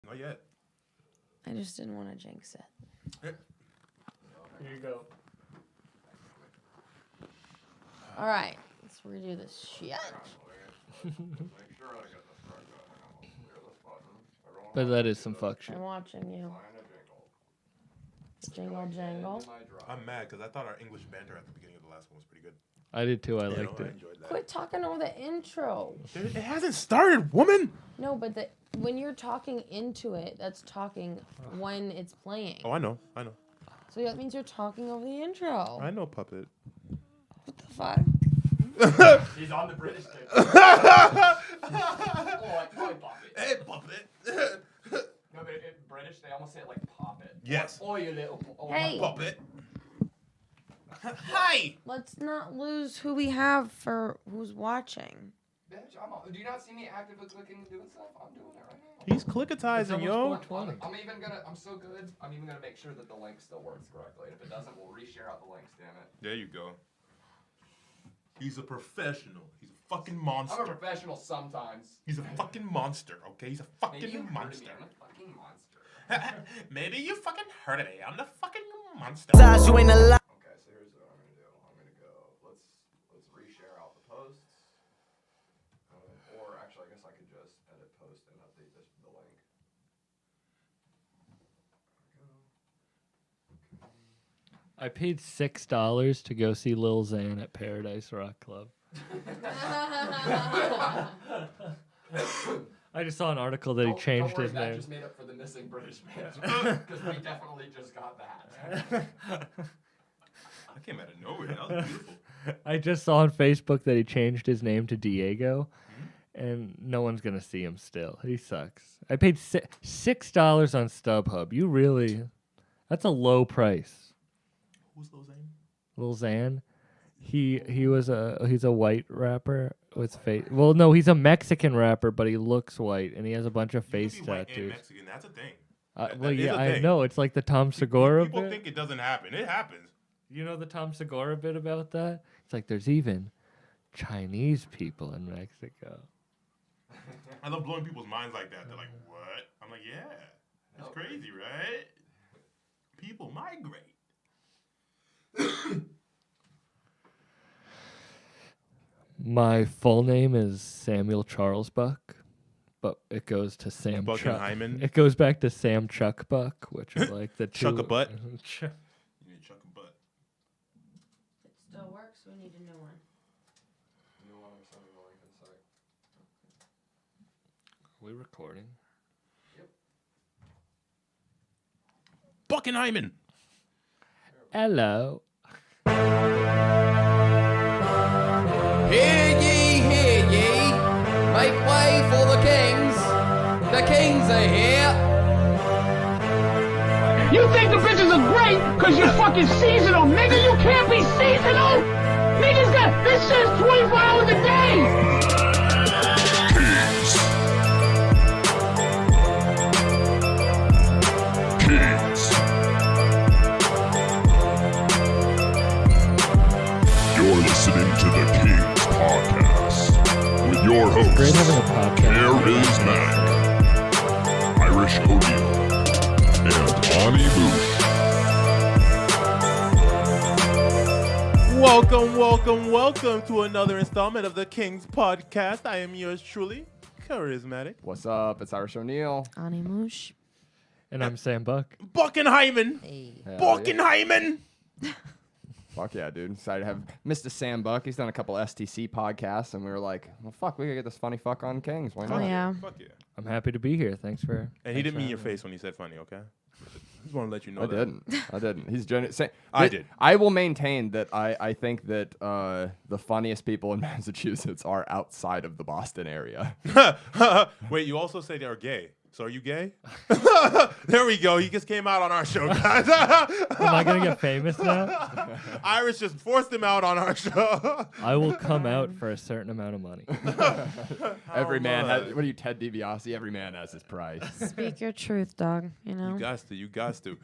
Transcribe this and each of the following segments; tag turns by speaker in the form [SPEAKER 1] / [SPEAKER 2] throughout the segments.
[SPEAKER 1] Not yet.
[SPEAKER 2] I just didn't want to jinx it.
[SPEAKER 1] Here
[SPEAKER 3] you go.
[SPEAKER 2] All right, let's redo this shit.
[SPEAKER 3] But that is some fuck shit.
[SPEAKER 2] I'm watching you. Jingle jangle.
[SPEAKER 1] I'm mad because I thought our English banter at the beginning of the last one was pretty good.
[SPEAKER 3] I did too. I liked
[SPEAKER 1] I
[SPEAKER 3] it.
[SPEAKER 1] enjoyed that.
[SPEAKER 2] Quit talking over the intro.
[SPEAKER 1] It hasn't started, woman.
[SPEAKER 2] No, but when you're talking into it, that's talking when it's playing.
[SPEAKER 1] Oh, I know.
[SPEAKER 2] So that means you're talking over the intro.
[SPEAKER 1] I know, puppet.
[SPEAKER 2] What the fuck?
[SPEAKER 4] He's on the British tip. Puppet.
[SPEAKER 1] Hey, puppet.
[SPEAKER 4] No, but in British, they almost say it like pop it.
[SPEAKER 1] Yes.
[SPEAKER 4] Oh, you little. Oh,
[SPEAKER 2] Hey.
[SPEAKER 1] Puppet. Hi.
[SPEAKER 2] Let's not lose who we have for who's watching.
[SPEAKER 4] Bitch, do you not see me actively clicking and doing stuff? I'm doing it right now.
[SPEAKER 1] He's clickatizing, yo.
[SPEAKER 4] I'm so good. I'm even gonna make sure that the link still works correctly. If it doesn't, we'll reshare out the links. Damn it.
[SPEAKER 1] There you go. He's a professional. He's a fucking monster.
[SPEAKER 4] I'm a professional sometimes.
[SPEAKER 1] He's a fucking monster, okay? He's a fucking
[SPEAKER 4] Maybe you
[SPEAKER 1] monster.
[SPEAKER 4] heard of me. I'm a fucking monster.
[SPEAKER 1] Maybe you fucking heard of me. I'm the fucking monster.
[SPEAKER 4] Okay, so here's what I'm gonna do. I'm gonna go. Let's reshare out the posts. Or actually, I guess I could just edit post and update the link.
[SPEAKER 3] I paid $6 to go see Lil Xan at Paradise Rock Club. I just saw an article that he changed his name.
[SPEAKER 4] That just made up for the missing British man. Because we definitely just got that.
[SPEAKER 1] I came out of nowhere. That was beautiful.
[SPEAKER 3] I just saw on Facebook that he changed his name to Diego, and no one's gonna see him still. He sucks. I paid $6 on StubHub. You really? That's a low price.
[SPEAKER 1] Who's Lil Xan?
[SPEAKER 3] Lil Xan. He's a white rapper with face. Well, no, he's a Mexican rapper, but he looks white and he has a bunch of face
[SPEAKER 1] You can be white
[SPEAKER 3] tattoos.
[SPEAKER 1] and Mexican. That's a thing.
[SPEAKER 3] Well,
[SPEAKER 1] is
[SPEAKER 3] yeah,
[SPEAKER 1] a
[SPEAKER 3] I
[SPEAKER 1] thing.
[SPEAKER 3] know. It's like the Tom Segura
[SPEAKER 1] People
[SPEAKER 3] bit.
[SPEAKER 1] think it doesn't happen. It happens.
[SPEAKER 3] You know the Tom Segura bit about that? It's like there's even Chinese people in Mexico.
[SPEAKER 1] I love blowing people's minds like that. They're like, what? I'm like, yeah. It's crazy, right? People migrate.
[SPEAKER 3] My full name is Samuel Charles Buck, but it goes to Sam Chuck.
[SPEAKER 1] Buckenheimen?
[SPEAKER 3] It goes back to Sam Chuck Buck, which are like the two.
[SPEAKER 1] Chuck a butt? You need to chuck a butt.
[SPEAKER 2] It still works. We need a new one.
[SPEAKER 3] Are we recording?
[SPEAKER 4] Yep.
[SPEAKER 1] Buckenheimen.
[SPEAKER 3] Hello.
[SPEAKER 4] Hear ye, make way for the Kingz. The Kingz are here.
[SPEAKER 5] You think the bitches are great because you're fucking seasonal, nigga? You can't be seasonal. Niggas got this shit's 24 hours a day.
[SPEAKER 6] Kingz. You're listening to the Kingz Podcast with your hosts,
[SPEAKER 3] Great having a podcast.
[SPEAKER 6] Karizmatik, Irish O'Neill, and Ani Moush.
[SPEAKER 1] Welcome to another installment of the Kingz Podcast. I am yours truly, Karizmatik.
[SPEAKER 4] What's up? It's Irish O'Neill.
[SPEAKER 2] Ani Moush.
[SPEAKER 3] And I'm Sam Buck.
[SPEAKER 1] Buckenheimen.
[SPEAKER 2] Hey.
[SPEAKER 1] Buckenheimen.
[SPEAKER 4] Fuck yeah, dude. Excited to have Mr. Sam Buck. He's done a couple STC podcasts, and we were like, well, fuck, we gotta get this funny fuck on Kingz. Why not?
[SPEAKER 2] Oh, yeah.
[SPEAKER 1] Fuck yeah.
[SPEAKER 3] I'm happy to be here. Thanks for.
[SPEAKER 1] And he
[SPEAKER 3] thanks
[SPEAKER 1] didn't
[SPEAKER 3] for
[SPEAKER 1] mean your
[SPEAKER 3] having me.
[SPEAKER 1] face when he said funny, okay? Just want to let you know
[SPEAKER 4] I
[SPEAKER 1] that.
[SPEAKER 4] didn't. He's genuine.
[SPEAKER 1] I did.
[SPEAKER 4] I will maintain that I think that the funniest people in Massachusetts are outside of the Boston area.
[SPEAKER 1] Wait, you also say they're gay. So are you gay? There we go. He just came out on our show, guys.
[SPEAKER 3] Am I gonna get famous now?
[SPEAKER 1] Iris just forced him out on our show.
[SPEAKER 3] I will come out for a certain amount of money.
[SPEAKER 4] Every man
[SPEAKER 1] much?
[SPEAKER 4] has. What are you, Ted DiBiase? Every man has his price.
[SPEAKER 2] Speak your truth, dog. You know?
[SPEAKER 1] You got to.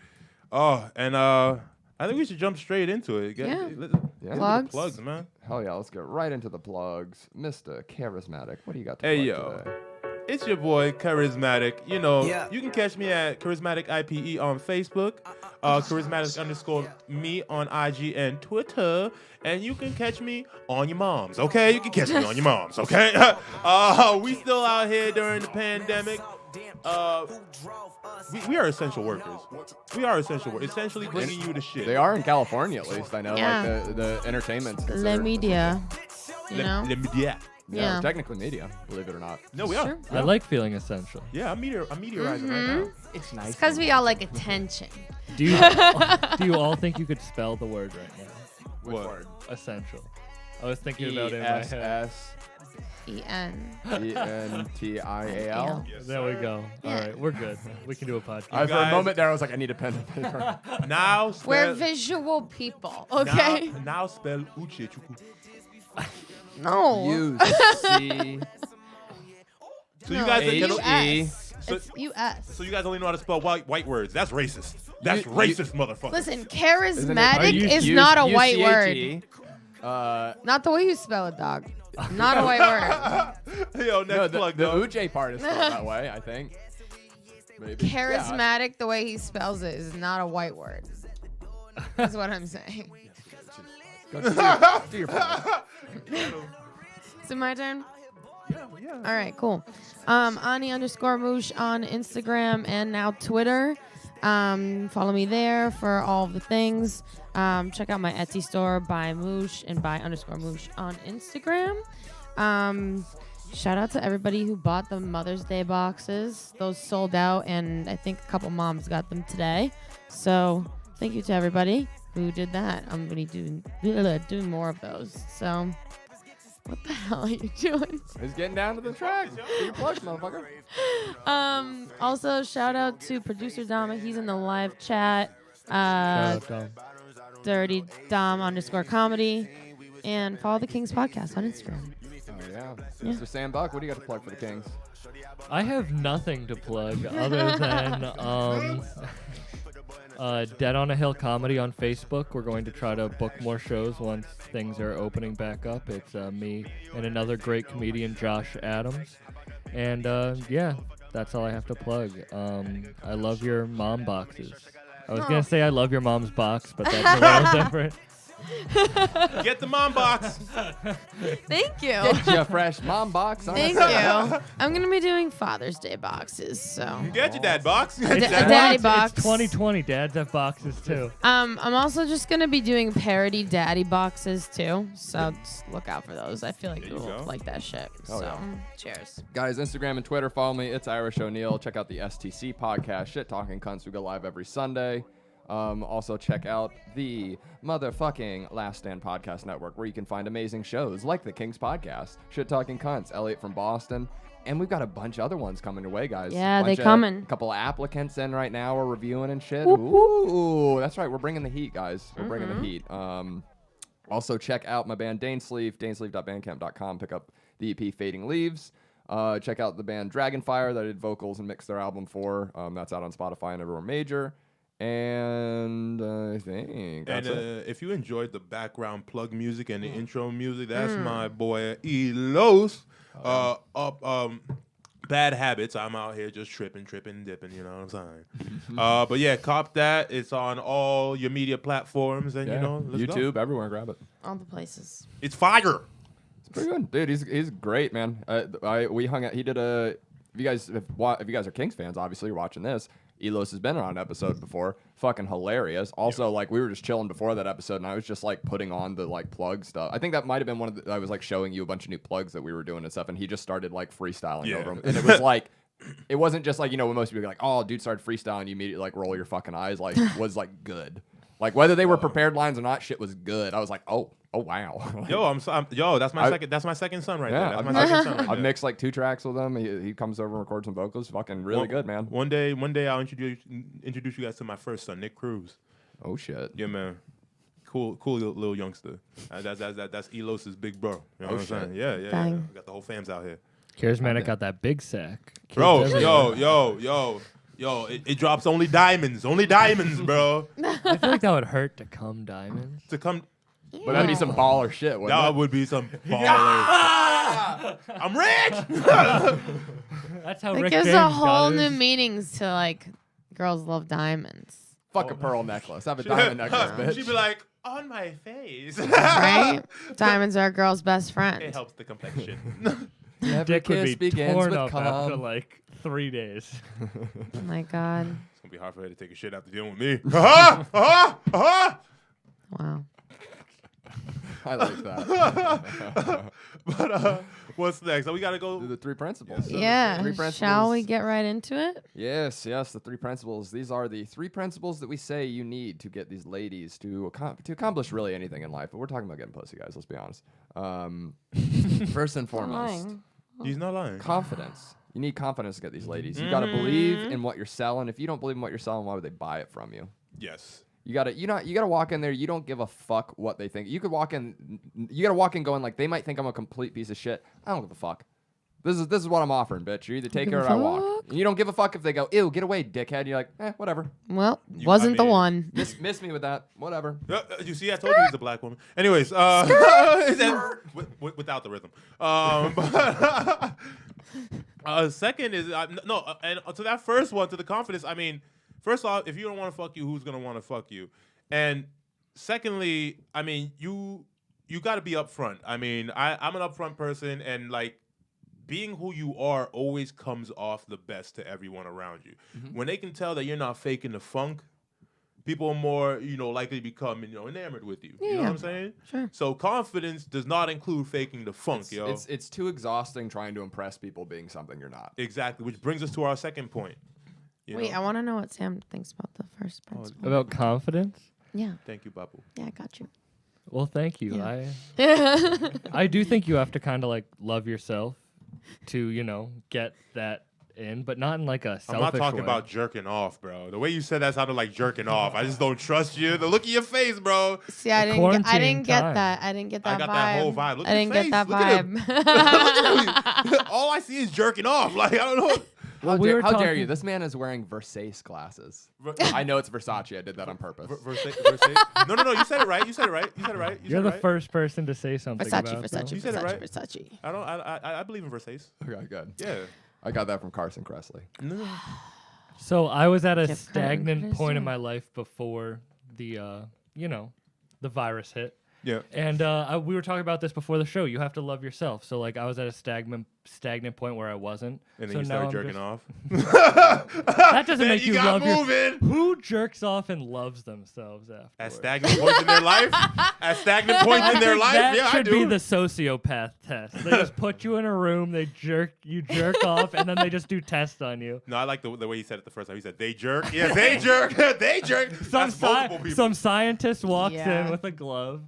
[SPEAKER 1] Oh, and I think we should jump straight into it.
[SPEAKER 2] Yeah.
[SPEAKER 4] Yeah.
[SPEAKER 2] Plugs?
[SPEAKER 1] Plugs, man.
[SPEAKER 4] Hell yeah, let's get right into the plugs. Mr. Karizmatik, what do you got to
[SPEAKER 1] Hey,
[SPEAKER 4] plug
[SPEAKER 1] yo.
[SPEAKER 4] today?
[SPEAKER 1] It's your boy Karizmatik. You know, you can catch me at Karizmatik IPE on Facebook, Karizmatik_me on IG and Twitter, and you can catch me on your moms. Okay, you can catch me on your moms. Okay, we still out here during the pandemic. We are essential workers. We are essential workers. Essentially bringing you the shit.
[SPEAKER 4] They are in California, at least. I know, like the entertainment's
[SPEAKER 2] Le
[SPEAKER 4] considered.
[SPEAKER 2] media. You know?
[SPEAKER 1] Le media.
[SPEAKER 4] Yeah, technically media, believe it or not.
[SPEAKER 1] No, we are.
[SPEAKER 2] Sure.
[SPEAKER 3] I like feeling essential.
[SPEAKER 1] Yeah, I'm meteorizing right now.
[SPEAKER 4] It's nice.
[SPEAKER 2] Because we all like attention.
[SPEAKER 3] Do you all think you could spell the word right now?
[SPEAKER 1] What?
[SPEAKER 4] word?
[SPEAKER 3] Essential. I was thinking about it in my head.
[SPEAKER 4] ESSENTIAL.
[SPEAKER 1] Yes,
[SPEAKER 3] There we
[SPEAKER 1] sir.
[SPEAKER 3] go. All right, we're good. We can do a podcast.
[SPEAKER 4] For a
[SPEAKER 1] guys-
[SPEAKER 4] moment there, I was like, I need a pen and paper.
[SPEAKER 1] Now
[SPEAKER 2] We're
[SPEAKER 1] spell,
[SPEAKER 2] visual people, okay?
[SPEAKER 1] now spell Uche Chukwu.
[SPEAKER 2] No.
[SPEAKER 4] U-C.
[SPEAKER 1] So you guys
[SPEAKER 4] H-E.
[SPEAKER 1] So,
[SPEAKER 2] It's U.S.
[SPEAKER 1] so you guys only know how to spell white words. That's racist. That's racist, motherfucker.
[SPEAKER 2] Listen,
[SPEAKER 4] Are
[SPEAKER 2] charismatic
[SPEAKER 4] you-
[SPEAKER 2] is not a white word.
[SPEAKER 4] U-C-H-E.
[SPEAKER 2] Not the way you spell it, dog. Not a white word.
[SPEAKER 1] Yo, next
[SPEAKER 4] No,
[SPEAKER 1] plug,
[SPEAKER 4] the
[SPEAKER 1] though.
[SPEAKER 4] Uche part is spelled that way, I think. Maybe.
[SPEAKER 2] Charismatic, the way he spells it, is not a white word. That's what I'm saying.
[SPEAKER 4] Yeah. Do your part.
[SPEAKER 2] Is it my turn?
[SPEAKER 1] Yeah.
[SPEAKER 2] All right, cool. Ani_Moush on Instagram and now Twitter. Follow me there for all of the things. Check out my Etsy store, by Moush and by_Moush on Instagram. Shout out to everybody who bought the Mother's Day boxes. Those sold out, and I think a couple moms got them today. So thank you to everybody who did that. I'm going to be doing more of those. So what the hell are you doing?
[SPEAKER 4] He's getting down to the track. Do your plush, motherfucker.
[SPEAKER 2] Also, shout out to producer Dom. He's in the live chat.
[SPEAKER 3] Shout out, Dom.
[SPEAKER 2] Dirty Dom_comedy. And follow the Kingz Podcast on Instagram.
[SPEAKER 4] Oh, yeah. Mr. Sam Buck, what do you got to plug for the Kings?
[SPEAKER 3] I have nothing to plug other than Dead on a Hill Comedy on Facebook. We're going to try to book more shows once things are opening back up. It's me and another great comedian, Josh Adams. And yeah, that's all I have to plug. I love your mom boxes. I was going to say I love your mom's box, but that's a little different.
[SPEAKER 1] Get the mom box.
[SPEAKER 2] Thank you.
[SPEAKER 4] Get your fresh mom box on.
[SPEAKER 2] Thank you. I'm going to be doing Father's Day boxes, so.
[SPEAKER 1] Get your dad box.
[SPEAKER 2] A daddy box.
[SPEAKER 3] It's 2020. Dads have boxes too.
[SPEAKER 2] I'm also just going to be doing parody daddy boxes, too. So just look out for those. I feel like
[SPEAKER 1] There you
[SPEAKER 2] you'll
[SPEAKER 1] go.
[SPEAKER 2] like that shit.
[SPEAKER 4] Oh,
[SPEAKER 2] So,
[SPEAKER 4] yeah.
[SPEAKER 2] cheers.
[SPEAKER 4] Guys, Instagram and Twitter, follow me. It's Irish O'Neill. Check out the STC podcast, Shit Talking Cunts. We go live every Sunday. Also, check out the motherfucking Last Stand Podcast Network, where you can find amazing shows like the Kingz Podcast, Shit Talking Cunts, Elliot from Boston, and we've got a bunch of other ones coming your way, guys.
[SPEAKER 2] Yeah, they
[SPEAKER 4] Bunch of-
[SPEAKER 2] coming.
[SPEAKER 4] A couple of applicants in right now. We're reviewing and shit.
[SPEAKER 2] Whoop, whoop.
[SPEAKER 4] Ooh, that's right. We're bringing the heat, guys. We're bringing the heat. Also, check out my band Danesleeve, danesleeve.bandcamp.com. Pick up the EP Fading Leaves. Check out the band Dragonfire that I did vocals and mixed their album for. That's out on Spotify and everywhere major. And I think that's
[SPEAKER 1] And
[SPEAKER 4] it.
[SPEAKER 1] if you enjoyed the background plug music and the intro music, that's my boy Elos. Bad Habits. I'm out here just tripping, dipping. You know what I'm saying? But yeah, cop that. It's on all your media platforms, and
[SPEAKER 4] Yeah.
[SPEAKER 1] you know, let's
[SPEAKER 4] YouTube,
[SPEAKER 1] go.
[SPEAKER 4] everywhere, grab it.
[SPEAKER 2] All the places.
[SPEAKER 1] It's fire.
[SPEAKER 4] It's pretty good, dude. He's great, man. We hung out. He did a. If you guys are Kingz fans, obviously you're watching this. Elos has been on an episode before. Fucking hilarious. Also, like, we were just chilling before that episode, and I was just like putting on the like plug stuff. I think that might have been one of the, I was like showing you a bunch of new plugs that we were doing and stuff, and he just started like freestyling
[SPEAKER 1] Yeah.
[SPEAKER 4] over them, and it was like. It wasn't just like, you know, when most people are like, oh, dude started freestyling, you immediately like roll your fucking eyes, like was like good. Like whether they were prepared lines or not, shit was good. I was like, oh wow.
[SPEAKER 1] Yo, that's my second. That's my second son right
[SPEAKER 4] Yeah,
[SPEAKER 1] there. That's my second son right
[SPEAKER 4] I've
[SPEAKER 1] there.
[SPEAKER 4] mixed like 2 tracks with him. He comes over and records some vocals. Fucking really good, man.
[SPEAKER 1] One day I'll introduce you guys to my first son, Nick Cruz.
[SPEAKER 4] Oh shit.
[SPEAKER 1] Yeah, man. Cool little youngster. That's Elos's big bro. You know what I'm
[SPEAKER 4] shit.
[SPEAKER 1] saying? Yeah.
[SPEAKER 2] Bang.
[SPEAKER 1] We got the whole fams out here.
[SPEAKER 3] Charismatic got that big sack. Kids
[SPEAKER 1] Bro,
[SPEAKER 3] everywhere.
[SPEAKER 1] yo, it drops only diamonds, bro.
[SPEAKER 3] I feel like that would hurt to come diamonds.
[SPEAKER 1] To come,
[SPEAKER 4] But that'd be some baller shit, wouldn't
[SPEAKER 1] that
[SPEAKER 4] it?
[SPEAKER 1] would be some baller. I'm rich.
[SPEAKER 3] That's how
[SPEAKER 2] It
[SPEAKER 3] Rick
[SPEAKER 2] gives
[SPEAKER 3] James
[SPEAKER 2] a whole
[SPEAKER 3] got
[SPEAKER 2] new
[SPEAKER 3] his.
[SPEAKER 2] meanings to like girls love diamonds,
[SPEAKER 4] Fuck a pearl necklace. Have a diamond necklace, bitch.
[SPEAKER 1] She'd be like, on my face.
[SPEAKER 2] right? Diamonds are a girl's best friend.
[SPEAKER 1] It helps the complexion.
[SPEAKER 3] His dick would
[SPEAKER 4] kiss
[SPEAKER 3] be
[SPEAKER 4] begins
[SPEAKER 3] torn
[SPEAKER 4] with
[SPEAKER 3] up after
[SPEAKER 4] cum.
[SPEAKER 3] like 3 days.
[SPEAKER 2] Oh my god!
[SPEAKER 1] It's gonna be hard for her to take a shit after dealing with me. Aha!
[SPEAKER 2] Wow.
[SPEAKER 4] I like that.
[SPEAKER 1] But what's next? We gotta go.
[SPEAKER 4] Do the 3 principles.
[SPEAKER 2] Yeah.
[SPEAKER 4] Three principles.
[SPEAKER 2] Shall we get right into it?
[SPEAKER 4] Yes, the 3 principles. These are the 3 principles that we say you need to get these ladies to accomplish really anything in life. But we're talking about getting pussy, guys. Let's be honest. First and foremost,
[SPEAKER 1] He's not lying.
[SPEAKER 4] confidence. You need confidence to get these ladies. You got to believe in what you're selling. If you don't believe in what you're selling, why would they buy it from you?
[SPEAKER 1] Yes.
[SPEAKER 4] You gotta walk in there. You don't give a fuck what they think. You could walk in. You gotta walk in going like they might think I'm a complete piece of shit. I don't give a fuck. This is what I'm offering, bitch. You either take
[SPEAKER 2] give
[SPEAKER 4] it or
[SPEAKER 2] a
[SPEAKER 4] I walk.
[SPEAKER 2] fuck?
[SPEAKER 4] And you don't give a fuck if they go, ew, get away, dickhead. You're like, whatever.
[SPEAKER 2] Well,
[SPEAKER 1] You-
[SPEAKER 2] wasn't
[SPEAKER 1] I
[SPEAKER 2] the
[SPEAKER 1] mean-
[SPEAKER 2] one.
[SPEAKER 4] Miss me with that. Whatever.
[SPEAKER 1] You see, I told you he's a black woman. Anyways, without the rhythm. Second is and to that first one, to the confidence. I mean, first off, if you don't want to fuck you, who's gonna want to fuck you? And secondly, I mean, you got to be upfront. I mean, I'm an upfront person, and like being who you are always comes off the best to everyone around you. When they can tell that you're not faking the funk, people are more, likely to become, enamored with you. You know what I'm saying?
[SPEAKER 2] Sure.
[SPEAKER 1] So confidence does not include faking the funk, yo.
[SPEAKER 4] It's too exhausting trying to impress people being something you're not.
[SPEAKER 1] Exactly, which brings us to our second point.
[SPEAKER 2] Wait, I want to know what Sam thinks about the first principle.
[SPEAKER 3] About confidence?
[SPEAKER 2] Yeah.
[SPEAKER 1] Thank you, Babu.
[SPEAKER 2] Yeah, I got you.
[SPEAKER 3] Well, thank you.
[SPEAKER 2] Yeah.
[SPEAKER 3] I do think you have to kind of like love yourself to, get that in, but not in like a selfish
[SPEAKER 1] I'm not talking
[SPEAKER 3] way.
[SPEAKER 1] about jerking off, bro. The way you said that sounded like jerking off. I just don't trust you. The look of your face, bro.
[SPEAKER 2] See, I didn't
[SPEAKER 3] quarantine
[SPEAKER 2] get
[SPEAKER 3] time.
[SPEAKER 2] that. I didn't get that
[SPEAKER 1] I got
[SPEAKER 2] vibe.
[SPEAKER 1] that whole vibe. Look
[SPEAKER 2] I
[SPEAKER 1] at
[SPEAKER 2] didn't
[SPEAKER 1] your
[SPEAKER 2] get that
[SPEAKER 1] face. Look at him.
[SPEAKER 2] vibe.
[SPEAKER 1] All I see is jerking off. Like, I don't know.
[SPEAKER 3] Well, we were
[SPEAKER 4] How dare
[SPEAKER 3] talking-
[SPEAKER 4] you? This man is wearing Versace glasses. I know it's Versace. I did that on purpose.
[SPEAKER 1] Versace. No. You said it right. You said it right.
[SPEAKER 3] You're the first person to say something
[SPEAKER 2] Versace,
[SPEAKER 3] about
[SPEAKER 2] Versace,
[SPEAKER 1] You said it right.
[SPEAKER 2] Versace.
[SPEAKER 1] I believe in Versace.
[SPEAKER 4] Okay, good.
[SPEAKER 1] Yeah.
[SPEAKER 4] I got that from Carson Kressley.
[SPEAKER 1] No.
[SPEAKER 3] So I was at a
[SPEAKER 2] Give credit when
[SPEAKER 3] stagnant
[SPEAKER 2] credit's
[SPEAKER 3] point in
[SPEAKER 2] due.
[SPEAKER 3] my life before the, the virus hit.
[SPEAKER 1] Yeah.
[SPEAKER 3] And we were talking about this before the show. You have to love yourself. So like I was at a stagnant point where I wasn't.
[SPEAKER 1] And then
[SPEAKER 3] so
[SPEAKER 1] you
[SPEAKER 3] now
[SPEAKER 1] started
[SPEAKER 3] I'm
[SPEAKER 1] jerking off.
[SPEAKER 3] That doesn't
[SPEAKER 1] Then
[SPEAKER 3] make you
[SPEAKER 1] got
[SPEAKER 3] love your.
[SPEAKER 1] moving.
[SPEAKER 3] Who jerks off and loves themselves after?
[SPEAKER 1] At stagnant points in their life? At stagnant points in their life?
[SPEAKER 3] That
[SPEAKER 1] Yeah, I
[SPEAKER 3] should
[SPEAKER 1] do.
[SPEAKER 3] be the sociopath test. They just put you in a room, you jerk off, and then they just do tests on you.
[SPEAKER 1] No, I like the way he said it the first time. He said, they jerk. Yeah, they jerk. They jerk. That's multiple people.
[SPEAKER 3] Some scientist walks
[SPEAKER 2] Yeah.
[SPEAKER 3] in with a glove.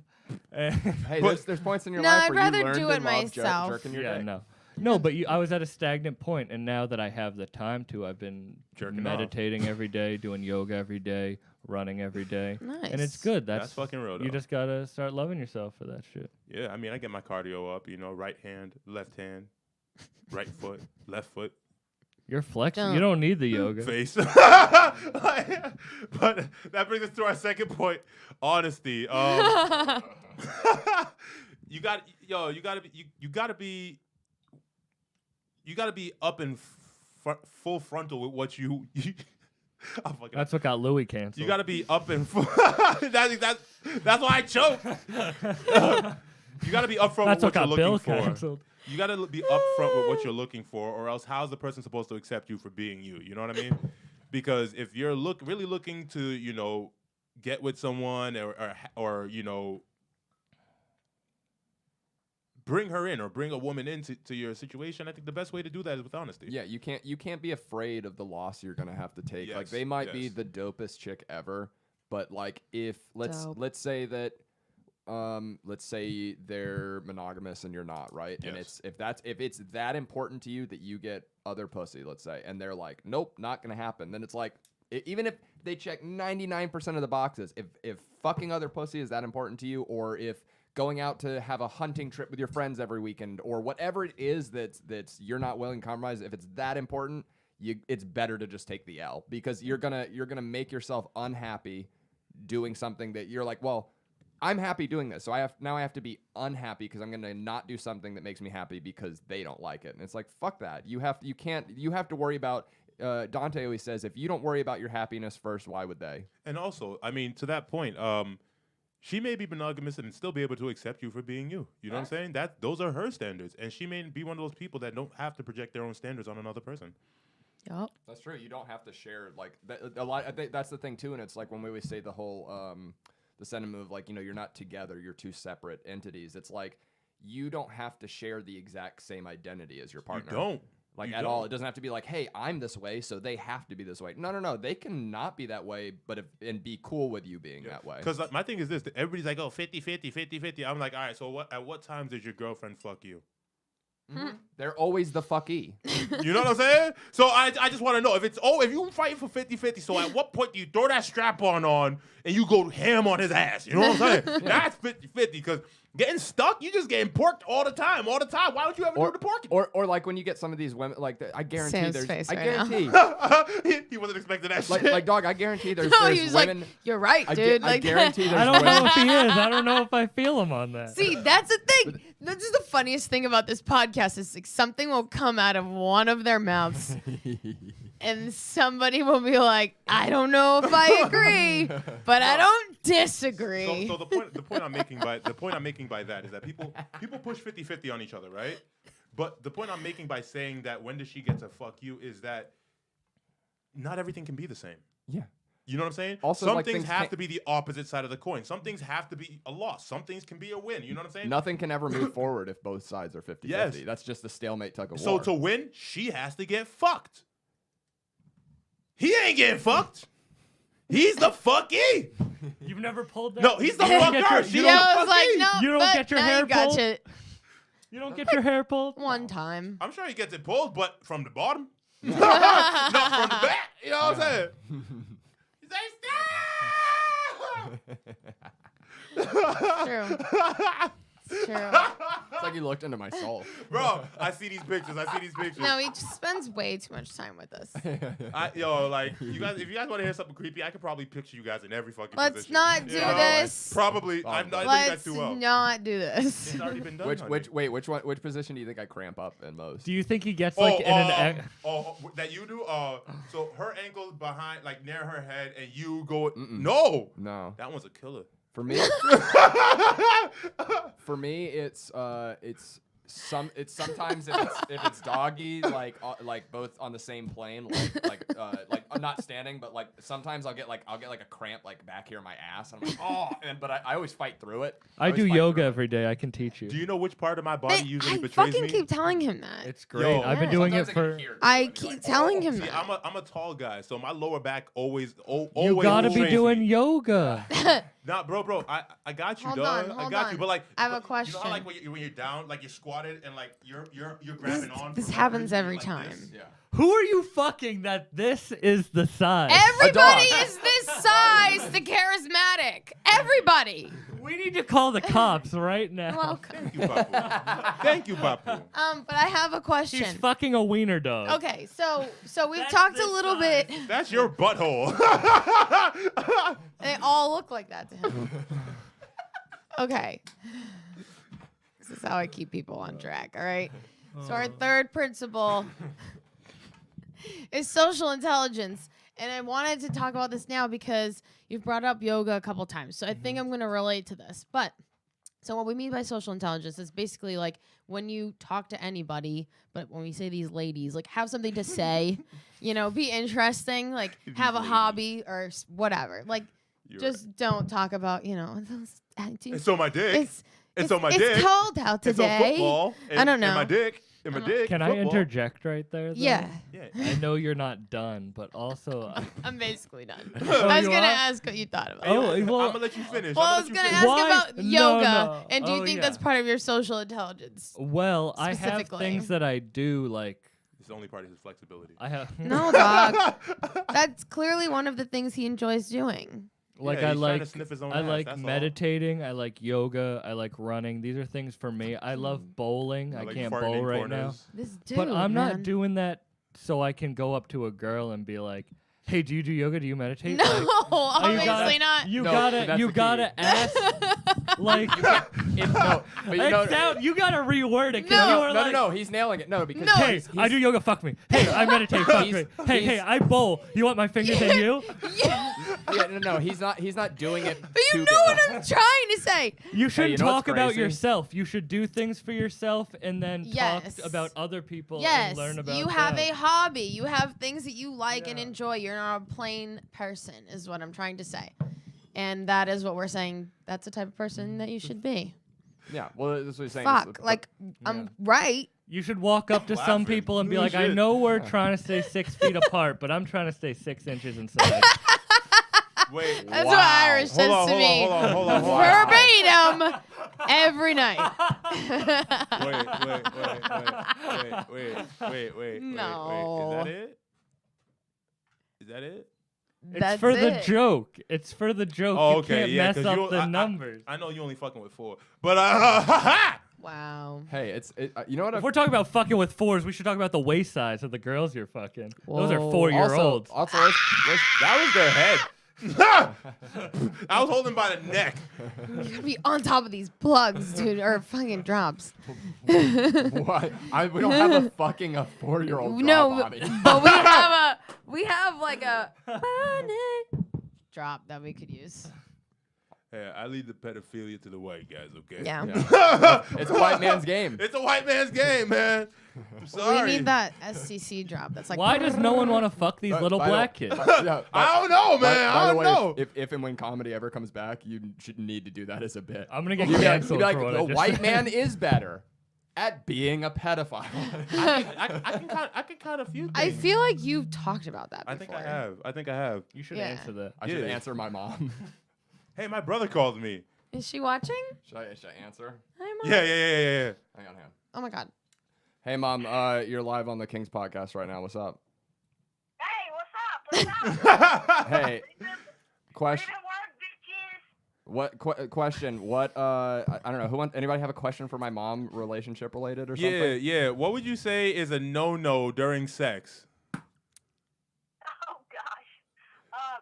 [SPEAKER 3] and-
[SPEAKER 4] Hey, there's points in your
[SPEAKER 2] No,
[SPEAKER 4] life
[SPEAKER 2] I'd
[SPEAKER 4] where you
[SPEAKER 2] rather
[SPEAKER 4] learn
[SPEAKER 2] do
[SPEAKER 4] to
[SPEAKER 2] it
[SPEAKER 4] love
[SPEAKER 2] myself.
[SPEAKER 4] jerking your
[SPEAKER 3] yeah,
[SPEAKER 4] dick.
[SPEAKER 3] no, but I was at a stagnant point, and now that I have the time to, I've been
[SPEAKER 1] Jerking off.
[SPEAKER 3] meditating every day, doing yoga every day, running every day,
[SPEAKER 2] Nice.
[SPEAKER 3] and it's good.
[SPEAKER 1] That's fucking real,
[SPEAKER 3] You
[SPEAKER 1] though.
[SPEAKER 3] just gotta start loving yourself for that shit.
[SPEAKER 1] Yeah, I mean, I get my cardio up, right hand, left hand, right foot, left foot,
[SPEAKER 3] You're flexing.
[SPEAKER 2] Don't.
[SPEAKER 3] You don't need the yoga.
[SPEAKER 1] face. But that brings us to our second point, honesty. You gotta be up in full frontal with what you I'm fucking
[SPEAKER 3] That's what got Louis canceled.
[SPEAKER 1] you gotta be up in that's why I choke. You gotta be upfront
[SPEAKER 3] That's
[SPEAKER 1] with
[SPEAKER 3] what
[SPEAKER 1] what
[SPEAKER 3] got
[SPEAKER 1] you're
[SPEAKER 3] Bill
[SPEAKER 1] looking for.
[SPEAKER 3] canceled.
[SPEAKER 1] You gotta be upfront with what you're looking for, or else how's the person supposed to accept you for being you? You know what I mean? Because if you're really looking to, get with someone or bring her in or bring a woman into your situation, I think the best way to do that is with honesty.
[SPEAKER 4] Yeah, you can't be afraid of the loss you're gonna have to take. Like
[SPEAKER 1] Yes,
[SPEAKER 4] they might be
[SPEAKER 1] yes.
[SPEAKER 4] the dopest chick ever, but like if let's
[SPEAKER 2] Dope.
[SPEAKER 4] say that let's say they're monogamous and you're not, right? And
[SPEAKER 1] Yes.
[SPEAKER 4] if it's that important to you that you get other pussy, let's say, and they're like, nope, not gonna happen, then it's like even if they check 99% of the boxes, if fucking other pussy is that important to you, or if going out to have a hunting trip with your friends every weekend, or whatever it is that's you're not willing to compromise, if it's that important, it's better to just take the L, because you're gonna make yourself unhappy doing something that you're like, well, I'm happy doing this, so I have to be unhappy because I'm gonna not do something that makes me happy because they don't like it. And it's like, fuck that. You have to worry about. Dante always says, if you don't worry about your happiness first, why would they?
[SPEAKER 1] And also, I mean, to that point, she may be monogamous and still be able to accept you for being you. You know what I'm saying? Those are her standards, and she may be one of those people that don't have to project their own standards on another person.
[SPEAKER 2] Yep.
[SPEAKER 4] That's true. You don't have to share like that, a lot. I think that's the thing too, and it's like when we always say the whole the sentiment of like, you're not together, you're two separate entities. It's like you don't have to share the exact same identity as your partner.
[SPEAKER 1] You don't.
[SPEAKER 4] Like at all. It doesn't have to be like, hey, I'm this way, so they have to be this way. No. They can not be that way, and be cool with you being that way.
[SPEAKER 1] Because my thing is this: everybody's like, oh, 50-50, 50-50. I'm like, all right. So at what times does your girlfriend fuck you?
[SPEAKER 4] Mm-hmm. They're always the fucky.
[SPEAKER 1] You know what I'm saying? So I just want to know if you fighting for 50-50. So at what point do you throw that strap on and you go ham on his ass? You know what I'm saying? That's 50-50 because. Getting stuck, you just getting porked all the time. Why would you ever do the porking?
[SPEAKER 4] Or like when you get some of these women, like I guarantee
[SPEAKER 2] Sam's
[SPEAKER 4] there's,
[SPEAKER 2] face
[SPEAKER 4] I
[SPEAKER 2] right
[SPEAKER 4] guarantee,
[SPEAKER 1] he wasn't expecting that
[SPEAKER 4] like,
[SPEAKER 1] shit.
[SPEAKER 4] like dog, I guarantee there's
[SPEAKER 2] No,
[SPEAKER 4] there's
[SPEAKER 2] he was
[SPEAKER 4] women.
[SPEAKER 2] like, "You're right, dude."
[SPEAKER 4] I guarantee there's
[SPEAKER 3] I don't know
[SPEAKER 4] women.
[SPEAKER 3] if he is. I don't know if I feel him on that.
[SPEAKER 2] See, that's the thing. This is the funniest thing about this podcast is like something will come out of one of their mouths, and somebody will be like, "I don't know if I agree, but I don't disagree."
[SPEAKER 1] So the point I'm making by that is that people push 50-50 on each other, right? But the point I'm making by saying that when does she get to fuck you is that not everything can be the same.
[SPEAKER 4] Yeah.
[SPEAKER 1] You know what I'm saying?
[SPEAKER 4] Also,
[SPEAKER 1] some
[SPEAKER 4] like,
[SPEAKER 1] things
[SPEAKER 4] things
[SPEAKER 1] have
[SPEAKER 4] can't-
[SPEAKER 1] to be the opposite side of the coin. Some things have to be a loss. Some things can be a win. You know what I'm saying?
[SPEAKER 4] Nothing can ever move forward if both sides are 50-50.
[SPEAKER 1] Yes.
[SPEAKER 4] That's just a stalemate tug of
[SPEAKER 1] So
[SPEAKER 4] war.
[SPEAKER 1] to win, she has to get fucked. He ain't getting fucked. He's the fucky.
[SPEAKER 3] You've never pulled that?
[SPEAKER 1] No, he's the
[SPEAKER 3] You don't get
[SPEAKER 1] fucker.
[SPEAKER 3] your-
[SPEAKER 1] She
[SPEAKER 3] you
[SPEAKER 1] don't
[SPEAKER 2] Yeah, I
[SPEAKER 1] the
[SPEAKER 2] was like,
[SPEAKER 1] fucky.
[SPEAKER 2] no,
[SPEAKER 3] You don't
[SPEAKER 2] but
[SPEAKER 3] get your
[SPEAKER 2] now
[SPEAKER 3] hair
[SPEAKER 2] you got
[SPEAKER 3] pulled?
[SPEAKER 2] you.
[SPEAKER 3] You don't get your hair pulled?
[SPEAKER 2] One time.
[SPEAKER 1] I'm sure he gets it pulled, but from the bottom. Not from the back. You know what I'm saying? He's like, stop!
[SPEAKER 2] True. It's true.
[SPEAKER 4] It's like you looked into my soul.
[SPEAKER 1] Bro, I see these pictures.
[SPEAKER 2] No, he just spends way too much time with us.
[SPEAKER 1] Like, you guys, if you guys want to hear something creepy, I could probably picture you guys in every fucking
[SPEAKER 2] Let's
[SPEAKER 1] position.
[SPEAKER 2] not do this.
[SPEAKER 1] Probably.
[SPEAKER 4] Oh,
[SPEAKER 1] I'm not doing that
[SPEAKER 2] Let's
[SPEAKER 1] too well.
[SPEAKER 2] not do this.
[SPEAKER 1] It's already been done.
[SPEAKER 4] Which position do you think I cramp up in most?
[SPEAKER 3] Do you think he gets like in an...
[SPEAKER 1] That you do? So her ankle's behind, like near her head, and you go. No. That one's a killer.
[SPEAKER 4] For me, it's sometimes if it's doggy, like both on the same plane, like I'm not standing, but like sometimes I'll get like a cramp like back here in my ass, and I'm like, but I always fight through it.
[SPEAKER 3] I do yoga every day. I can teach you.
[SPEAKER 1] Do you know which part of my body usually
[SPEAKER 2] I
[SPEAKER 1] betrays
[SPEAKER 2] fucking
[SPEAKER 1] me?
[SPEAKER 2] keep telling him that.
[SPEAKER 3] It's great.
[SPEAKER 1] Yo.
[SPEAKER 3] I've been doing it
[SPEAKER 4] Sometimes
[SPEAKER 3] for...
[SPEAKER 4] can hear it.
[SPEAKER 2] I keep telling him
[SPEAKER 1] See,
[SPEAKER 2] that.
[SPEAKER 1] I'm a tall guy, so my lower back always
[SPEAKER 3] You gotta be
[SPEAKER 1] betrays
[SPEAKER 3] doing
[SPEAKER 1] me.
[SPEAKER 3] yoga.
[SPEAKER 1] Nah, bro, I got you,
[SPEAKER 2] Hold
[SPEAKER 1] dog.
[SPEAKER 2] on,
[SPEAKER 1] I
[SPEAKER 2] hold
[SPEAKER 1] got
[SPEAKER 2] on.
[SPEAKER 1] you, but like,
[SPEAKER 2] I have a
[SPEAKER 1] You know how, like
[SPEAKER 2] question.
[SPEAKER 1] when you're down, like you're squatted and like you're grabbing on.
[SPEAKER 2] This
[SPEAKER 1] for some
[SPEAKER 2] happens
[SPEAKER 1] reason,
[SPEAKER 2] every
[SPEAKER 1] like
[SPEAKER 2] time.
[SPEAKER 1] this?
[SPEAKER 4] Yeah.
[SPEAKER 3] Who are you fucking that this is the size?
[SPEAKER 2] Everybody
[SPEAKER 4] dog.
[SPEAKER 2] is this size to charismatic. Everybody.
[SPEAKER 3] We need to call the cops right now.
[SPEAKER 2] Welcome.
[SPEAKER 1] Thank you, Bapu. Thank you, Bapu.
[SPEAKER 2] But I have a
[SPEAKER 3] She's
[SPEAKER 2] question.
[SPEAKER 3] fucking a wiener dog.
[SPEAKER 2] Okay, so we've
[SPEAKER 3] That's
[SPEAKER 2] talked a
[SPEAKER 3] this
[SPEAKER 2] little
[SPEAKER 3] size.
[SPEAKER 2] bit.
[SPEAKER 1] That's your butthole.
[SPEAKER 2] They all look like that to him. Okay. This is how I keep people on track, all right? So our third principle is social intelligence. And I wanted to talk about this now because you've brought up yoga a couple times. So I think I'm going to relate to this. But so what we mean by social intelligence is basically like when you talk to anybody, but when we say these ladies, like have something to say, be interesting, like have a hobby or whatever. Like just don't talk about, those
[SPEAKER 1] It's on my dick. It's on my dick.
[SPEAKER 2] It's cold out
[SPEAKER 1] It's on
[SPEAKER 2] today.
[SPEAKER 1] football.
[SPEAKER 2] I don't know.
[SPEAKER 1] In my dick. In my dick.
[SPEAKER 3] Can I
[SPEAKER 1] football.
[SPEAKER 3] interject right there? Though?
[SPEAKER 2] Yeah,
[SPEAKER 1] Yeah.
[SPEAKER 3] I know you're not done, but also...
[SPEAKER 2] I'm basically done.
[SPEAKER 3] Oh,
[SPEAKER 2] I was
[SPEAKER 3] you
[SPEAKER 2] going to
[SPEAKER 3] are?
[SPEAKER 2] ask what you thought about.
[SPEAKER 3] Oh,
[SPEAKER 2] it.
[SPEAKER 3] well-
[SPEAKER 1] I'm gonna let you finish.
[SPEAKER 2] Well, I
[SPEAKER 1] I'm
[SPEAKER 2] was
[SPEAKER 1] gonna
[SPEAKER 2] going
[SPEAKER 1] let
[SPEAKER 2] to
[SPEAKER 1] you
[SPEAKER 2] ask
[SPEAKER 1] finish.
[SPEAKER 2] about
[SPEAKER 3] No,
[SPEAKER 2] yoga,
[SPEAKER 3] no.
[SPEAKER 2] and do you
[SPEAKER 3] Oh,
[SPEAKER 2] think
[SPEAKER 3] yeah.
[SPEAKER 2] that's part of your social intelligence?
[SPEAKER 3] Well, I have
[SPEAKER 2] Specifically.
[SPEAKER 3] things that I do, like...
[SPEAKER 1] It's the only part of his flexibility.
[SPEAKER 3] I have...
[SPEAKER 2] No, dog. That's clearly one of the things he enjoys doing.
[SPEAKER 3] Like
[SPEAKER 1] Yeah,
[SPEAKER 3] I
[SPEAKER 1] he's trying to
[SPEAKER 3] like
[SPEAKER 1] sniff his own
[SPEAKER 3] I
[SPEAKER 1] ass,
[SPEAKER 3] like
[SPEAKER 1] that's all.
[SPEAKER 3] meditating, I like yoga, I like running. These are things for me. I love bowling. I
[SPEAKER 1] like
[SPEAKER 3] can't
[SPEAKER 1] farting
[SPEAKER 3] bowl
[SPEAKER 1] in
[SPEAKER 3] right
[SPEAKER 1] corners.
[SPEAKER 2] This dude,
[SPEAKER 3] now. But I'm
[SPEAKER 2] man.
[SPEAKER 3] not doing that so I can go up to a girl and be like, hey, do you do yoga? Do you meditate?
[SPEAKER 2] No,
[SPEAKER 3] Like,
[SPEAKER 2] obviously not.
[SPEAKER 3] You
[SPEAKER 4] No, that's the
[SPEAKER 3] gotta
[SPEAKER 4] key.
[SPEAKER 3] ask. Like,
[SPEAKER 4] no,
[SPEAKER 3] you gotta reword it. 'Cause
[SPEAKER 2] No.
[SPEAKER 3] you are
[SPEAKER 4] no,
[SPEAKER 3] like,
[SPEAKER 4] no, he's nailing it. No, because
[SPEAKER 2] No.
[SPEAKER 3] Hey,
[SPEAKER 4] he's-
[SPEAKER 3] I do yoga. Fuck me. Hey, I meditate. Fuck me. Hey, I bowl. You want my fingers in you?
[SPEAKER 2] Yeah.
[SPEAKER 4] Yeah, no, he's not doing it.
[SPEAKER 2] But you
[SPEAKER 4] to
[SPEAKER 2] know
[SPEAKER 4] get-
[SPEAKER 2] what I'm trying to say.
[SPEAKER 3] You shouldn't
[SPEAKER 4] you know what's
[SPEAKER 3] talk about
[SPEAKER 4] crazy?
[SPEAKER 3] yourself. You should do things for yourself and then
[SPEAKER 2] Yes.
[SPEAKER 3] talk about other people
[SPEAKER 2] Yes,
[SPEAKER 3] and learn about
[SPEAKER 2] you have
[SPEAKER 3] them.
[SPEAKER 2] a hobby. You have things that you like and enjoy. You're not a plain person, is what I'm trying to say. And that is what we're saying. That's the type of person that you should be.
[SPEAKER 4] Yeah, well, that's what he's saying.
[SPEAKER 2] Fuck. Like, I'm right.
[SPEAKER 3] You should walk up to some
[SPEAKER 1] Laughing.
[SPEAKER 3] people and be
[SPEAKER 1] You
[SPEAKER 3] like, I
[SPEAKER 1] should.
[SPEAKER 3] know we're trying to stay 6 feet apart, but I'm trying to stay 6 inches inside.
[SPEAKER 1] Wait.
[SPEAKER 2] That's
[SPEAKER 4] Wow.
[SPEAKER 2] what Irish says
[SPEAKER 1] Hold on,
[SPEAKER 2] to
[SPEAKER 1] hold
[SPEAKER 2] me.
[SPEAKER 1] on, hold on, hold on.
[SPEAKER 2] Verbatim every night.
[SPEAKER 1] Wait.
[SPEAKER 2] No.
[SPEAKER 1] Is that it?
[SPEAKER 3] It's
[SPEAKER 2] That's
[SPEAKER 3] for the
[SPEAKER 2] it.
[SPEAKER 3] joke. It's for the joke.
[SPEAKER 1] Oh,
[SPEAKER 3] You
[SPEAKER 1] okay,
[SPEAKER 3] can't
[SPEAKER 1] yeah,
[SPEAKER 3] mess
[SPEAKER 1] 'cause
[SPEAKER 3] up
[SPEAKER 1] you-
[SPEAKER 3] the numbers.
[SPEAKER 1] I know you only fucking with 4, but
[SPEAKER 2] Wow.
[SPEAKER 4] Hey, you know what?
[SPEAKER 3] If we're talking about fucking with 4s, we should talk about the waist size of the girls you're fucking. Those are
[SPEAKER 2] Whoa.
[SPEAKER 3] 4-year-olds.
[SPEAKER 4] Also, that was their head.
[SPEAKER 1] I was holding by the neck.
[SPEAKER 2] You gotta be on top of these plugs, dude, or fucking drops.
[SPEAKER 4] What? We don't have a fucking 4-year-old.
[SPEAKER 2] No,
[SPEAKER 4] Bobby.
[SPEAKER 2] but we have like a funny drop that we could use.
[SPEAKER 1] Hey, I leave the pedophilia to the white guys, okay?
[SPEAKER 2] Yeah.
[SPEAKER 4] It's a white man's game.
[SPEAKER 1] It's a white man's game, man. I'm sorry.
[SPEAKER 2] We need that SCC drop. That's like.
[SPEAKER 3] Why does no one want to fuck these little
[SPEAKER 4] By the-
[SPEAKER 3] black kids?
[SPEAKER 4] Yeah,
[SPEAKER 1] I don't know, man.
[SPEAKER 4] by
[SPEAKER 1] I
[SPEAKER 4] the
[SPEAKER 1] don't
[SPEAKER 4] way,
[SPEAKER 1] know.
[SPEAKER 4] If and when comedy ever comes back, you should need to do that as a bit.
[SPEAKER 3] I'm gonna get
[SPEAKER 4] You'd be like,
[SPEAKER 3] canceled
[SPEAKER 4] you'd be like,
[SPEAKER 3] for what
[SPEAKER 4] the
[SPEAKER 3] I just
[SPEAKER 4] white
[SPEAKER 3] said.
[SPEAKER 4] man is better at being a pedophile.
[SPEAKER 1] I can count a few things.
[SPEAKER 2] I feel like you've talked about that before.
[SPEAKER 1] I think I have.
[SPEAKER 3] You should
[SPEAKER 2] Yeah.
[SPEAKER 3] answer that.
[SPEAKER 4] I should
[SPEAKER 1] Yeah.
[SPEAKER 4] answer my mom.
[SPEAKER 1] Hey, my brother called me.
[SPEAKER 2] Is she watching?
[SPEAKER 4] Should I answer?
[SPEAKER 2] Hi, Mom.
[SPEAKER 1] Yeah.
[SPEAKER 4] Hang on.
[SPEAKER 2] Oh my God.
[SPEAKER 4] Hey, Mom, you're live on the Kingz Podcast right now. What's up?
[SPEAKER 7] Hey, what's up?
[SPEAKER 4] Hey, question.
[SPEAKER 7] Leave it work, bitches.
[SPEAKER 4] Question? What? I don't know. Anybody have a question for my mom, relationship related or something?
[SPEAKER 1] Yeah. What would you say is a no-no during sex?
[SPEAKER 7] Oh gosh.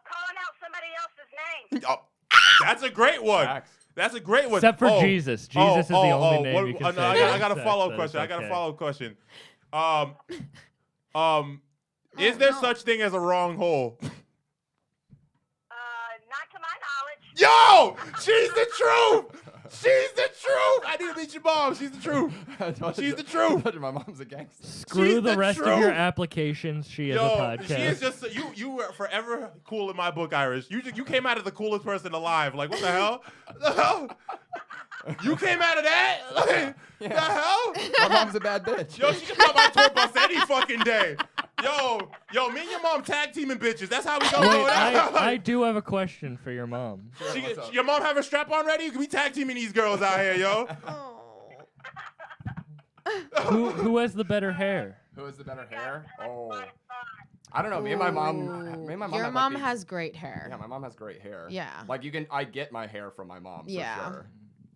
[SPEAKER 7] Calling out somebody else's name.
[SPEAKER 1] Oh, that's a great one.
[SPEAKER 4] Facts.
[SPEAKER 1] That's a great one.
[SPEAKER 3] Except for Jesus. Jesus is the only name you can say.
[SPEAKER 1] I got a
[SPEAKER 3] Sex,
[SPEAKER 1] follow-up
[SPEAKER 3] so
[SPEAKER 1] question. I
[SPEAKER 3] it's
[SPEAKER 1] got a
[SPEAKER 3] okay.
[SPEAKER 1] follow-up question. Is there
[SPEAKER 2] no.
[SPEAKER 1] such thing as a wrong hole?
[SPEAKER 7] Not to my knowledge.
[SPEAKER 1] Yo, she's the truth. She's the truth. I need to meet your mom. She's the truth. She's the truth.
[SPEAKER 4] I told you my mom's a gangster.
[SPEAKER 3] Screw
[SPEAKER 1] She's
[SPEAKER 3] the
[SPEAKER 1] the
[SPEAKER 3] rest of your
[SPEAKER 1] truth.
[SPEAKER 3] applications. She is a
[SPEAKER 1] Yo,
[SPEAKER 3] podcast.
[SPEAKER 1] she is just you were forever cool in my book, Irish. You came out of the coolest person alive. Like what the hell? The hell? You came out of that? Like, the hell?
[SPEAKER 4] My mom's a bad bitch.
[SPEAKER 1] Yo, she can come out tour bus any fucking day. Yo, me and your mom tag teaming bitches. That's how we gonna go
[SPEAKER 3] Wait,
[SPEAKER 1] down.
[SPEAKER 3] I do have a question for your mom.
[SPEAKER 1] Your mom have a strap on ready? We tag teaming these girls out here, yo.
[SPEAKER 3] Who has the better hair?
[SPEAKER 4] Who has the better hair? Oh, I don't know. Me and my mom.
[SPEAKER 2] Your
[SPEAKER 4] have, like,
[SPEAKER 2] mom
[SPEAKER 4] these-
[SPEAKER 2] has great hair.
[SPEAKER 4] Yeah, my mom has great hair.
[SPEAKER 2] Yeah.
[SPEAKER 4] Like I get my hair from my mom.
[SPEAKER 2] Yeah.
[SPEAKER 4] For sure.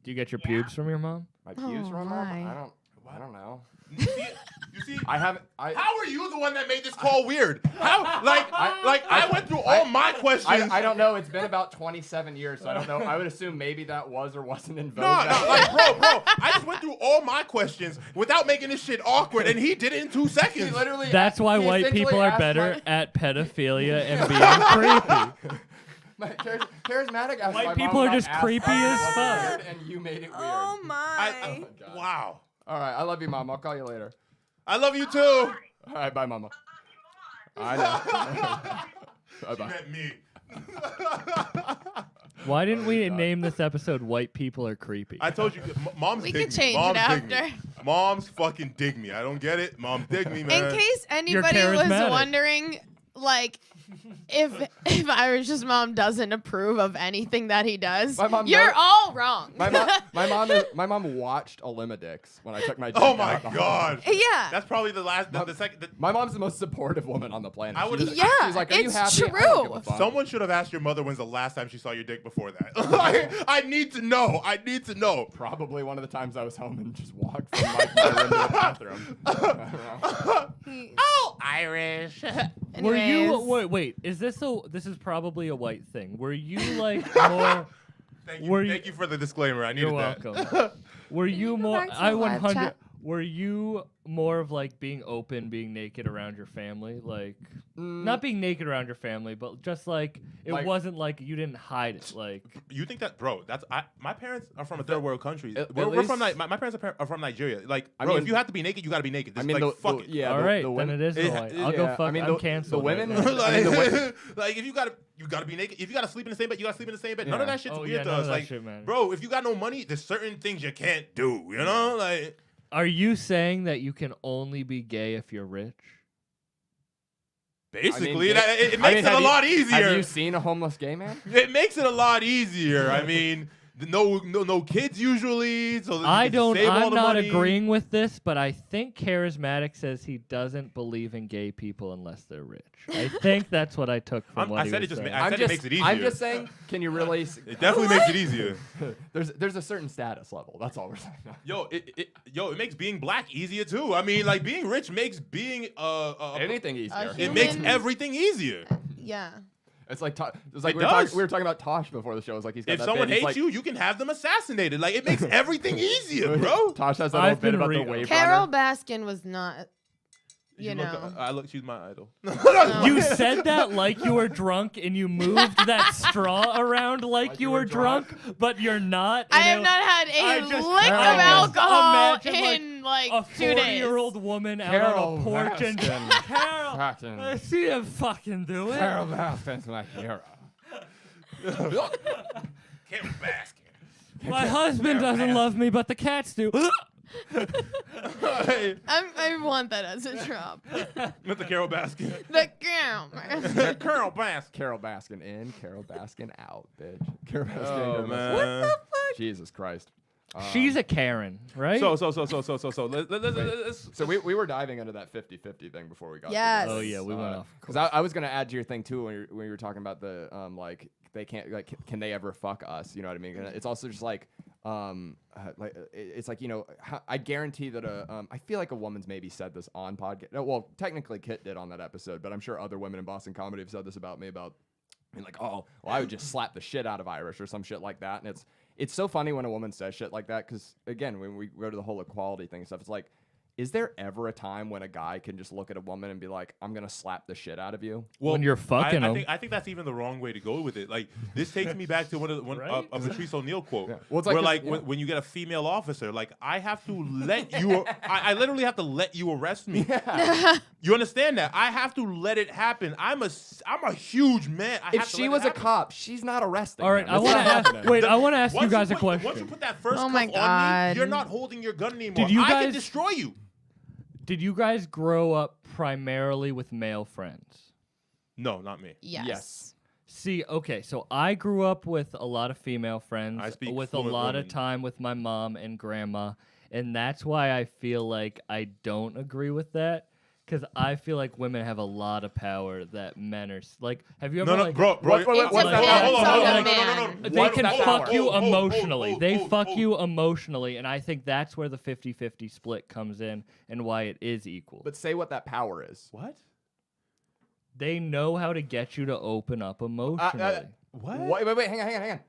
[SPEAKER 3] Do you get your pubes from your mom?
[SPEAKER 4] My pubes from my mom.
[SPEAKER 2] my.
[SPEAKER 4] I don't know.
[SPEAKER 1] You see?
[SPEAKER 4] I haven't.
[SPEAKER 1] How are you the one that made this call weird? How? I went through all my questions.
[SPEAKER 4] I don't know. It's been about 27 years, so I don't know. I would assume maybe that was or wasn't in vogue.
[SPEAKER 1] No, like, bro, I just went through all my questions without making this shit awkward, and he did it in 2
[SPEAKER 4] He
[SPEAKER 1] seconds.
[SPEAKER 4] literally.
[SPEAKER 3] That's why
[SPEAKER 4] he
[SPEAKER 3] white
[SPEAKER 4] essentially
[SPEAKER 3] people are
[SPEAKER 4] asked
[SPEAKER 3] better at pedophilia and being creepy.
[SPEAKER 4] Charismatic. asked
[SPEAKER 3] White
[SPEAKER 4] my
[SPEAKER 3] people
[SPEAKER 4] mom
[SPEAKER 3] are
[SPEAKER 4] about
[SPEAKER 3] just
[SPEAKER 4] ass
[SPEAKER 3] creepy
[SPEAKER 4] fucking
[SPEAKER 3] as
[SPEAKER 4] wasn't
[SPEAKER 3] fuck.
[SPEAKER 4] weird, and you made it weird.
[SPEAKER 2] Oh my.
[SPEAKER 4] Oh, God.
[SPEAKER 1] Wow.
[SPEAKER 4] All right, I love you, Mom. I'll call you later.
[SPEAKER 1] I love you too.
[SPEAKER 4] All right, bye, Mama. I know.
[SPEAKER 1] She
[SPEAKER 4] Bye-bye.
[SPEAKER 1] meant me.
[SPEAKER 3] Why didn't we name this episode "White People Are Creepy"?
[SPEAKER 1] I told you, moms
[SPEAKER 2] We
[SPEAKER 1] dig
[SPEAKER 2] could
[SPEAKER 1] me.
[SPEAKER 2] change
[SPEAKER 1] Moms
[SPEAKER 2] it
[SPEAKER 1] dig me.
[SPEAKER 2] after.
[SPEAKER 1] Moms fucking dig me. I don't get it. Mom dig me, man.
[SPEAKER 2] In case anybody was
[SPEAKER 3] charismatic.
[SPEAKER 2] wondering, like, if Irish's mom doesn't approve of anything that he does,
[SPEAKER 4] My mom
[SPEAKER 2] you're
[SPEAKER 4] knows-
[SPEAKER 2] all wrong.
[SPEAKER 4] My mom watched Olimidix when I took my.
[SPEAKER 1] Oh
[SPEAKER 4] dick
[SPEAKER 1] my
[SPEAKER 4] out on-
[SPEAKER 1] god.
[SPEAKER 2] Yeah.
[SPEAKER 1] That's probably the last, the second.
[SPEAKER 4] My mom's the most supportive woman on the planet.
[SPEAKER 1] I
[SPEAKER 4] She
[SPEAKER 1] would-
[SPEAKER 4] just-
[SPEAKER 2] Yeah,
[SPEAKER 4] she's like, "Are you
[SPEAKER 2] it's
[SPEAKER 4] happy?" I don't
[SPEAKER 2] true.
[SPEAKER 4] give a fuck.
[SPEAKER 1] Someone should have asked your mother when's the last time she saw your dick before that. I need to know. I need to know.
[SPEAKER 4] Probably one of the times I was home and just walked from my room to the bathroom. I don't know.
[SPEAKER 1] Oh, Irish.
[SPEAKER 3] Were you
[SPEAKER 2] Anyways.
[SPEAKER 3] wait? Is this is probably a white thing? Were you like more?
[SPEAKER 1] Thank you for the disclaimer. I needed
[SPEAKER 3] You're
[SPEAKER 1] that.
[SPEAKER 3] welcome. Were you
[SPEAKER 2] go
[SPEAKER 3] more?
[SPEAKER 2] back to
[SPEAKER 3] I
[SPEAKER 2] the live
[SPEAKER 3] 100.
[SPEAKER 2] chat?
[SPEAKER 3] Were you more of like being open, being naked around your family, like not being naked around your family, but just like it
[SPEAKER 4] Like-
[SPEAKER 3] wasn't like you didn't hide it, like.
[SPEAKER 1] You think that, bro? My parents are from a third world country.
[SPEAKER 4] At
[SPEAKER 1] We're from
[SPEAKER 4] least-
[SPEAKER 1] my parents are from Nigeria. Like,
[SPEAKER 4] I
[SPEAKER 1] bro,
[SPEAKER 4] mean-
[SPEAKER 1] if you have to be naked, you gotta be naked.
[SPEAKER 4] I
[SPEAKER 1] Just
[SPEAKER 4] mean,
[SPEAKER 1] like fuck it.
[SPEAKER 4] yeah.
[SPEAKER 3] All
[SPEAKER 4] the,
[SPEAKER 3] right,
[SPEAKER 4] the
[SPEAKER 3] then
[SPEAKER 4] women,
[SPEAKER 3] it is.
[SPEAKER 1] it-
[SPEAKER 3] I'll
[SPEAKER 4] yeah,
[SPEAKER 3] go
[SPEAKER 4] I
[SPEAKER 3] fuck.
[SPEAKER 4] mean,
[SPEAKER 3] I'm
[SPEAKER 4] the
[SPEAKER 3] canceled.
[SPEAKER 4] women-
[SPEAKER 3] right now.
[SPEAKER 1] like,
[SPEAKER 4] I mean, the
[SPEAKER 1] like, if you gotta be naked. If you gotta sleep in the same bed, you gotta sleep in the same bed. None of
[SPEAKER 4] Yeah.
[SPEAKER 1] that shit's
[SPEAKER 3] Oh,
[SPEAKER 1] weird
[SPEAKER 3] yeah,
[SPEAKER 1] to
[SPEAKER 3] none of
[SPEAKER 1] us.
[SPEAKER 3] that
[SPEAKER 1] Like,
[SPEAKER 3] shit matters.
[SPEAKER 1] bro, if you got no money, there's certain things you can't do. You know, like.
[SPEAKER 3] Are you saying that you can only be gay if you're rich?
[SPEAKER 1] Basically,
[SPEAKER 4] I mean,
[SPEAKER 1] it makes it a lot easier.
[SPEAKER 4] Have you seen a homeless gay man?
[SPEAKER 1] It makes it a lot easier. I mean, no kids usually. So that you
[SPEAKER 3] I
[SPEAKER 1] can
[SPEAKER 3] don't.
[SPEAKER 1] save all
[SPEAKER 3] I'm
[SPEAKER 1] the
[SPEAKER 3] not
[SPEAKER 1] money.
[SPEAKER 3] agreeing with this, but I think Karizmatik says he doesn't believe in gay people unless they're rich. I think that's what I took from what
[SPEAKER 1] I
[SPEAKER 3] he
[SPEAKER 1] said
[SPEAKER 3] was
[SPEAKER 1] it just.
[SPEAKER 3] saying.
[SPEAKER 1] I said it makes it easier.
[SPEAKER 4] I'm just saying. Can you really?
[SPEAKER 1] It definitely makes it easier.
[SPEAKER 4] There's a certain status level. That's all we're saying.
[SPEAKER 1] Yo, it makes being black easier too. I mean, like being rich makes being
[SPEAKER 4] Anything easier.
[SPEAKER 1] It makes
[SPEAKER 2] Human-
[SPEAKER 1] everything easier.
[SPEAKER 2] Yeah.
[SPEAKER 4] It's like it's like
[SPEAKER 1] It
[SPEAKER 4] we were,
[SPEAKER 1] does.
[SPEAKER 4] we were talking about Tosh before the show. It's like he's got
[SPEAKER 1] If
[SPEAKER 4] that
[SPEAKER 1] someone
[SPEAKER 4] bit, he's
[SPEAKER 1] hates
[SPEAKER 4] like,
[SPEAKER 1] you, you can have them assassinated. Like it makes everything easier, bro.
[SPEAKER 4] Tosh has that
[SPEAKER 3] I've
[SPEAKER 4] whole bit
[SPEAKER 3] been
[SPEAKER 4] about the
[SPEAKER 3] reading-
[SPEAKER 4] wave
[SPEAKER 2] Carol
[SPEAKER 4] runner.
[SPEAKER 2] Baskin was not, you
[SPEAKER 1] look-
[SPEAKER 2] know.
[SPEAKER 1] she's my idol.
[SPEAKER 3] You said that like you were drunk and you moved that straw around like you were drunk, but you're not.
[SPEAKER 2] I
[SPEAKER 3] and
[SPEAKER 2] have
[SPEAKER 3] it-
[SPEAKER 2] not had
[SPEAKER 3] I
[SPEAKER 2] a
[SPEAKER 3] just-
[SPEAKER 2] lick
[SPEAKER 3] I
[SPEAKER 2] of
[SPEAKER 3] just
[SPEAKER 2] alcohol
[SPEAKER 3] imagine,
[SPEAKER 2] in like
[SPEAKER 3] a
[SPEAKER 2] 2 days.
[SPEAKER 3] 40-year-old woman out
[SPEAKER 4] Carol
[SPEAKER 3] on a porch and
[SPEAKER 4] Baskin.
[SPEAKER 3] Carol,
[SPEAKER 4] Fucking-
[SPEAKER 3] I see him fucking do it.
[SPEAKER 4] Carol Baskin's my hero.
[SPEAKER 1] Carol Baskin.
[SPEAKER 3] My husband doesn't love me, but the cats do.
[SPEAKER 2] I want that as a drop.
[SPEAKER 1] With the Carol Baskin.
[SPEAKER 2] The Carol.
[SPEAKER 1] Carol Baskin.
[SPEAKER 4] Carol Baskin in, Carol Baskin out, bitch. Carol Baskin.
[SPEAKER 1] Oh
[SPEAKER 4] Carol Baskin.
[SPEAKER 1] man.
[SPEAKER 4] Jesus Christ.
[SPEAKER 3] She's a Karen, right?
[SPEAKER 1] So let's
[SPEAKER 4] So we were diving into that 50-50 thing before we got.
[SPEAKER 2] Yes.
[SPEAKER 4] To this.
[SPEAKER 3] Oh yeah, we went off.
[SPEAKER 4] Because I was gonna add to your thing too when you were talking about the like they can't like can they ever fuck us? You know what I mean? It's also just like it's like, you know, I guarantee that I feel like a woman's maybe said this on podcast. No, well, technically Kit did on that episode, but I'm sure other women in Boston comedy have said this about me about being like, oh, well, I would just slap the shit out of Irish or some shit like that. And it's so funny when a woman says shit like that because again, when we go to the whole equality thing and stuff, it's like, is there ever a time when a guy can just look at a woman and be like, I'm gonna slap the shit out of you?
[SPEAKER 3] When you're fucking
[SPEAKER 1] I
[SPEAKER 3] 'em.
[SPEAKER 1] think that's even the wrong way to go with it. Like this takes me back to
[SPEAKER 3] Right?
[SPEAKER 1] a Patrice O'Neill quote.
[SPEAKER 4] Yeah. Well, it's like
[SPEAKER 1] where
[SPEAKER 4] this-
[SPEAKER 1] like
[SPEAKER 4] yeah.
[SPEAKER 1] when you get a female officer, like I have to let you. I literally have to let you arrest me. You understand that? I have to let it happen. I'm a huge man. I
[SPEAKER 4] If
[SPEAKER 1] have to
[SPEAKER 4] she
[SPEAKER 1] let
[SPEAKER 4] was
[SPEAKER 1] it
[SPEAKER 4] a
[SPEAKER 1] happen.
[SPEAKER 4] cop, she's not arresting.
[SPEAKER 3] All right,
[SPEAKER 4] him.
[SPEAKER 3] I
[SPEAKER 4] That's
[SPEAKER 3] want to
[SPEAKER 4] not
[SPEAKER 3] ask.
[SPEAKER 4] happening.
[SPEAKER 3] Wait, I want to ask you
[SPEAKER 1] Once
[SPEAKER 3] guys a
[SPEAKER 1] Once
[SPEAKER 3] question.
[SPEAKER 1] you put that first
[SPEAKER 2] Oh
[SPEAKER 1] cuff
[SPEAKER 2] my
[SPEAKER 1] on
[SPEAKER 2] God.
[SPEAKER 1] me, you're not holding your gun anymore.
[SPEAKER 3] Did you
[SPEAKER 1] I can
[SPEAKER 3] guys-
[SPEAKER 1] destroy you.
[SPEAKER 3] Did you guys grow up primarily with male friends?
[SPEAKER 1] No, not me.
[SPEAKER 2] Yes.
[SPEAKER 4] Yes.
[SPEAKER 3] See, okay, so I grew up with a lot of female friends,
[SPEAKER 1] I speak
[SPEAKER 3] with a
[SPEAKER 1] fluent
[SPEAKER 3] lot
[SPEAKER 1] woman.
[SPEAKER 3] of time with my mom and grandma, and that's why I feel like I don't agree with that, because I feel like women have a lot of power that men are like. Have you ever
[SPEAKER 1] No,
[SPEAKER 3] like?
[SPEAKER 1] bro.
[SPEAKER 2] It
[SPEAKER 1] what's
[SPEAKER 2] depends
[SPEAKER 1] that? Hold on,
[SPEAKER 2] on
[SPEAKER 1] hold
[SPEAKER 2] the
[SPEAKER 1] on,
[SPEAKER 2] man.
[SPEAKER 3] They
[SPEAKER 4] What's
[SPEAKER 3] can
[SPEAKER 4] that
[SPEAKER 3] fuck
[SPEAKER 4] power?
[SPEAKER 3] you
[SPEAKER 1] Oh, oh, oh,
[SPEAKER 3] emotionally.
[SPEAKER 1] oh,
[SPEAKER 3] They
[SPEAKER 1] oh,
[SPEAKER 3] fuck
[SPEAKER 1] oh.
[SPEAKER 3] you emotionally, and I think that's where the 50-50 split comes in and why it is equal.
[SPEAKER 4] But say what that power is.
[SPEAKER 1] What?
[SPEAKER 3] They know how to get you to open up emotionally.
[SPEAKER 1] What?
[SPEAKER 4] Wait, hang on.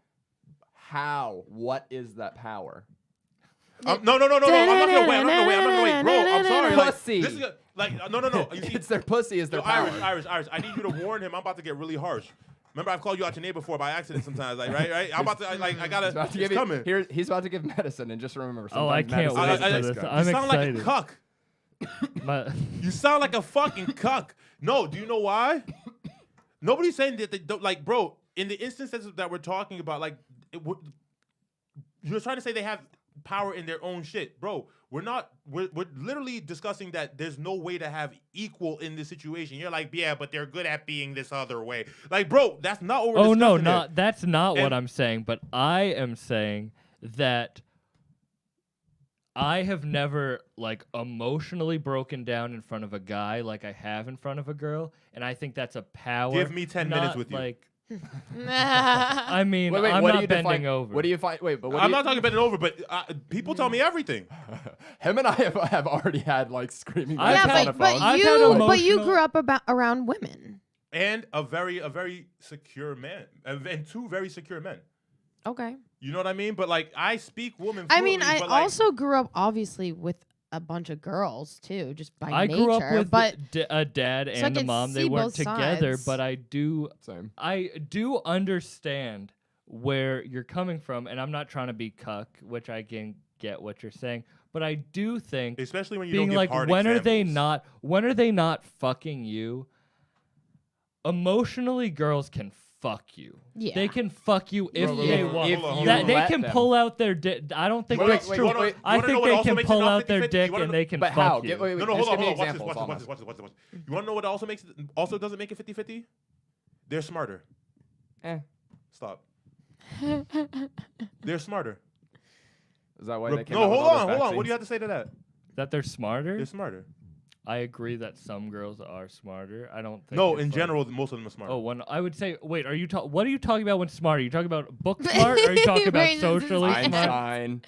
[SPEAKER 4] How? What is that power?
[SPEAKER 1] No. I'm not gonna wait. Bro, I'm sorry. Like,
[SPEAKER 4] Pussy.
[SPEAKER 1] this is no. You see,
[SPEAKER 4] It's their pussy is their
[SPEAKER 1] yo,
[SPEAKER 4] power.
[SPEAKER 1] Irish. I need you to warn him. I'm about to get really harsh. Remember, I've called you out your name before by accident sometimes. Like, right? I'm about to, I gotta.
[SPEAKER 4] He's about to
[SPEAKER 1] It's
[SPEAKER 4] give
[SPEAKER 1] coming.
[SPEAKER 4] Here, he's about to give medicine, and just remember.
[SPEAKER 3] Oh, I
[SPEAKER 4] sometimes
[SPEAKER 3] can't
[SPEAKER 4] medicine
[SPEAKER 3] wait
[SPEAKER 4] is
[SPEAKER 3] for
[SPEAKER 4] the
[SPEAKER 3] this.
[SPEAKER 4] best
[SPEAKER 3] I'm
[SPEAKER 1] You sound like a
[SPEAKER 3] excited.
[SPEAKER 1] cuck.
[SPEAKER 3] My-
[SPEAKER 1] You sound like a fucking cuck. No, do you know why? Nobody's saying that they don't, like, bro, in the instances that we're talking about, like, you're trying to say they have power in their own shit. Bro, we're literally discussing that there's no way to have equal in this situation. You're like, yeah, but they're good at being this other way. Like, bro, that's not what we're
[SPEAKER 3] Oh
[SPEAKER 1] discussing
[SPEAKER 3] no,
[SPEAKER 1] here.
[SPEAKER 3] not that's not what
[SPEAKER 1] And-
[SPEAKER 3] I'm saying, but I am saying that I have never like emotionally broken down in front of a guy like I have in front of a girl, and I think that's a power.
[SPEAKER 1] Give me 10 minutes
[SPEAKER 3] not
[SPEAKER 1] with you.
[SPEAKER 3] Like I mean,
[SPEAKER 4] Wait,
[SPEAKER 3] I'm
[SPEAKER 4] what do
[SPEAKER 3] not
[SPEAKER 4] you
[SPEAKER 3] bending
[SPEAKER 4] define?
[SPEAKER 3] over.
[SPEAKER 4] What do you find? Wait, but what
[SPEAKER 1] I'm
[SPEAKER 4] do you,
[SPEAKER 1] not talking bending over, but people tell me everything.
[SPEAKER 4] Him and I have already had like screaming
[SPEAKER 3] I've
[SPEAKER 4] matches
[SPEAKER 3] had-
[SPEAKER 4] on the phone.
[SPEAKER 3] I've had
[SPEAKER 2] but you
[SPEAKER 3] emotional-
[SPEAKER 2] grew up around women.
[SPEAKER 1] And a very secure man. And two very secure men.
[SPEAKER 2] Okay.
[SPEAKER 1] You know what I mean? But like, I speak woman
[SPEAKER 2] I mean,
[SPEAKER 1] fluently,
[SPEAKER 2] I
[SPEAKER 1] but, like,
[SPEAKER 2] also grew up obviously with a bunch of girls too, just by
[SPEAKER 3] I
[SPEAKER 2] nature.
[SPEAKER 3] grew up with
[SPEAKER 2] but
[SPEAKER 3] a dad
[SPEAKER 2] So I
[SPEAKER 3] and a
[SPEAKER 2] can
[SPEAKER 3] mom. They
[SPEAKER 2] see
[SPEAKER 3] weren't
[SPEAKER 2] both
[SPEAKER 3] together,
[SPEAKER 2] sides.
[SPEAKER 3] but I do understand where you're coming from, and I'm not trying to be cuck, which I can get what you're saying, but I do think
[SPEAKER 1] especially when you
[SPEAKER 3] being
[SPEAKER 1] don't give
[SPEAKER 3] like,
[SPEAKER 1] hard
[SPEAKER 3] when are
[SPEAKER 1] examples.
[SPEAKER 3] they not fucking you? Emotionally, girls can fuck you.
[SPEAKER 2] Yeah.
[SPEAKER 3] They can fuck you if
[SPEAKER 1] Wait,
[SPEAKER 3] they
[SPEAKER 1] wait,
[SPEAKER 3] want.
[SPEAKER 1] hold on, hold
[SPEAKER 3] That
[SPEAKER 1] on.
[SPEAKER 3] they
[SPEAKER 4] let
[SPEAKER 3] can
[SPEAKER 4] them.
[SPEAKER 3] pull out their dick. I don't think
[SPEAKER 1] Wait,
[SPEAKER 3] that's
[SPEAKER 1] wait,
[SPEAKER 3] true.
[SPEAKER 1] you wanna-
[SPEAKER 3] I
[SPEAKER 1] you wanna
[SPEAKER 3] think
[SPEAKER 1] know what
[SPEAKER 3] they
[SPEAKER 1] also
[SPEAKER 3] can
[SPEAKER 1] makes it
[SPEAKER 3] pull
[SPEAKER 1] not
[SPEAKER 3] out their
[SPEAKER 1] 50-50?
[SPEAKER 3] dick
[SPEAKER 1] You wanna
[SPEAKER 3] and
[SPEAKER 1] know-
[SPEAKER 3] they can
[SPEAKER 4] But
[SPEAKER 3] fuck
[SPEAKER 4] how?
[SPEAKER 3] you.
[SPEAKER 4] Wait,
[SPEAKER 1] No, hold on,
[SPEAKER 4] just
[SPEAKER 1] hold
[SPEAKER 4] give me
[SPEAKER 1] on. Watch this,
[SPEAKER 4] examples
[SPEAKER 1] watch
[SPEAKER 4] on
[SPEAKER 1] this,
[SPEAKER 4] that.
[SPEAKER 1] watch this, watch this, watch this. You want to know what also doesn't make it 50-50? They're smarter. Stop. They're smarter.
[SPEAKER 4] Is that why they came
[SPEAKER 1] No,
[SPEAKER 4] out with
[SPEAKER 1] hold
[SPEAKER 4] all
[SPEAKER 1] on,
[SPEAKER 4] those
[SPEAKER 1] hold on. What
[SPEAKER 4] vaccines?
[SPEAKER 1] do you have to say to that?
[SPEAKER 3] That they're smarter.
[SPEAKER 1] They're smarter.
[SPEAKER 3] I agree that some girls are smarter. I don't think.
[SPEAKER 1] No,
[SPEAKER 3] it's
[SPEAKER 1] in
[SPEAKER 3] like-
[SPEAKER 1] general, most of them are smarter.
[SPEAKER 3] Oh, one. I would say. Wait, are you what are you talking about when smart? Are you talking about book smart? Or are you talking about
[SPEAKER 2] Raises his
[SPEAKER 3] socially
[SPEAKER 2] hand.
[SPEAKER 3] smart?
[SPEAKER 4] Einstein.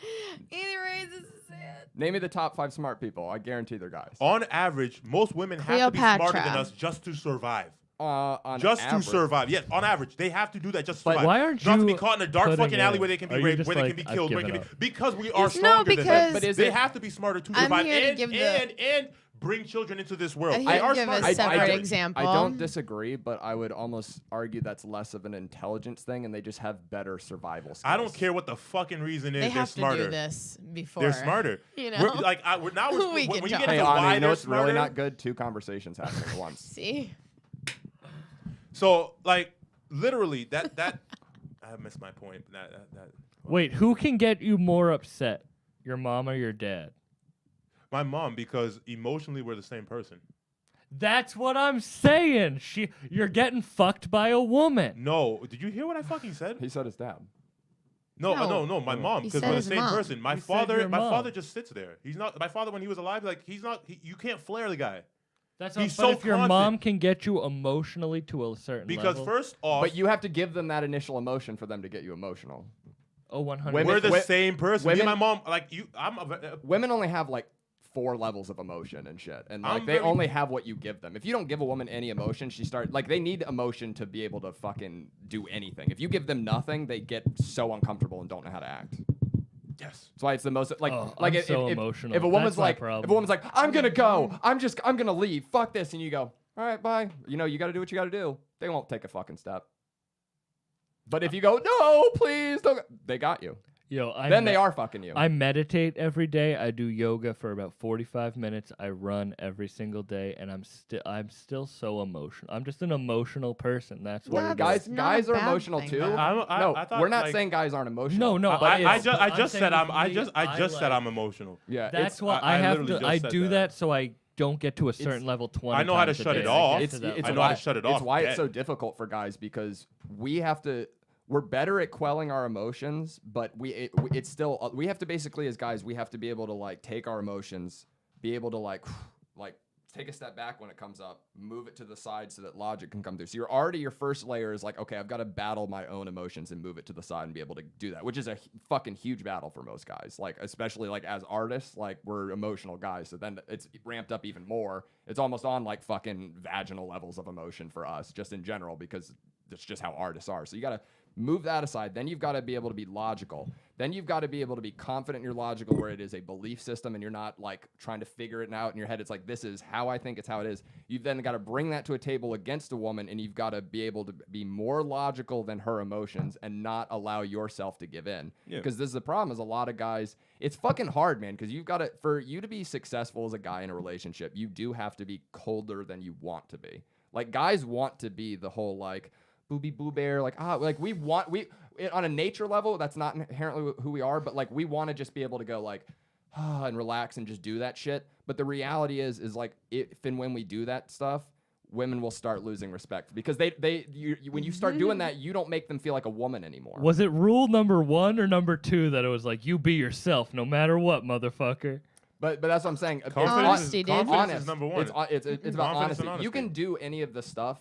[SPEAKER 2] He raises his hand.
[SPEAKER 4] Name me the top 5 smart people. I guarantee they're guys.
[SPEAKER 1] On average, most women have to be
[SPEAKER 2] Cleopatra.
[SPEAKER 1] smarter than us just to survive.
[SPEAKER 4] On
[SPEAKER 1] Just
[SPEAKER 4] average.
[SPEAKER 1] to survive. Yes, on average, they have to do that just to
[SPEAKER 4] But
[SPEAKER 1] survive.
[SPEAKER 3] why aren't
[SPEAKER 1] Not to be
[SPEAKER 3] you
[SPEAKER 1] caught in a dark
[SPEAKER 3] putting
[SPEAKER 1] fucking alley
[SPEAKER 3] it-
[SPEAKER 1] where they can be
[SPEAKER 3] are you
[SPEAKER 1] raped,
[SPEAKER 3] just
[SPEAKER 1] where they
[SPEAKER 3] like,
[SPEAKER 1] can be
[SPEAKER 3] I've
[SPEAKER 1] killed, where
[SPEAKER 3] given
[SPEAKER 1] they can be,
[SPEAKER 3] up?
[SPEAKER 1] because we are
[SPEAKER 2] No,
[SPEAKER 1] stronger than
[SPEAKER 2] because-
[SPEAKER 1] them.
[SPEAKER 4] But is
[SPEAKER 1] They
[SPEAKER 4] it-
[SPEAKER 1] have to be smarter to
[SPEAKER 2] I'm
[SPEAKER 1] survive
[SPEAKER 2] here to give
[SPEAKER 1] and bring children into this world.
[SPEAKER 2] I'm
[SPEAKER 1] They
[SPEAKER 2] here to
[SPEAKER 1] are
[SPEAKER 2] give a
[SPEAKER 1] smarter.
[SPEAKER 2] separate
[SPEAKER 1] I-
[SPEAKER 2] example.
[SPEAKER 4] I don't disagree, but I would almost argue that's less of an intelligence thing, and they just have better survival skills.
[SPEAKER 1] I don't care what the fucking reason is.
[SPEAKER 2] They
[SPEAKER 1] They're
[SPEAKER 2] have
[SPEAKER 1] smarter.
[SPEAKER 2] to do this before.
[SPEAKER 1] They're smarter.
[SPEAKER 2] You know?
[SPEAKER 1] We're now
[SPEAKER 2] We
[SPEAKER 1] when
[SPEAKER 2] can
[SPEAKER 1] you
[SPEAKER 2] talk.
[SPEAKER 1] get
[SPEAKER 4] Hey,
[SPEAKER 1] into
[SPEAKER 4] Ani,
[SPEAKER 1] why
[SPEAKER 4] you know
[SPEAKER 1] they're
[SPEAKER 4] it's really
[SPEAKER 1] smarter.
[SPEAKER 4] not good? 2 conversations happening at once.
[SPEAKER 2] See?
[SPEAKER 1] So like literally that I missed my point. That
[SPEAKER 3] Wait, who can get you more upset? Your mom or your dad?
[SPEAKER 1] my mom, because emotionally we're the same person.
[SPEAKER 3] That's what I'm saying. You're getting fucked by a woman.
[SPEAKER 1] No, did you hear what I fucking said?
[SPEAKER 4] He said his dad.
[SPEAKER 1] No,
[SPEAKER 2] No.
[SPEAKER 1] no, my mom,
[SPEAKER 2] He
[SPEAKER 1] because
[SPEAKER 2] said
[SPEAKER 1] we're the
[SPEAKER 2] his
[SPEAKER 1] same
[SPEAKER 2] mom.
[SPEAKER 1] person. My
[SPEAKER 3] You said your mom.
[SPEAKER 1] father just sits there. He's not. My father, when he was alive, like you can't flare the guy.
[SPEAKER 3] That's
[SPEAKER 1] He's
[SPEAKER 3] but
[SPEAKER 1] so
[SPEAKER 3] if your
[SPEAKER 1] constant.
[SPEAKER 3] mom can get you emotionally to a certain
[SPEAKER 1] Because
[SPEAKER 3] level.
[SPEAKER 1] first off,
[SPEAKER 4] But you have to give them that initial emotion for them to get you emotional.
[SPEAKER 3] Oh, 100.
[SPEAKER 4] Women-
[SPEAKER 1] we're the
[SPEAKER 4] wi-
[SPEAKER 1] same person. Me and my
[SPEAKER 4] women-
[SPEAKER 1] mom, like you,
[SPEAKER 4] Women only have like 4 levels of emotion and shit, and like
[SPEAKER 1] I'm
[SPEAKER 4] they
[SPEAKER 1] very-
[SPEAKER 4] only have what you give them. If you don't give a woman any emotion, they need emotion to be able to fucking do anything. If you give them nothing, they get so uncomfortable and don't know how to act.
[SPEAKER 1] yes.
[SPEAKER 4] That's why it's the most like
[SPEAKER 3] Oh,
[SPEAKER 4] like
[SPEAKER 3] I'm
[SPEAKER 4] if,
[SPEAKER 3] so
[SPEAKER 4] if,
[SPEAKER 3] emotional.
[SPEAKER 4] if a woman's
[SPEAKER 3] That's my
[SPEAKER 4] like
[SPEAKER 3] problem.
[SPEAKER 4] if a woman's like I'm gonna go, I'm gonna leave, fuck this, and you go, all right, bye. You know you got to do what you got to do. They won't take a fucking step. But if you go, no, please don't, they got you.
[SPEAKER 3] Yo,
[SPEAKER 4] Then they are fucking you.
[SPEAKER 3] I meditate every day. I do yoga for about 45 minutes. I run every single day, and I'm still so emotional. I'm just an emotional person. That's what
[SPEAKER 2] Well,
[SPEAKER 3] it
[SPEAKER 2] that's
[SPEAKER 3] is.
[SPEAKER 2] not
[SPEAKER 4] guys
[SPEAKER 2] a
[SPEAKER 4] are
[SPEAKER 2] bad
[SPEAKER 4] emotional
[SPEAKER 2] thing,
[SPEAKER 4] too.
[SPEAKER 2] though.
[SPEAKER 4] No,
[SPEAKER 1] I thought,
[SPEAKER 4] we're not
[SPEAKER 1] like-
[SPEAKER 4] saying guys aren't emotional.
[SPEAKER 3] No,
[SPEAKER 4] but
[SPEAKER 3] but
[SPEAKER 1] I
[SPEAKER 3] it's-
[SPEAKER 1] just, I
[SPEAKER 3] I'm
[SPEAKER 1] just
[SPEAKER 3] saying
[SPEAKER 1] said
[SPEAKER 3] with
[SPEAKER 1] I
[SPEAKER 3] me,
[SPEAKER 1] just said
[SPEAKER 3] like-
[SPEAKER 1] I'm emotional.
[SPEAKER 4] Yeah,
[SPEAKER 3] That's
[SPEAKER 4] it's,
[SPEAKER 3] why
[SPEAKER 1] I
[SPEAKER 3] I have
[SPEAKER 1] literally
[SPEAKER 3] to. I
[SPEAKER 1] just said
[SPEAKER 3] do
[SPEAKER 1] that.
[SPEAKER 3] that so I don't get to a certain level 20
[SPEAKER 1] I know how to
[SPEAKER 3] times a
[SPEAKER 1] shut
[SPEAKER 3] day.
[SPEAKER 1] it
[SPEAKER 3] I
[SPEAKER 1] off.
[SPEAKER 3] get
[SPEAKER 4] it's,
[SPEAKER 3] to that
[SPEAKER 4] it's
[SPEAKER 1] I
[SPEAKER 3] level.
[SPEAKER 1] know how
[SPEAKER 4] why,
[SPEAKER 1] to shut it
[SPEAKER 4] it's
[SPEAKER 1] off
[SPEAKER 4] why
[SPEAKER 1] dead.
[SPEAKER 4] it's so difficult for guys because we're better at quelling our emotions, but it's still we have to basically as guys we have to be able to like take our emotions, be able to like take a step back when it comes up, move it to the side so that logic can come through. So your first layer is like, okay, I've got to battle my own emotions and move it to the side and be able to do that, which is a fucking huge battle for most guys. Like, especially like as artists, like we're emotional guys. So then it's ramped up even more. It's almost on like fucking vaginal levels of emotion for us just in general, because that's just how artists are. So you got to move that aside. Then you've got to be able to be logical. Then you've got to be able to be confident you're logical, where it is a belief system and you're not like trying to figure it out in your head. It's like, this is how I think, it's how it is. You've then got to bring that to a table against a woman, and you've got to be able to be more logical than her emotions and not allow yourself to give in.
[SPEAKER 1] Yeah.
[SPEAKER 4] Because this is the problem, is a lot of guys, it's fucking hard, man, because you've got to, for you to be successful as a guy in a relationship, you do have to be colder than you want to be. Like, guys want to be the whole like booby boo bear, like we on a nature level, that's not inherently who we are, but like we want to just be able to go like and relax and just do that shit. But the reality is like if and when we do that stuff, women will start losing respect, because when you start doing that, you don't make them feel like a woman anymore.
[SPEAKER 3] Was it rule number 1 or number 2 that it was like, you be yourself no matter what, motherfucker?
[SPEAKER 4] But that's what I'm saying.
[SPEAKER 1] Confidence,
[SPEAKER 2] Honesty, dude.
[SPEAKER 1] confidence
[SPEAKER 4] Honest.
[SPEAKER 1] is number one.
[SPEAKER 4] It's about
[SPEAKER 1] Confidence
[SPEAKER 4] honesty.
[SPEAKER 1] and
[SPEAKER 4] You can do any of the stuff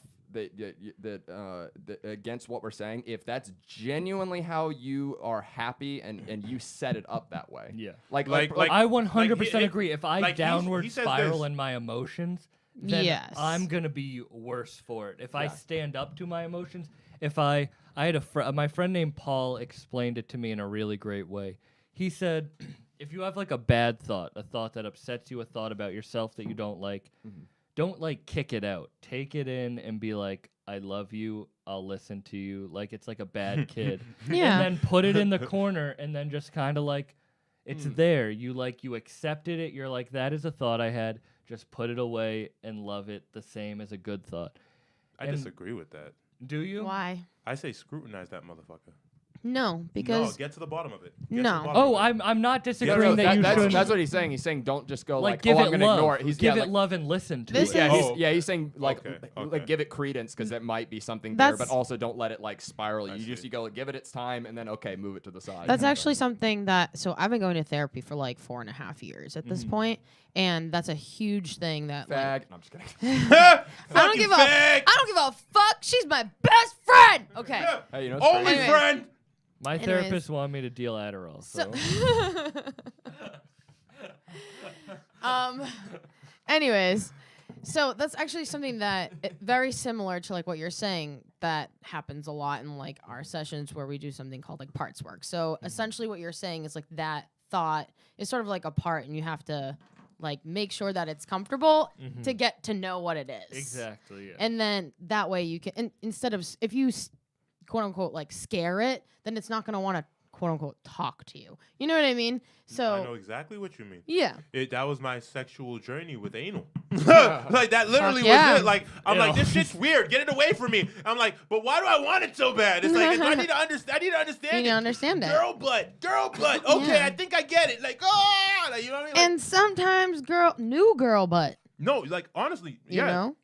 [SPEAKER 4] against what we're saying, if that's genuinely how you are happy and you set it up that way.
[SPEAKER 3] Yeah.
[SPEAKER 4] Like
[SPEAKER 3] I 100%
[SPEAKER 1] like,
[SPEAKER 3] agree. If I
[SPEAKER 1] like
[SPEAKER 3] downward
[SPEAKER 1] he says
[SPEAKER 3] spiral
[SPEAKER 1] this.
[SPEAKER 3] in my emotions, then
[SPEAKER 2] Yes.
[SPEAKER 3] I'm gonna be worse for it. If I stand up to my emotions, if I had my friend named Paul explained it to me in a really great way. He said, if you have like a bad thought, a thought that upsets you, a thought about yourself that you don't like, don't like kick it out. Take it in and be like, I love you. I'll listen to you. Like it's like a bad kid.
[SPEAKER 2] Yeah.
[SPEAKER 3] And then put it in the corner and then just kind of like, it's there. You accepted it. You're like, that is a thought I had. Just put it away and love it the same as a good thought.
[SPEAKER 1] I
[SPEAKER 3] And-
[SPEAKER 1] disagree with that.
[SPEAKER 3] Do you?
[SPEAKER 2] Why?
[SPEAKER 1] I say scrutinize that motherfucker.
[SPEAKER 2] No, because
[SPEAKER 1] No, get to the bottom of it.
[SPEAKER 2] No.
[SPEAKER 3] Oh, I'm not disagreeing that you should.
[SPEAKER 4] that's what he's saying. He's saying don't just go
[SPEAKER 3] like
[SPEAKER 4] like,
[SPEAKER 3] give
[SPEAKER 4] oh,
[SPEAKER 3] it
[SPEAKER 4] I'm gonna
[SPEAKER 3] love.
[SPEAKER 4] ignore it. He's
[SPEAKER 3] give it
[SPEAKER 4] like,
[SPEAKER 3] love and listen to
[SPEAKER 2] This
[SPEAKER 3] it.
[SPEAKER 4] Yeah,
[SPEAKER 2] is-
[SPEAKER 4] he's saying like
[SPEAKER 1] Okay.
[SPEAKER 4] give it credence because that might be something there,
[SPEAKER 2] That's-
[SPEAKER 4] but also don't let it like spiral.
[SPEAKER 1] I
[SPEAKER 4] You
[SPEAKER 1] see.
[SPEAKER 4] go give it its time and then move it to the side.
[SPEAKER 2] that's actually something that. So I've been going to therapy for like 4.5 years at this point, and that's a huge thing that. Like,
[SPEAKER 4] fag. No, I'm just kidding.
[SPEAKER 2] I don't
[SPEAKER 1] Fucking
[SPEAKER 2] give a.
[SPEAKER 1] fag.
[SPEAKER 2] I don't give a fuck. She's my best friend. Okay.
[SPEAKER 4] Hey, you know,
[SPEAKER 1] Only
[SPEAKER 2] Anyways.
[SPEAKER 1] friend.
[SPEAKER 3] My
[SPEAKER 2] Anyways.
[SPEAKER 3] therapist wanted me to deal Adderall. So.
[SPEAKER 2] Anyways, so that's actually something that very similar to like what you're saying that happens a lot in like our sessions where we do something called like parts work. So essentially what you're saying is like that thought is sort of like a part and you have to like make sure that it's comfortable to get to know what it is.
[SPEAKER 3] Exactly. Yeah.
[SPEAKER 2] And then that way you can instead of if you quote unquote like scare it, then it's not going to want to quote unquote talk to you. You know what I mean? So
[SPEAKER 1] I know exactly what you mean.
[SPEAKER 2] yeah.
[SPEAKER 1] That was my sexual journey with anal. Like that literally
[SPEAKER 2] Fuck yeah.
[SPEAKER 1] was it. Like I'm like,
[SPEAKER 3] Ew.
[SPEAKER 1] this shit's weird. Get it away from me. I'm like, but why do I want it so bad? It's like I need to understand. I need to understand.
[SPEAKER 2] You need
[SPEAKER 1] it.
[SPEAKER 2] to understand it.
[SPEAKER 1] Girl butt. Okay,
[SPEAKER 2] Yeah.
[SPEAKER 1] I think I get it. Like like, you know what I mean? Like,
[SPEAKER 2] And sometimes new girl butt.
[SPEAKER 1] no, like honestly,
[SPEAKER 2] You
[SPEAKER 1] yeah.
[SPEAKER 2] know?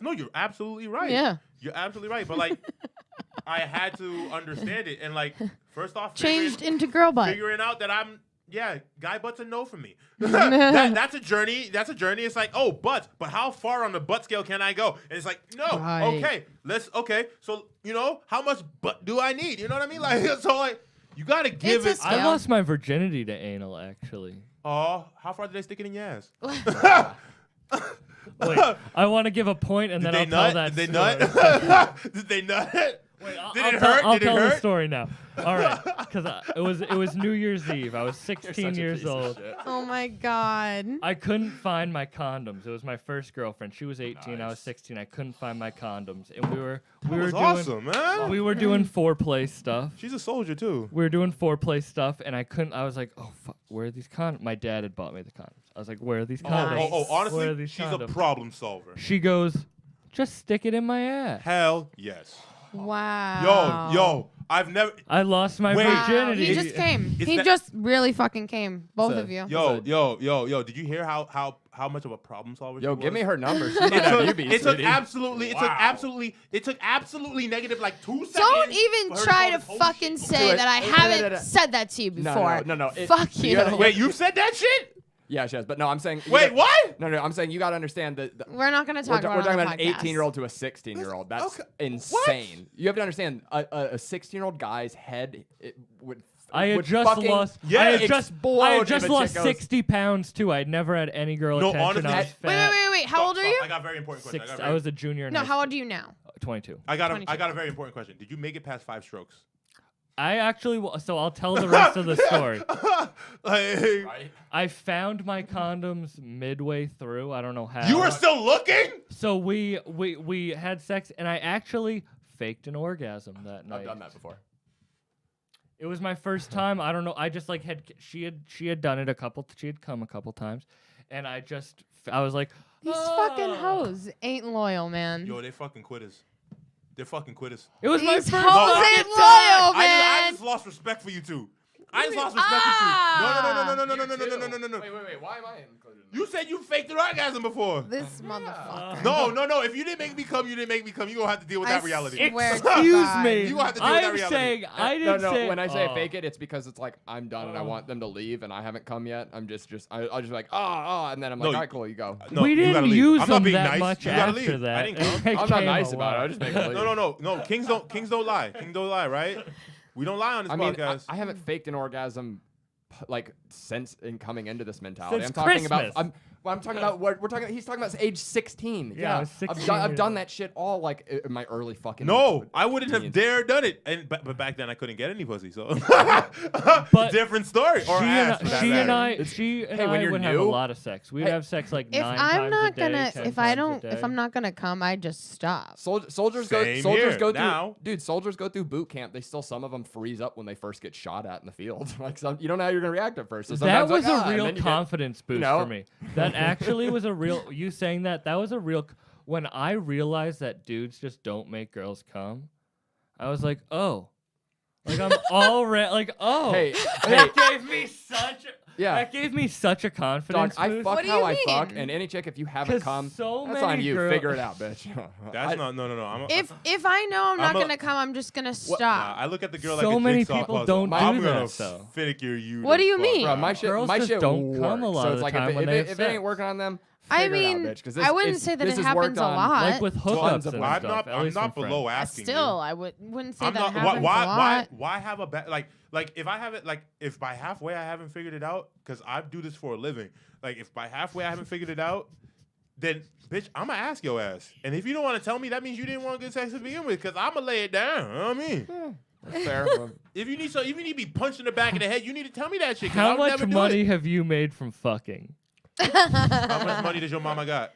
[SPEAKER 1] No, you're absolutely right.
[SPEAKER 2] Yeah.
[SPEAKER 1] You're absolutely right. But like, I had to understand it, and like, first off,
[SPEAKER 2] Changed into girl butt.
[SPEAKER 1] figuring out that guy butts a no for me. That's a journey. That's a journey. It's like, oh, butts, but how far on the butt scale can I go? And it's like, no,
[SPEAKER 2] Right.
[SPEAKER 1] okay. So how much butt do I need? You know what I mean? Like, so like, you gotta give
[SPEAKER 2] It's
[SPEAKER 1] it.
[SPEAKER 2] a
[SPEAKER 3] I
[SPEAKER 2] scale.
[SPEAKER 3] lost my virginity to anal actually.
[SPEAKER 1] Oh, how far did they stick it in your ass?
[SPEAKER 3] Wait, I want to give a point and
[SPEAKER 1] Did
[SPEAKER 3] then
[SPEAKER 1] they
[SPEAKER 3] I'll tell
[SPEAKER 1] nut?
[SPEAKER 3] that
[SPEAKER 1] Did they
[SPEAKER 3] story.
[SPEAKER 1] nut? Did they nut?
[SPEAKER 3] Wait,
[SPEAKER 1] Did
[SPEAKER 3] I'll
[SPEAKER 1] it
[SPEAKER 3] tell-
[SPEAKER 1] hurt?
[SPEAKER 3] I'll
[SPEAKER 1] Did it
[SPEAKER 3] tell the
[SPEAKER 1] hurt?
[SPEAKER 3] story now. All right, because it was New Year's Eve. I was 16 years old.
[SPEAKER 2] Oh my god.
[SPEAKER 3] I couldn't find my condoms. It was my first girlfriend. She was 18. I was
[SPEAKER 1] Nice.
[SPEAKER 3] 16. I couldn't find my condoms, and we were
[SPEAKER 1] That was
[SPEAKER 3] doing
[SPEAKER 1] awesome, man.
[SPEAKER 3] we were doing foreplay stuff.
[SPEAKER 1] She's a soldier too.
[SPEAKER 3] We were doing foreplay stuff, and I couldn't. I was like, oh fuck, where are these condoms? My dad had bought me the condoms. I was like, where are these condoms?
[SPEAKER 2] Nice.
[SPEAKER 1] Oh,
[SPEAKER 3] Where are
[SPEAKER 1] honestly,
[SPEAKER 3] these
[SPEAKER 1] she's a
[SPEAKER 3] condoms?
[SPEAKER 1] problem solver.
[SPEAKER 3] She goes, just stick it in my ass.
[SPEAKER 1] Hell yes.
[SPEAKER 2] Wow.
[SPEAKER 1] Yo, I've never.
[SPEAKER 3] I lost my
[SPEAKER 1] Wait.
[SPEAKER 2] Wow.
[SPEAKER 3] virginity.
[SPEAKER 2] He just came.
[SPEAKER 1] Is
[SPEAKER 2] He
[SPEAKER 1] that-
[SPEAKER 2] just really fucking came. Both
[SPEAKER 3] So-
[SPEAKER 2] of you.
[SPEAKER 1] Yo. Did you hear how much of a problem solver?
[SPEAKER 4] Yo,
[SPEAKER 1] she
[SPEAKER 4] give
[SPEAKER 1] was?
[SPEAKER 4] me her number. She
[SPEAKER 1] It
[SPEAKER 4] might have
[SPEAKER 1] took,
[SPEAKER 4] you,
[SPEAKER 1] it took
[SPEAKER 4] sweetie.
[SPEAKER 1] absolutely.
[SPEAKER 4] Wow.
[SPEAKER 1] It took absolutely negative like 2 seconds.
[SPEAKER 2] Don't even
[SPEAKER 1] for her
[SPEAKER 2] try to
[SPEAKER 1] call this
[SPEAKER 2] fucking
[SPEAKER 1] whole shit.
[SPEAKER 2] say
[SPEAKER 4] it.
[SPEAKER 2] that I
[SPEAKER 4] No,
[SPEAKER 2] haven't
[SPEAKER 4] no.
[SPEAKER 2] said that to you
[SPEAKER 4] No,
[SPEAKER 2] before.
[SPEAKER 4] no.
[SPEAKER 2] Fuck you.
[SPEAKER 1] Wait, you said that shit?
[SPEAKER 4] Yeah, she has. But no, I'm saying.
[SPEAKER 1] Wait, what?
[SPEAKER 4] No, I'm saying you got to understand that.
[SPEAKER 2] We're not gonna
[SPEAKER 4] We're,
[SPEAKER 2] talk about.
[SPEAKER 4] we're talking
[SPEAKER 2] it on
[SPEAKER 4] about
[SPEAKER 2] the
[SPEAKER 4] an
[SPEAKER 2] podcast.
[SPEAKER 4] 18-year-old to a 16-year-old. That's
[SPEAKER 1] Okay.
[SPEAKER 4] insane. You have to understand a 16-year-old guy's head would.
[SPEAKER 3] I had
[SPEAKER 4] would
[SPEAKER 3] just
[SPEAKER 4] fucking
[SPEAKER 3] lost.
[SPEAKER 1] Yeah,
[SPEAKER 3] I had
[SPEAKER 4] explode
[SPEAKER 3] just
[SPEAKER 4] if a
[SPEAKER 3] lost
[SPEAKER 4] chick goes-
[SPEAKER 3] 60 pounds too. I'd never had any girl
[SPEAKER 1] No,
[SPEAKER 3] attention.
[SPEAKER 1] honestly-
[SPEAKER 3] I was fat.
[SPEAKER 2] Wait. How old are you?
[SPEAKER 1] I got a very important question.
[SPEAKER 3] I was a junior. In
[SPEAKER 2] No,
[SPEAKER 3] high
[SPEAKER 2] how old are you now?
[SPEAKER 3] 22.
[SPEAKER 1] I got
[SPEAKER 2] 22.
[SPEAKER 1] a very important question. Did you make it past 5 strokes?
[SPEAKER 3] I actually. So I'll tell the rest of the story.
[SPEAKER 1] Like,
[SPEAKER 3] I found my condoms midway through. I don't know how.
[SPEAKER 1] you were still looking?
[SPEAKER 3] So we had sex, and I actually faked an orgasm that night.
[SPEAKER 4] I've done that before.
[SPEAKER 3] It was my first time. I don't know. I just like she had done it a couple. She had come a couple times, and I was like,
[SPEAKER 2] These fucking hoes ain't loyal, man.
[SPEAKER 1] Yo, they fucking quitters. They're fucking quitters.
[SPEAKER 3] It was my
[SPEAKER 2] These
[SPEAKER 3] first.
[SPEAKER 2] hoes
[SPEAKER 1] No,
[SPEAKER 2] ain't loyal,
[SPEAKER 1] I
[SPEAKER 2] man.
[SPEAKER 1] just lost respect for you two. I just lost respect for you.
[SPEAKER 2] Ah!
[SPEAKER 1] No.
[SPEAKER 4] Wait. Why am I included?
[SPEAKER 1] You said you faked an orgasm before.
[SPEAKER 2] This motherfucker.
[SPEAKER 1] No. If you didn't make me come, you didn't make me come. You gonna have to deal with that reality.
[SPEAKER 2] Swear to
[SPEAKER 3] Excuse
[SPEAKER 2] God.
[SPEAKER 3] me.
[SPEAKER 1] You gonna have to deal with that
[SPEAKER 3] I'm
[SPEAKER 1] reality.
[SPEAKER 3] saying I didn't say.
[SPEAKER 4] When I say fake it, it's because it's like I'm done and I want them to leave and I haven't come yet. I'll just be like, and then I'm like, all right, cool, you go.
[SPEAKER 1] No,
[SPEAKER 3] we
[SPEAKER 1] you
[SPEAKER 3] didn't
[SPEAKER 1] gotta leave.
[SPEAKER 3] use
[SPEAKER 1] I'm not
[SPEAKER 3] them
[SPEAKER 1] being
[SPEAKER 3] that
[SPEAKER 1] nice.
[SPEAKER 3] much
[SPEAKER 1] You gotta
[SPEAKER 3] after
[SPEAKER 1] leave.
[SPEAKER 3] that.
[SPEAKER 1] I didn't come.
[SPEAKER 4] I'm not nice about it. I just make it leave.
[SPEAKER 1] No. Kings don't lie. Kings don't lie, right? We don't lie on this podcast.
[SPEAKER 4] I haven't faked an orgasm like since in coming into this mentality.
[SPEAKER 3] Since
[SPEAKER 4] I'm talking
[SPEAKER 3] Christmas.
[SPEAKER 4] about. I'm talking about what we're talking. He's talking about age 16.
[SPEAKER 3] Yeah, I was 16
[SPEAKER 4] I've done
[SPEAKER 3] years
[SPEAKER 4] that shit all like in my early fucking.
[SPEAKER 1] No, I wouldn't have
[SPEAKER 4] teens.
[SPEAKER 1] dared done it. But back then I couldn't get any pussy, so
[SPEAKER 3] But
[SPEAKER 1] different story. Or ass, for that
[SPEAKER 3] she and
[SPEAKER 1] matter.
[SPEAKER 3] I
[SPEAKER 4] when you're
[SPEAKER 3] would have a
[SPEAKER 4] new-
[SPEAKER 3] lot of sex. We'd
[SPEAKER 4] Hey,
[SPEAKER 3] have sex like
[SPEAKER 2] If
[SPEAKER 3] 9
[SPEAKER 2] I'm
[SPEAKER 3] times
[SPEAKER 2] not
[SPEAKER 3] a day,
[SPEAKER 2] gonna,
[SPEAKER 3] 10
[SPEAKER 2] if I
[SPEAKER 3] times a
[SPEAKER 2] don't, if
[SPEAKER 3] day.
[SPEAKER 2] I'm not gonna come, I just stop.
[SPEAKER 4] Soldiers
[SPEAKER 1] Same
[SPEAKER 4] go
[SPEAKER 1] here.
[SPEAKER 4] through.
[SPEAKER 1] Now.
[SPEAKER 4] Dude, soldiers go through boot camp. Some of them freeze up when they first get shot at in the field. Like you don't know how you're gonna react at first. So
[SPEAKER 3] That
[SPEAKER 4] sometimes
[SPEAKER 3] was
[SPEAKER 4] like,
[SPEAKER 3] a
[SPEAKER 4] and
[SPEAKER 3] real
[SPEAKER 4] then you get-
[SPEAKER 3] confidence boost
[SPEAKER 4] know?
[SPEAKER 3] for me. That actually was a real. You saying that was a real. When I realized that dudes just don't make girls come, I was like, oh, like I'm already like, oh,
[SPEAKER 4] Hey,
[SPEAKER 3] that gave me such.
[SPEAKER 4] Yeah.
[SPEAKER 3] That gave me such a
[SPEAKER 4] Dog,
[SPEAKER 3] confidence
[SPEAKER 4] I
[SPEAKER 3] boost.
[SPEAKER 4] fuck
[SPEAKER 2] What do
[SPEAKER 4] how
[SPEAKER 2] you
[SPEAKER 4] I fuck,
[SPEAKER 2] mean?
[SPEAKER 4] and any chick, if you haven't
[SPEAKER 3] 'Cause
[SPEAKER 4] come,
[SPEAKER 3] so
[SPEAKER 4] that's
[SPEAKER 3] many
[SPEAKER 4] on you.
[SPEAKER 3] girls-
[SPEAKER 4] Figure it out, bitch.
[SPEAKER 1] That's no. I'm
[SPEAKER 2] If I know I'm not
[SPEAKER 1] I'm a-
[SPEAKER 2] gonna come, I'm just gonna
[SPEAKER 1] Nah,
[SPEAKER 2] stop.
[SPEAKER 1] I look at the girl
[SPEAKER 3] So
[SPEAKER 1] like a
[SPEAKER 3] many
[SPEAKER 1] jigsaw
[SPEAKER 3] people
[SPEAKER 1] puzzle.
[SPEAKER 3] don't do
[SPEAKER 1] I'm
[SPEAKER 3] that,
[SPEAKER 1] gonna
[SPEAKER 3] though.
[SPEAKER 1] figure you.
[SPEAKER 2] What
[SPEAKER 1] the
[SPEAKER 2] do you
[SPEAKER 1] fuck
[SPEAKER 2] mean?
[SPEAKER 1] out.
[SPEAKER 4] Bro, my shit,
[SPEAKER 3] Girls
[SPEAKER 4] my
[SPEAKER 3] just
[SPEAKER 4] shit
[SPEAKER 3] don't come a
[SPEAKER 4] works.
[SPEAKER 3] lot
[SPEAKER 4] so
[SPEAKER 3] of
[SPEAKER 4] it's
[SPEAKER 3] the
[SPEAKER 4] like
[SPEAKER 3] time
[SPEAKER 4] if,
[SPEAKER 3] when
[SPEAKER 4] if,
[SPEAKER 3] they
[SPEAKER 4] it,
[SPEAKER 3] have
[SPEAKER 4] if it ain't
[SPEAKER 3] sex.
[SPEAKER 4] working on them,
[SPEAKER 2] I
[SPEAKER 4] figure it out,
[SPEAKER 2] mean,
[SPEAKER 4] bitch, 'cause
[SPEAKER 2] I wouldn't
[SPEAKER 4] this-
[SPEAKER 2] say that
[SPEAKER 4] this
[SPEAKER 2] it
[SPEAKER 4] is
[SPEAKER 2] happens
[SPEAKER 4] worked
[SPEAKER 2] a
[SPEAKER 4] on-
[SPEAKER 2] lot.
[SPEAKER 3] Like with
[SPEAKER 4] Tons
[SPEAKER 3] hookups
[SPEAKER 4] of
[SPEAKER 3] and
[SPEAKER 4] women.
[SPEAKER 3] stuff.
[SPEAKER 1] I'm not below asking.
[SPEAKER 2] Still,
[SPEAKER 1] you.
[SPEAKER 2] I wouldn't say
[SPEAKER 1] I'm
[SPEAKER 2] that
[SPEAKER 1] not.
[SPEAKER 2] happens a lot.
[SPEAKER 1] Why have a bad like if I have it if by halfway I haven't figured it out because I do this for a living. Like if by halfway I haven't figured it out, then bitch, I'm gonna ask your ass. And if you don't want to tell me, that means you didn't want good sex to begin with. Because I'm gonna lay it down. You know what I mean?
[SPEAKER 4] fair.
[SPEAKER 1] If you need to be punched in the back of the head, you need to tell me that shit. 'Cause
[SPEAKER 3] How
[SPEAKER 1] I'll
[SPEAKER 3] much
[SPEAKER 1] never do
[SPEAKER 3] money
[SPEAKER 1] it.
[SPEAKER 3] have you made from fucking?
[SPEAKER 1] How much money does your mama got?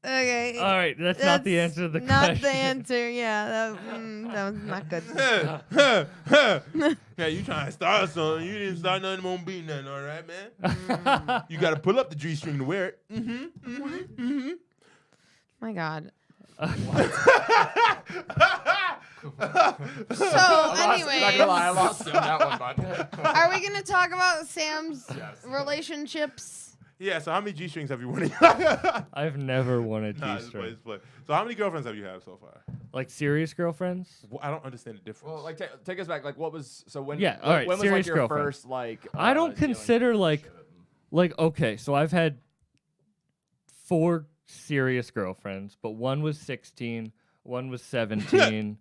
[SPEAKER 2] Okay.
[SPEAKER 3] All right, that's not the answer to the
[SPEAKER 2] not
[SPEAKER 3] question.
[SPEAKER 2] the answer. Yeah, that was not good.
[SPEAKER 1] Yeah, you trying to start something. You didn't start nothing, won't be nothing, all right, man? You got to pull up the G-string to wear it.
[SPEAKER 2] My God.
[SPEAKER 4] I'm
[SPEAKER 2] So,
[SPEAKER 4] not gonna
[SPEAKER 2] anyways,
[SPEAKER 4] lie, I lost you on that one, bud.
[SPEAKER 2] are we gonna talk about Sam's relationships?
[SPEAKER 1] Yeah, so how many G-strings have you worn?
[SPEAKER 3] I've never won a
[SPEAKER 1] Nah,
[SPEAKER 3] G-string.
[SPEAKER 1] just play. So how many girlfriends have you had so far?
[SPEAKER 3] Like serious girlfriends?
[SPEAKER 1] Well, I don't understand the difference.
[SPEAKER 4] Well, like take us back. Like, what was when?
[SPEAKER 3] Yeah, all right,
[SPEAKER 4] When was like
[SPEAKER 3] serious
[SPEAKER 4] your
[SPEAKER 3] girlfriend.
[SPEAKER 4] first like?
[SPEAKER 3] I don't
[SPEAKER 4] dealing-
[SPEAKER 3] consider like okay, so I've had 4 serious girlfriends, but one was 16, one was 17.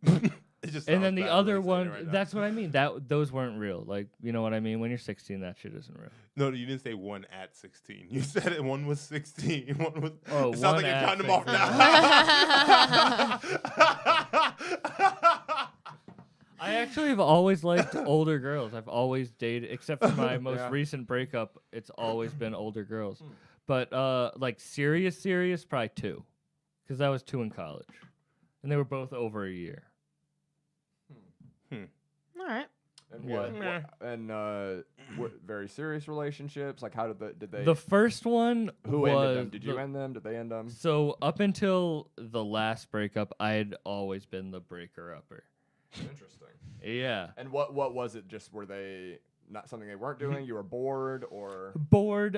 [SPEAKER 1] It just
[SPEAKER 3] And
[SPEAKER 1] sounds
[SPEAKER 3] then the
[SPEAKER 1] bad
[SPEAKER 3] other
[SPEAKER 1] when you say it
[SPEAKER 3] one,
[SPEAKER 1] right now.
[SPEAKER 3] that's what I mean. Those weren't real. Like, you know what I mean? When you're 16, that shit isn't real.
[SPEAKER 1] No, you didn't say one at 16. You said it. One was 16. One was.
[SPEAKER 3] Oh,
[SPEAKER 1] it sounds
[SPEAKER 3] one
[SPEAKER 1] like you're
[SPEAKER 3] at
[SPEAKER 1] counting them off
[SPEAKER 3] 16.
[SPEAKER 1] now.
[SPEAKER 3] I actually have always liked older girls. I've always dated, except for my most
[SPEAKER 4] Yeah.
[SPEAKER 3] recent breakup, it's always been older girls. But like serious, probably 2, because I was 2 in college, and they were both over a year.
[SPEAKER 2] All right.
[SPEAKER 4] And
[SPEAKER 1] Yeah.
[SPEAKER 4] what very serious relationships? Like, how did they?
[SPEAKER 3] The first one
[SPEAKER 4] who
[SPEAKER 3] was
[SPEAKER 4] ended them? Did you end them? Did they end them?
[SPEAKER 3] So up until the last breakup, I had always been the breaker-upper.
[SPEAKER 4] Interesting.
[SPEAKER 3] Yeah.
[SPEAKER 4] And what was it? Just were they not something they weren't doing? You were bored, or
[SPEAKER 3] Bored,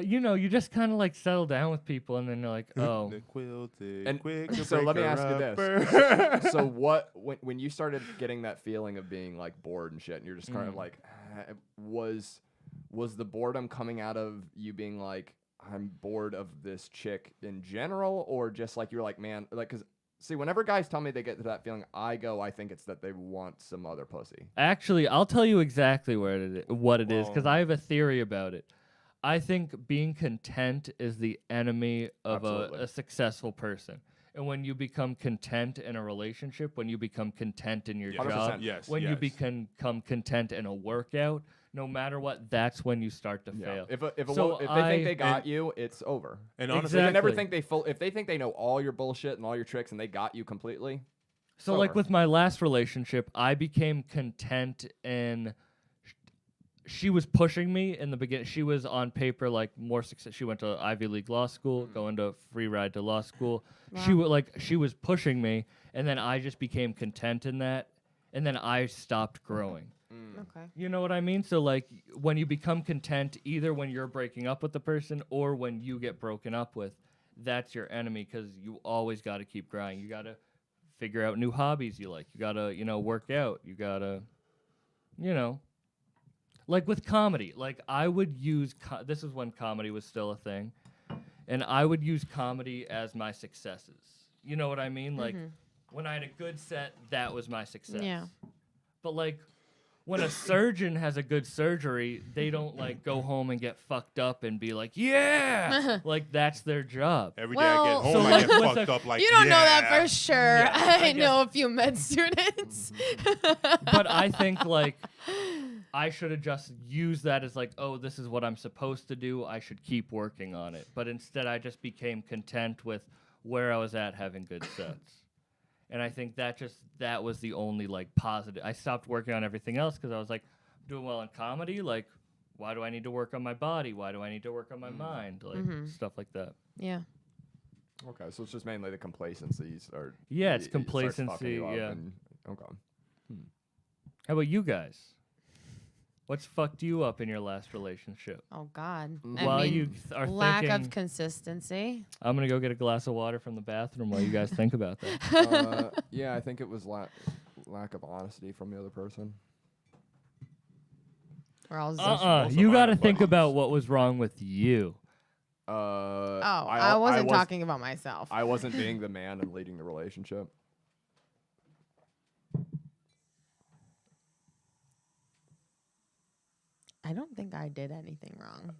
[SPEAKER 3] you know, you just kind of like settle down with people, and then you're like, oh,
[SPEAKER 1] The quilted
[SPEAKER 4] And
[SPEAKER 1] quick
[SPEAKER 4] so let me ask you
[SPEAKER 1] breaker-upper.
[SPEAKER 4] so what when you started getting that feeling of being like bored and shit, and you're just kind of like, was the boredom coming out of you being like, I'm bored of this chick in general, or just like you're like, man, like, because see, whenever guys tell me they get to that feeling, I think it's that they want some other pussy.
[SPEAKER 3] actually, I'll tell you exactly what it is, because
[SPEAKER 1] Well-
[SPEAKER 3] I have a theory about it. I think being content is the enemy of
[SPEAKER 4] Absolutely.
[SPEAKER 3] a successful person. And when you become content in a relationship, when you become content in your
[SPEAKER 4] 100%.
[SPEAKER 3] job,
[SPEAKER 1] Yes,
[SPEAKER 3] when you
[SPEAKER 1] yes.
[SPEAKER 3] become content in a workout, no matter what, that's when you start to fail.
[SPEAKER 4] If they
[SPEAKER 3] So
[SPEAKER 4] think they got
[SPEAKER 1] and-
[SPEAKER 4] you, it's over.
[SPEAKER 1] And
[SPEAKER 4] If
[SPEAKER 1] honestly,
[SPEAKER 4] they never
[SPEAKER 3] Exactly.
[SPEAKER 4] think if they think they know all your bullshit and all your tricks and they got you completely.
[SPEAKER 3] So, like
[SPEAKER 4] over.
[SPEAKER 3] with my last relationship, I became content in. She was pushing me in the beginning. She was on paper like more success. She went to Ivy League law school, going to free ride to law school. She was pushing me, and then I just became content in that, and then I stopped growing.
[SPEAKER 2] Okay.
[SPEAKER 3] You know what I mean? So like when you become content, either when you're breaking up with the person or when you get broken up with, that's your enemy because you always got to keep grinding. You got to figure out new hobbies you like. You got to, work out. You got to, like with comedy. Like I would use, this is when comedy was still a thing, and I would use comedy as my successes. You know what I mean? Like when I had a good set, that was my success.
[SPEAKER 2] Yeah.
[SPEAKER 3] But like when a surgeon has a good surgery, they don't like go home and get fucked up and be like, yeah, like that's their job.
[SPEAKER 1] Every day I get
[SPEAKER 2] Well,
[SPEAKER 1] home, I get fucked up like,
[SPEAKER 2] You don't know that
[SPEAKER 1] yeah.
[SPEAKER 2] for sure.
[SPEAKER 3] Yeah,
[SPEAKER 2] I know a few med students.
[SPEAKER 3] But I think like I should have just used that as like, oh, this is what I'm supposed to do. I should keep working on it. But instead, I just became content with where I was at having good sets. And I think that was the only like positive. I stopped working on everything else because I was like, I'm doing well in comedy. Like, why do I need to work on my body? Why do I need to work on my mind? Like stuff like that.
[SPEAKER 2] Yeah.
[SPEAKER 4] Okay, so it's just mainly the complacencies, or
[SPEAKER 3] Yeah, it's
[SPEAKER 4] it starts fucking
[SPEAKER 3] complacency.
[SPEAKER 4] you up
[SPEAKER 3] Yeah.
[SPEAKER 4] okay.
[SPEAKER 3] How about you guys? What's fucked you up in your last relationship?
[SPEAKER 2] Oh God.
[SPEAKER 3] While you are
[SPEAKER 2] lack
[SPEAKER 3] thinking,
[SPEAKER 2] of consistency.
[SPEAKER 3] I'm gonna go get a glass of water from the bathroom while you guys think about that.
[SPEAKER 4] Yeah, I think it was lack of honesty from the other person.
[SPEAKER 2] We're all
[SPEAKER 3] You got to think about what was wrong with you.
[SPEAKER 2] I wasn't talking about myself.
[SPEAKER 4] I wasn't being the man and leading the relationship.
[SPEAKER 2] I don't think I did anything wrong.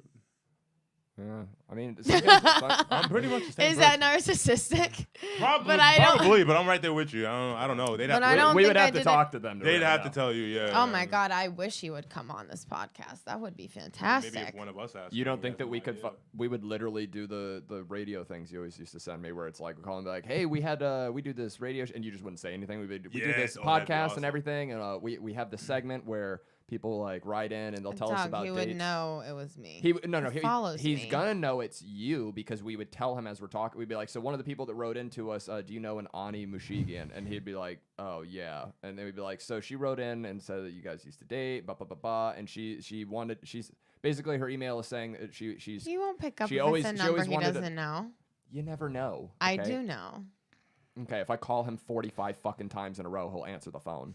[SPEAKER 4] Yeah, I mean, I'm
[SPEAKER 1] pretty much the same
[SPEAKER 2] Is that narcissistic?
[SPEAKER 1] Probably,
[SPEAKER 2] But I don't-
[SPEAKER 1] probably, but I'm right there with you. I don't know. They'd
[SPEAKER 2] But
[SPEAKER 1] have
[SPEAKER 2] I
[SPEAKER 1] to,
[SPEAKER 2] don't
[SPEAKER 4] we
[SPEAKER 2] think
[SPEAKER 4] would
[SPEAKER 2] I
[SPEAKER 4] have to
[SPEAKER 2] did
[SPEAKER 4] talk to them.
[SPEAKER 1] they'd
[SPEAKER 4] really
[SPEAKER 1] have
[SPEAKER 4] know.
[SPEAKER 1] to tell you, yeah.
[SPEAKER 2] Oh my God, I wish he would come on this podcast. That would be fantastic.
[SPEAKER 1] Maybe if one of us asked.
[SPEAKER 4] You
[SPEAKER 1] him,
[SPEAKER 4] don't
[SPEAKER 1] he
[SPEAKER 4] think
[SPEAKER 1] has
[SPEAKER 4] that
[SPEAKER 1] no
[SPEAKER 4] we could?
[SPEAKER 1] idea.
[SPEAKER 4] We would literally do the radio things you always used to send me, where it's like we call them like, "Hey, we do this radio," and you just wouldn't say anything. We do
[SPEAKER 1] Yes,
[SPEAKER 4] this
[SPEAKER 1] oh, that'd be
[SPEAKER 4] podcast
[SPEAKER 1] awesome.
[SPEAKER 4] and everything, and we have the segment where people like write in and they'll tell us
[SPEAKER 2] Doug,
[SPEAKER 4] about
[SPEAKER 2] he
[SPEAKER 4] dates.
[SPEAKER 2] would know it was me.
[SPEAKER 4] He
[SPEAKER 2] follows
[SPEAKER 4] he's
[SPEAKER 2] me.
[SPEAKER 4] gonna know it's you because we would tell him as we're talking. We'd be like, so one of the people that wrote into us, do you know an Ani Mushigian? And he'd be like, oh yeah. And then we'd be like, so she wrote in and said that you guys used to date, blah blah blah blah. And she's basically her email is saying that she's.
[SPEAKER 2] He won't pick up
[SPEAKER 4] she
[SPEAKER 2] if
[SPEAKER 4] always-
[SPEAKER 2] it's a
[SPEAKER 4] she
[SPEAKER 2] number
[SPEAKER 4] always
[SPEAKER 2] he
[SPEAKER 4] wanted to-
[SPEAKER 2] doesn't know.
[SPEAKER 4] You never know.
[SPEAKER 2] I
[SPEAKER 4] okay?
[SPEAKER 2] do know.
[SPEAKER 4] Okay, if I call him 45 fucking times in a row, he'll answer the phone.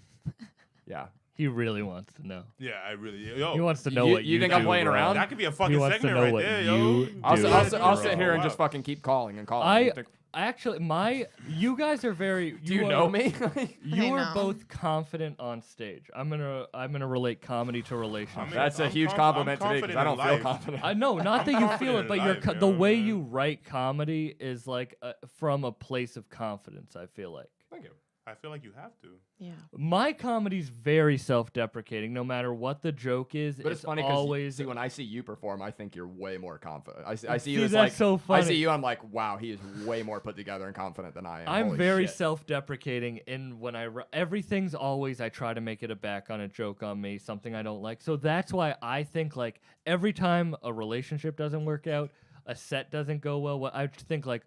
[SPEAKER 4] Yeah.
[SPEAKER 3] He really wants to know.
[SPEAKER 1] Yeah, I really. Yo,
[SPEAKER 3] He wants to know
[SPEAKER 4] You-
[SPEAKER 3] what
[SPEAKER 4] you
[SPEAKER 3] you
[SPEAKER 4] think
[SPEAKER 3] do,
[SPEAKER 4] I'm playing
[SPEAKER 3] bro.
[SPEAKER 4] around?
[SPEAKER 1] that could be a
[SPEAKER 3] He
[SPEAKER 1] fucking
[SPEAKER 3] wants to
[SPEAKER 1] segment
[SPEAKER 3] know
[SPEAKER 1] right
[SPEAKER 3] what
[SPEAKER 1] there,
[SPEAKER 3] you
[SPEAKER 1] yo.
[SPEAKER 3] do.
[SPEAKER 4] I'll sit
[SPEAKER 3] bro.
[SPEAKER 4] here and just
[SPEAKER 1] Wow.
[SPEAKER 4] fucking keep calling and calling.
[SPEAKER 3] I actually, you guys are very.
[SPEAKER 4] Do you know me?
[SPEAKER 3] You
[SPEAKER 2] I
[SPEAKER 3] are
[SPEAKER 2] know.
[SPEAKER 3] both confident on stage. I'm gonna relate comedy to relationships.
[SPEAKER 4] That's a
[SPEAKER 1] I'm
[SPEAKER 4] huge compliment to me because
[SPEAKER 1] confident
[SPEAKER 4] I don't
[SPEAKER 1] in
[SPEAKER 4] feel
[SPEAKER 1] life.
[SPEAKER 4] confident.
[SPEAKER 3] I know, not that you feel it,
[SPEAKER 1] confident
[SPEAKER 3] but
[SPEAKER 1] in life,
[SPEAKER 3] the
[SPEAKER 1] you know,
[SPEAKER 3] way
[SPEAKER 1] man.
[SPEAKER 3] you write comedy is like from a place of confidence. I feel like
[SPEAKER 1] Thank you. I feel like you have to.
[SPEAKER 2] Yeah.
[SPEAKER 3] my comedy's very self-deprecating. No matter what the joke is,
[SPEAKER 4] But it's funny because
[SPEAKER 3] always.
[SPEAKER 4] when I see you perform, I think you're way more confident. I see you
[SPEAKER 3] See,
[SPEAKER 4] as
[SPEAKER 3] that's
[SPEAKER 4] like
[SPEAKER 3] so
[SPEAKER 4] I
[SPEAKER 3] funny.
[SPEAKER 4] see you. I'm like, wow, he is way more put together and confident than I am.
[SPEAKER 3] I'm
[SPEAKER 4] Holy
[SPEAKER 3] very
[SPEAKER 4] shit.
[SPEAKER 3] self-deprecating in when everything's always I try to make it a back on a joke on me, something I don't like. So that's why I think like every time a relationship doesn't work out, a set doesn't go well, I think like,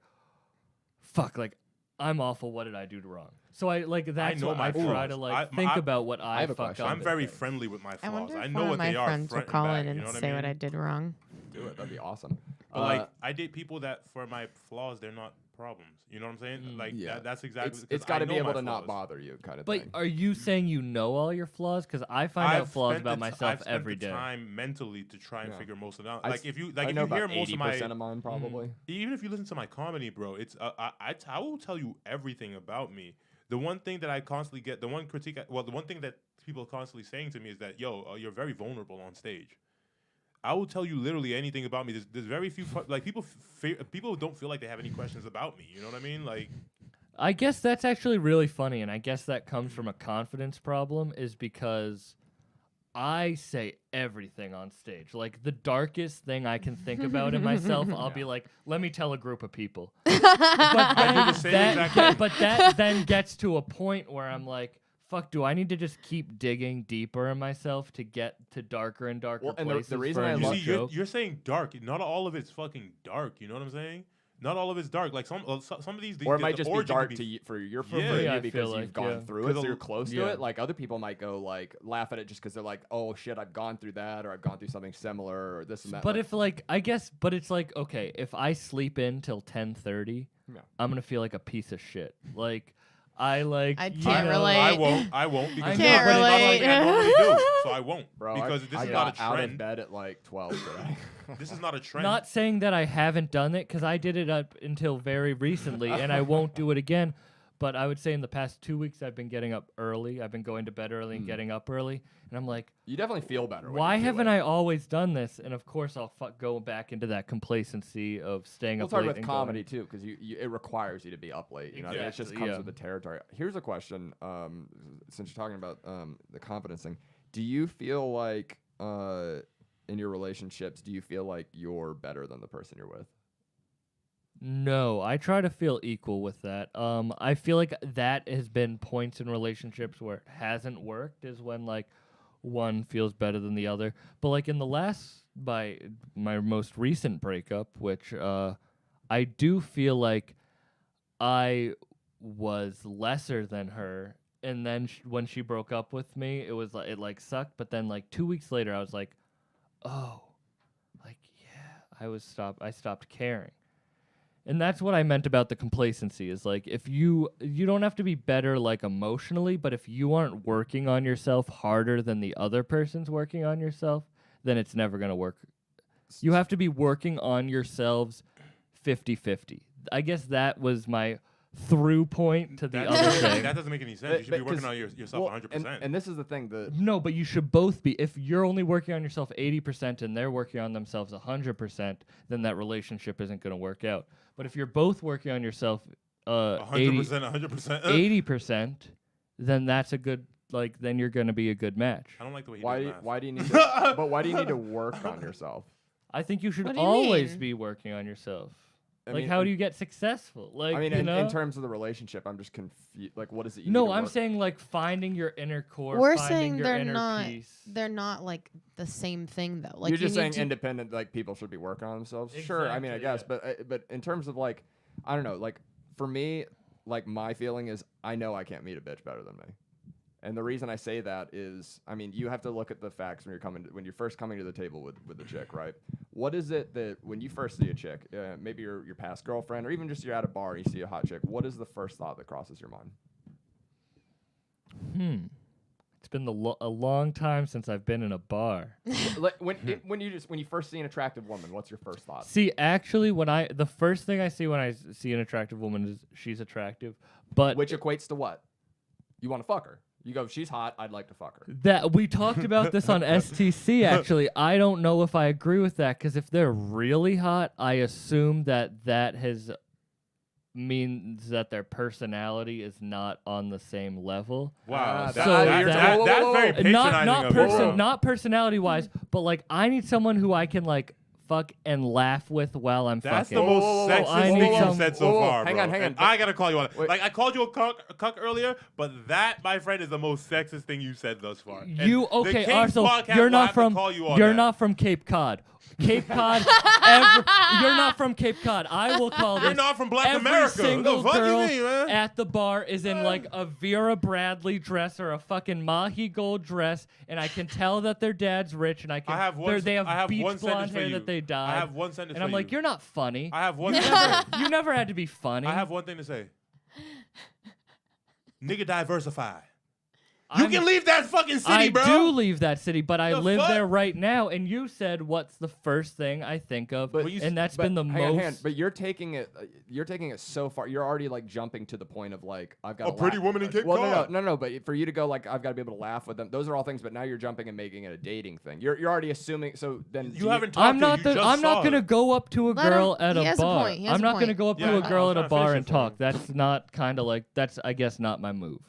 [SPEAKER 3] fuck, like I'm awful. What did I do wrong? So I like that's
[SPEAKER 1] know
[SPEAKER 3] why
[SPEAKER 1] my
[SPEAKER 3] I try
[SPEAKER 1] flaws.
[SPEAKER 3] to like think about what I
[SPEAKER 4] have a
[SPEAKER 3] fuck
[SPEAKER 4] question.
[SPEAKER 3] up.
[SPEAKER 1] I'm
[SPEAKER 3] and
[SPEAKER 1] very
[SPEAKER 3] things.
[SPEAKER 1] friendly with my
[SPEAKER 2] I
[SPEAKER 1] flaws.
[SPEAKER 2] wonder
[SPEAKER 1] I
[SPEAKER 2] if
[SPEAKER 1] know
[SPEAKER 2] one
[SPEAKER 1] what
[SPEAKER 2] of my
[SPEAKER 1] they are.
[SPEAKER 2] friends will
[SPEAKER 1] front
[SPEAKER 2] call
[SPEAKER 1] and
[SPEAKER 2] in
[SPEAKER 1] back,
[SPEAKER 2] and
[SPEAKER 1] you know
[SPEAKER 2] say
[SPEAKER 1] I
[SPEAKER 2] what
[SPEAKER 1] mean?
[SPEAKER 2] I did wrong.
[SPEAKER 4] Do it. That'd be awesome.
[SPEAKER 1] But like, I date people that for my flaws, they're not problems. You know what I'm saying? Like,
[SPEAKER 4] yeah,
[SPEAKER 1] that's exactly.
[SPEAKER 4] it's got to be able to not bother you, kind of
[SPEAKER 3] But
[SPEAKER 4] thing.
[SPEAKER 3] are you saying you know all your flaws? Because I find out flaws about
[SPEAKER 1] I've
[SPEAKER 3] myself
[SPEAKER 1] spent
[SPEAKER 3] every
[SPEAKER 1] the
[SPEAKER 3] day.
[SPEAKER 1] time mentally to try and
[SPEAKER 4] Yeah.
[SPEAKER 1] figure most of it out.
[SPEAKER 4] I
[SPEAKER 1] Like if you like
[SPEAKER 4] I
[SPEAKER 1] if
[SPEAKER 4] know
[SPEAKER 1] you hear
[SPEAKER 4] about
[SPEAKER 1] most of my
[SPEAKER 4] 80% of mine probably.
[SPEAKER 1] even if you listen to my comedy, bro, it's I will tell you everything about me. The one thing that I constantly get, the one critique, the one thing that people are constantly saying to me is that, yo, you're very vulnerable on stage. I will tell you literally anything about me. There's very few like people don't feel like they have any questions about me. You know what I mean? Like,
[SPEAKER 3] I guess that's actually really funny, and I guess that comes from a confidence problem, is because I say everything on stage. Like, the darkest thing I can think about in myself, I'll be like, let me tell a group of people. But
[SPEAKER 1] I do the same exact thing.
[SPEAKER 3] but that then gets to a point where I'm like, fuck, do I need to just keep digging deeper in myself to get to darker and darker
[SPEAKER 4] Well, and the
[SPEAKER 3] places?
[SPEAKER 4] reason
[SPEAKER 3] for
[SPEAKER 4] I
[SPEAKER 3] a
[SPEAKER 1] you
[SPEAKER 3] new
[SPEAKER 4] love-
[SPEAKER 1] see,
[SPEAKER 3] joke?
[SPEAKER 1] you're saying dark. Not all of it's fucking dark. You know what I'm saying? not all of it's dark. Like some of these
[SPEAKER 4] or it might
[SPEAKER 1] the
[SPEAKER 4] just be
[SPEAKER 1] origin
[SPEAKER 4] dark
[SPEAKER 1] could
[SPEAKER 4] to you, for your
[SPEAKER 1] Yeah,
[SPEAKER 3] I
[SPEAKER 4] because
[SPEAKER 3] feel
[SPEAKER 4] you've
[SPEAKER 3] like,
[SPEAKER 4] gone through it, so you're close to
[SPEAKER 3] yeah.
[SPEAKER 4] it. Like other people might go like laugh at it just because they're like, oh shit, I've gone through that, or I've gone through something similar, or this and that.
[SPEAKER 3] But if like I guess, but it's like okay, if I sleep in till 10:30,
[SPEAKER 4] Yeah.
[SPEAKER 3] I'm gonna feel like a piece of shit. Like I like.
[SPEAKER 2] I
[SPEAKER 3] you
[SPEAKER 2] can't
[SPEAKER 3] know,
[SPEAKER 2] relate.
[SPEAKER 1] I won't because
[SPEAKER 3] I
[SPEAKER 1] it's
[SPEAKER 3] can't
[SPEAKER 1] not
[SPEAKER 2] relate.
[SPEAKER 1] something I normally do. So I won't
[SPEAKER 4] bro,
[SPEAKER 1] because this
[SPEAKER 4] I
[SPEAKER 1] is not a
[SPEAKER 4] got out of
[SPEAKER 1] trend.
[SPEAKER 4] bed at like 12 today.
[SPEAKER 1] This is not a trend.
[SPEAKER 3] Not saying that I haven't done it because I did it up until very recently, and I won't do it again. But I would say in the past 2 weeks, I've been getting up early. I've been going to bed early and getting up early, and I'm like,
[SPEAKER 4] You definitely feel better.
[SPEAKER 3] why haven't I always done this? And of course, I'll go back into that complacency of staying
[SPEAKER 4] We'll
[SPEAKER 3] up
[SPEAKER 4] talk
[SPEAKER 3] late
[SPEAKER 4] with
[SPEAKER 3] and
[SPEAKER 4] comedy too, because it requires you to be up late. You know, it just comes
[SPEAKER 3] yeah.
[SPEAKER 4] with the territory. Here's a question. Since you're talking about the confidence thing, do you feel like in your relationships, do you feel like you're better than the person you're with?
[SPEAKER 3] No, I try to feel equal with that. I feel like that has been points in relationships where it hasn't worked is when like one feels better than the other. But like in the last by my most recent breakup, which I do feel like I was lesser than her, and then when she broke up with me, it was like it like sucked. But then like 2 weeks later, I was like, oh, like yeah, I stopped caring. And that's what I meant about the complacency is like if you don't have to be better like emotionally, but if you aren't working on yourself harder than the other person's working on yourself, then it's never going to work. You have to be working on yourselves 50-50. I guess that was my through point to the other thing.
[SPEAKER 1] That doesn't make any sense. You should be working on yourself 100%.
[SPEAKER 4] And this is the thing.
[SPEAKER 3] No, but you should both be. If you're only working on yourself 80% and they're working on themselves 100%, then that relationship isn't going to work out. But if you're both working on yourself
[SPEAKER 1] 100%,
[SPEAKER 3] 80%, then that's a good, like, then you're going to be a good match.
[SPEAKER 1] I don't like the way he does math.
[SPEAKER 4] why do you need to, but why do you need to work on yourself?
[SPEAKER 3] I think you should
[SPEAKER 2] What do you
[SPEAKER 3] always
[SPEAKER 2] mean?
[SPEAKER 3] be working on yourself.
[SPEAKER 4] I
[SPEAKER 3] Like,
[SPEAKER 4] mean,
[SPEAKER 3] how do you get successful? Like,
[SPEAKER 4] I mean,
[SPEAKER 3] you know?
[SPEAKER 4] in terms of the relationship, I'm just confused. Like, what is it? You need
[SPEAKER 3] No,
[SPEAKER 4] to
[SPEAKER 3] I'm
[SPEAKER 4] work-
[SPEAKER 3] saying like finding your inner core.
[SPEAKER 2] We're
[SPEAKER 3] finding
[SPEAKER 2] saying
[SPEAKER 3] your
[SPEAKER 2] they're
[SPEAKER 3] inner
[SPEAKER 2] not.
[SPEAKER 3] peace.
[SPEAKER 2] They're not like the same thing though. Like
[SPEAKER 4] You're just
[SPEAKER 2] you
[SPEAKER 4] saying
[SPEAKER 2] need to,
[SPEAKER 4] independent, like people should be working on themselves. Sure, I mean, I
[SPEAKER 3] Exactly,
[SPEAKER 4] guess, but in terms of like, I don't know, like for me, like my feeling is I know I can't meet a bitch better than me. And the reason I say that is, I mean, you have to look at the facts when you're first coming to the table with a chick, right? What is it that when you first see a chick, maybe your past girlfriend, or even just you're at a bar and you see a hot chick, what is the first thought that crosses your mind?
[SPEAKER 3] It's been a long time since I've been in a bar.
[SPEAKER 4] Like when you first see an attractive woman, what's your first thought?
[SPEAKER 3] See, actually, the first thing I see when I see an attractive woman is she's attractive, but
[SPEAKER 4] Which equates to what? You want to fuck her. You go, she's hot, I'd like to fuck her.
[SPEAKER 3] that we talked about this on STC. Actually, I don't know if I agree with that because if they're really hot, I assume that means that their personality is not on the same level.
[SPEAKER 1] Wow.
[SPEAKER 3] So that-
[SPEAKER 1] That's very patronizing of you.
[SPEAKER 3] Not personality wise, but like I need someone who I can like fuck and laugh with while I'm
[SPEAKER 1] That's
[SPEAKER 3] fucking.
[SPEAKER 1] the most
[SPEAKER 4] Whoa,
[SPEAKER 1] sexist
[SPEAKER 3] I need
[SPEAKER 1] thing
[SPEAKER 3] some-
[SPEAKER 1] you've said so
[SPEAKER 4] whoa,
[SPEAKER 1] far,
[SPEAKER 4] hang
[SPEAKER 1] bro.
[SPEAKER 4] on.
[SPEAKER 1] And I gotta call you on it.
[SPEAKER 4] Wait.
[SPEAKER 1] Like I called you a cuck earlier, but that, my friend, is the most sexist thing you said thus far. And
[SPEAKER 3] You
[SPEAKER 1] the
[SPEAKER 3] okay?
[SPEAKER 1] Kingz
[SPEAKER 3] Also,
[SPEAKER 1] Podcast
[SPEAKER 3] you're
[SPEAKER 1] will
[SPEAKER 3] not
[SPEAKER 1] have to
[SPEAKER 3] from
[SPEAKER 1] call you on
[SPEAKER 3] you're
[SPEAKER 1] that.
[SPEAKER 3] not from Cape Cod. Cape Cod. You're not from Cape Cod. I will call
[SPEAKER 1] You're
[SPEAKER 3] this.
[SPEAKER 1] not from Black
[SPEAKER 3] every
[SPEAKER 1] America.
[SPEAKER 3] Single
[SPEAKER 1] The fuck you
[SPEAKER 3] girl
[SPEAKER 1] mean, man?
[SPEAKER 3] at the bar is in like a Vera Bradley dress or a fucking Mahi Gold dress, and I can tell that their dad's rich, and I can.
[SPEAKER 1] I have one.
[SPEAKER 3] They have
[SPEAKER 1] I have
[SPEAKER 3] beach
[SPEAKER 1] one
[SPEAKER 3] blonde
[SPEAKER 1] sentence for
[SPEAKER 3] hair
[SPEAKER 1] you.
[SPEAKER 3] that they dyed.
[SPEAKER 1] I have one sentence
[SPEAKER 3] and
[SPEAKER 1] for
[SPEAKER 3] I'm like,
[SPEAKER 1] you.
[SPEAKER 3] you're not funny.
[SPEAKER 1] I have one.
[SPEAKER 3] You never had to be funny.
[SPEAKER 1] I have one thing to say. Nigga, diversify. You
[SPEAKER 3] I'm-
[SPEAKER 1] can leave that fucking city,
[SPEAKER 3] I
[SPEAKER 1] bro.
[SPEAKER 3] do leave that city, but I
[SPEAKER 1] The
[SPEAKER 3] live
[SPEAKER 1] fuck?
[SPEAKER 3] there right now. And you said, "What's the first thing I think of?"
[SPEAKER 4] But-
[SPEAKER 3] and that's
[SPEAKER 4] But
[SPEAKER 3] been the
[SPEAKER 4] hang on,
[SPEAKER 3] most.
[SPEAKER 4] but you're taking it so far. You're already like jumping to the point of like I've got
[SPEAKER 1] A pretty woman in Cape
[SPEAKER 4] Well,
[SPEAKER 1] Cod.
[SPEAKER 4] no. But for you to go like I've got to be able to laugh with them. Those are all things. But now you're jumping and making it a dating thing. You're already assuming. So then
[SPEAKER 1] You haven't talked
[SPEAKER 3] I'm
[SPEAKER 1] to her,
[SPEAKER 3] not.
[SPEAKER 1] you just
[SPEAKER 3] I'm
[SPEAKER 1] saw
[SPEAKER 3] not gonna
[SPEAKER 1] her.
[SPEAKER 3] go up to a
[SPEAKER 2] Let him-
[SPEAKER 3] girl at
[SPEAKER 2] he
[SPEAKER 3] a
[SPEAKER 2] has a
[SPEAKER 3] bar.
[SPEAKER 2] point, he has
[SPEAKER 3] I'm
[SPEAKER 2] a
[SPEAKER 3] not gonna
[SPEAKER 2] point.
[SPEAKER 3] go up
[SPEAKER 1] Yeah,
[SPEAKER 3] to a
[SPEAKER 1] I
[SPEAKER 3] girl
[SPEAKER 1] was
[SPEAKER 3] at a
[SPEAKER 1] trying to
[SPEAKER 3] bar
[SPEAKER 1] finish
[SPEAKER 3] and
[SPEAKER 1] it for him.
[SPEAKER 3] talk. That's not kind of like. That's I guess not my move.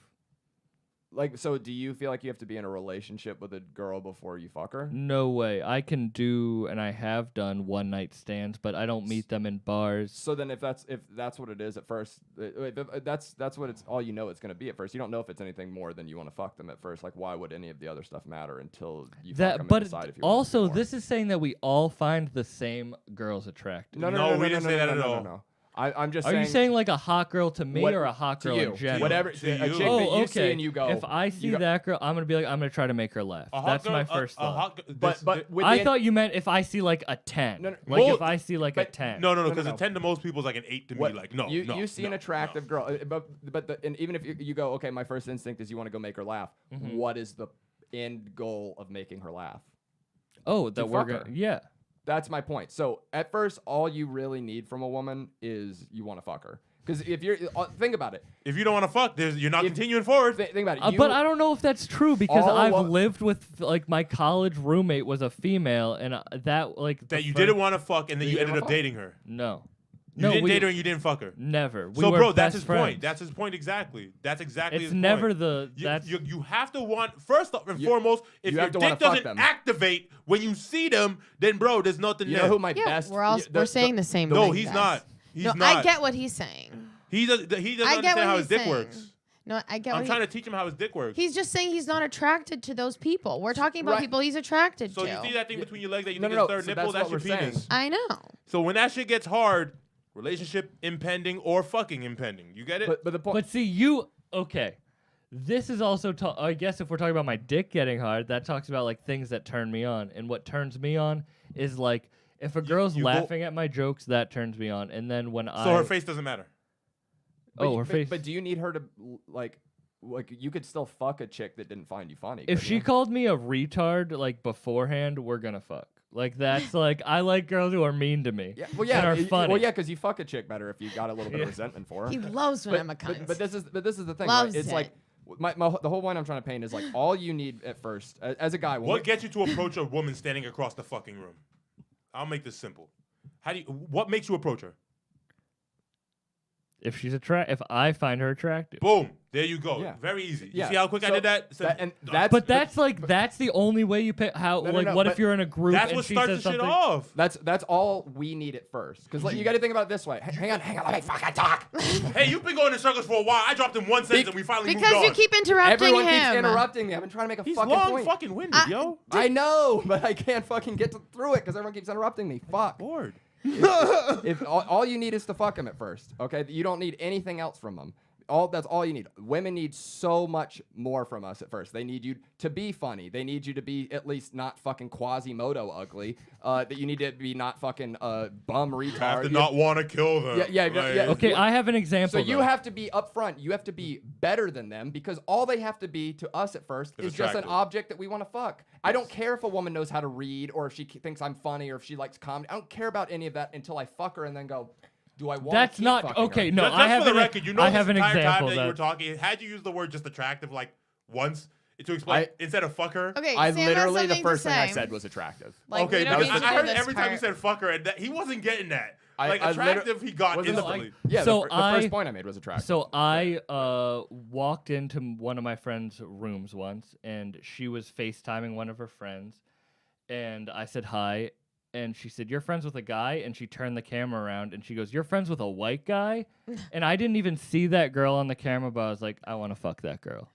[SPEAKER 4] Like, so do you feel like you have to be in a relationship with a girl before you fuck her?
[SPEAKER 3] No way. I can do, and I have done one night stands, but I don't meet them in bars.
[SPEAKER 4] So then, if that's what it is at first, that's what it's all you know it's going to be at first. You don't know if it's anything more than you want to fuck them at first. Like, why would any of the other stuff matter until you fuck them and
[SPEAKER 3] But
[SPEAKER 4] decide if you want
[SPEAKER 3] also,
[SPEAKER 4] to do more?
[SPEAKER 3] this is saying that we all find the same girls attractive.
[SPEAKER 4] No,
[SPEAKER 1] we didn't say that at all.
[SPEAKER 4] No. I'm just
[SPEAKER 3] Are
[SPEAKER 4] saying.
[SPEAKER 3] you saying like a hot girl to me or a hot
[SPEAKER 4] to
[SPEAKER 3] girl
[SPEAKER 4] you?
[SPEAKER 3] in general?
[SPEAKER 4] Whatever.
[SPEAKER 1] To
[SPEAKER 4] A
[SPEAKER 1] you.
[SPEAKER 4] chick that you see and you go.
[SPEAKER 3] If I see that girl, I'm gonna be like, I'm gonna try to make her laugh.
[SPEAKER 1] A hot
[SPEAKER 3] That's
[SPEAKER 1] girl-
[SPEAKER 3] my first
[SPEAKER 1] a
[SPEAKER 3] thought.
[SPEAKER 1] hot,
[SPEAKER 4] But with
[SPEAKER 3] I
[SPEAKER 4] the-
[SPEAKER 3] thought you meant if I see like a 10.
[SPEAKER 4] No, no,
[SPEAKER 3] like
[SPEAKER 1] well,
[SPEAKER 3] if I see like a
[SPEAKER 4] but-
[SPEAKER 3] 10.
[SPEAKER 1] no, because
[SPEAKER 4] no.
[SPEAKER 1] a 10 to most people is like an 8 to me.
[SPEAKER 4] What-
[SPEAKER 1] Like, no,
[SPEAKER 4] you
[SPEAKER 1] no,
[SPEAKER 4] you see
[SPEAKER 1] no,
[SPEAKER 4] an attractive girl, and even if you go, okay, my first instinct is you want to go make her laugh. What is the end goal of making her laugh?
[SPEAKER 3] Oh, that we're
[SPEAKER 4] fuck
[SPEAKER 3] gonna.
[SPEAKER 4] her.
[SPEAKER 3] Yeah.
[SPEAKER 4] That's my point. So at first, all you really need from a woman is you want to fuck her. Because if you're think about it,
[SPEAKER 1] If you don't want to fuck, you're not continuing forward.
[SPEAKER 4] think about it.
[SPEAKER 3] But I don't know if that's true because
[SPEAKER 4] all
[SPEAKER 3] I've
[SPEAKER 4] wo-
[SPEAKER 3] lived with like my college roommate was a female and that like
[SPEAKER 1] That
[SPEAKER 3] the
[SPEAKER 1] you
[SPEAKER 3] fir-
[SPEAKER 1] didn't want to fuck, and then
[SPEAKER 4] You
[SPEAKER 1] you
[SPEAKER 4] didn't
[SPEAKER 1] ended
[SPEAKER 4] wanna
[SPEAKER 1] up
[SPEAKER 4] fuck?
[SPEAKER 1] dating her.
[SPEAKER 3] No.
[SPEAKER 1] You
[SPEAKER 3] No,
[SPEAKER 1] didn't
[SPEAKER 3] we-
[SPEAKER 1] date her and you didn't fuck her.
[SPEAKER 3] Never. We
[SPEAKER 1] So,
[SPEAKER 3] were
[SPEAKER 1] bro, that's
[SPEAKER 3] best
[SPEAKER 1] his
[SPEAKER 3] friends.
[SPEAKER 1] point. That's his point exactly. That's exactly
[SPEAKER 3] It's
[SPEAKER 1] his
[SPEAKER 3] never
[SPEAKER 1] point.
[SPEAKER 3] the that's
[SPEAKER 1] You have to want first and foremost. If
[SPEAKER 4] you
[SPEAKER 1] your
[SPEAKER 4] have to wanna
[SPEAKER 1] dick
[SPEAKER 4] fuck
[SPEAKER 1] doesn't
[SPEAKER 4] them.
[SPEAKER 1] activate when you see them, then bro, there's nothing
[SPEAKER 4] You
[SPEAKER 1] there.
[SPEAKER 4] know who my
[SPEAKER 2] Yeah,
[SPEAKER 4] best?
[SPEAKER 2] we're saying the same
[SPEAKER 1] No,
[SPEAKER 2] thing.
[SPEAKER 1] he's
[SPEAKER 2] guys.
[SPEAKER 1] not. He's
[SPEAKER 2] no,
[SPEAKER 1] not.
[SPEAKER 2] I get what he's saying.
[SPEAKER 1] He doesn't
[SPEAKER 2] I
[SPEAKER 1] understand
[SPEAKER 2] get what
[SPEAKER 1] how
[SPEAKER 2] he's
[SPEAKER 1] his dick
[SPEAKER 2] saying.
[SPEAKER 1] works.
[SPEAKER 2] No, I get
[SPEAKER 1] I'm
[SPEAKER 2] what
[SPEAKER 1] trying to teach him how his dick works.
[SPEAKER 2] He's just saying he's not attracted to those people. We're talking about
[SPEAKER 4] Right.
[SPEAKER 2] people he's attracted
[SPEAKER 1] So
[SPEAKER 2] to.
[SPEAKER 1] you see that thing between your legs that you
[SPEAKER 4] No,
[SPEAKER 1] think
[SPEAKER 4] no,
[SPEAKER 1] is
[SPEAKER 4] no.
[SPEAKER 1] third
[SPEAKER 4] So
[SPEAKER 1] nipple?
[SPEAKER 4] that's
[SPEAKER 1] That's
[SPEAKER 4] what
[SPEAKER 1] your
[SPEAKER 4] we're
[SPEAKER 1] penis.
[SPEAKER 2] I know.
[SPEAKER 1] So when that shit gets hard, relationship impending or fucking impending. You get it?
[SPEAKER 4] But the point.
[SPEAKER 3] But see, you okay? This is also. I guess if we're talking about my dick getting hard, that talks about like things that turn me on, and what turns me on is like if a girl's
[SPEAKER 1] you go-
[SPEAKER 3] laughing at my jokes, that turns me on, and then when
[SPEAKER 1] so her face doesn't matter.
[SPEAKER 3] her face.
[SPEAKER 4] But do you need her to like you could still fuck a chick that didn't find you funny?
[SPEAKER 3] If
[SPEAKER 4] couldn't
[SPEAKER 3] she
[SPEAKER 4] you?
[SPEAKER 3] called me a retard like beforehand, we're gonna fuck. Like that's like I like girls who are mean to me.
[SPEAKER 4] Yeah, well, yeah,
[SPEAKER 3] and are funny.
[SPEAKER 4] well, yeah, because you fuck a chick better if you got a little bit of resentment for her.
[SPEAKER 2] He loves when I'm a cunt.
[SPEAKER 4] But this is the thing.
[SPEAKER 2] Loves
[SPEAKER 4] Right? It's
[SPEAKER 2] it.
[SPEAKER 4] like the whole point I'm trying to paint is like all you need at first as a guy. When
[SPEAKER 1] What gets you to approach a woman standing across the fucking room? I'll make this simple. What makes you approach her?
[SPEAKER 3] If she's if I find her attractive.
[SPEAKER 1] Boom. There you go.
[SPEAKER 4] Yeah.
[SPEAKER 1] Very easy. You
[SPEAKER 4] Yeah.
[SPEAKER 1] see how quick I
[SPEAKER 4] So
[SPEAKER 1] did that?
[SPEAKER 3] But that's the only way you pick how
[SPEAKER 4] No,
[SPEAKER 3] like
[SPEAKER 4] no,
[SPEAKER 3] what
[SPEAKER 4] but
[SPEAKER 3] if you're in a group
[SPEAKER 1] that's
[SPEAKER 3] and
[SPEAKER 1] what
[SPEAKER 3] she
[SPEAKER 1] starts
[SPEAKER 3] says
[SPEAKER 1] the shit
[SPEAKER 3] something
[SPEAKER 1] off.
[SPEAKER 4] that's all we need at first. Because like, you got to think about it this way. Hang on, let me fucking talk.
[SPEAKER 1] Hey, you've been going in circles for a while. I dropped in one sentence and we finally moved on.
[SPEAKER 2] because you keep interrupting
[SPEAKER 4] Everyone
[SPEAKER 2] him.
[SPEAKER 4] keeps interrupting me. I've been trying to make a
[SPEAKER 1] He's
[SPEAKER 4] fucking
[SPEAKER 1] long
[SPEAKER 4] point.
[SPEAKER 1] fucking winded, yo.
[SPEAKER 4] I know, but I can't fucking get through it because everyone keeps interrupting me. Fuck.
[SPEAKER 1] Bored.
[SPEAKER 4] If all you need is to fuck him at first, okay? You don't need anything else from him. That's all you need. Women need so much more from us at first. They need you to be funny. They need you to be at least not fucking Quasimodo ugly. That you need to be not fucking bum retard.
[SPEAKER 1] You have to
[SPEAKER 4] You-
[SPEAKER 1] not want to kill them.
[SPEAKER 4] Yeah, yeah.
[SPEAKER 3] Okay, I have an example.
[SPEAKER 4] So you
[SPEAKER 3] though.
[SPEAKER 4] have to be upfront. You have to be better than them because all they have to be to us at first
[SPEAKER 1] Is
[SPEAKER 4] is just an
[SPEAKER 1] attractive.
[SPEAKER 4] object that we want to fuck. I don't care if a woman knows how to read or if she thinks I'm funny or if she likes comedy. I don't care about any of that until I fuck her and then go, do I want
[SPEAKER 3] That's
[SPEAKER 4] keep
[SPEAKER 3] not
[SPEAKER 4] fucking
[SPEAKER 3] okay.
[SPEAKER 4] her?
[SPEAKER 3] No,
[SPEAKER 1] Just
[SPEAKER 3] I have
[SPEAKER 1] for the
[SPEAKER 3] an,
[SPEAKER 1] record, you know
[SPEAKER 3] I have
[SPEAKER 1] this
[SPEAKER 3] an
[SPEAKER 1] entire time
[SPEAKER 3] example
[SPEAKER 1] that you were
[SPEAKER 3] that
[SPEAKER 1] talking, had you used the word just attractive like once to explain instead of fucker?
[SPEAKER 2] Okay,
[SPEAKER 4] I
[SPEAKER 2] Sam has
[SPEAKER 4] literally the
[SPEAKER 2] something
[SPEAKER 4] first
[SPEAKER 2] to
[SPEAKER 4] thing I
[SPEAKER 2] say.
[SPEAKER 4] said was attractive.
[SPEAKER 2] Like,
[SPEAKER 1] Okay,
[SPEAKER 2] we
[SPEAKER 1] that
[SPEAKER 2] don't
[SPEAKER 1] was,
[SPEAKER 2] need to
[SPEAKER 1] I
[SPEAKER 2] do
[SPEAKER 1] heard
[SPEAKER 2] this
[SPEAKER 1] every time you
[SPEAKER 2] part.
[SPEAKER 1] said fucker, and he wasn't getting that.
[SPEAKER 4] I
[SPEAKER 1] Like attractive, he got
[SPEAKER 4] wasn't the-
[SPEAKER 1] instantly.
[SPEAKER 4] Yeah,
[SPEAKER 3] So
[SPEAKER 4] the first point I made was attractive.
[SPEAKER 3] So I walked into one of my friend's rooms once, and she was FaceTiming one of her friends, and I said hi, and she said, "You're friends with a guy?" And she turned the camera around, and she goes, "You're friends with a white guy?" And I didn't even see that girl on the camera, but I was like, I want to fuck that girl.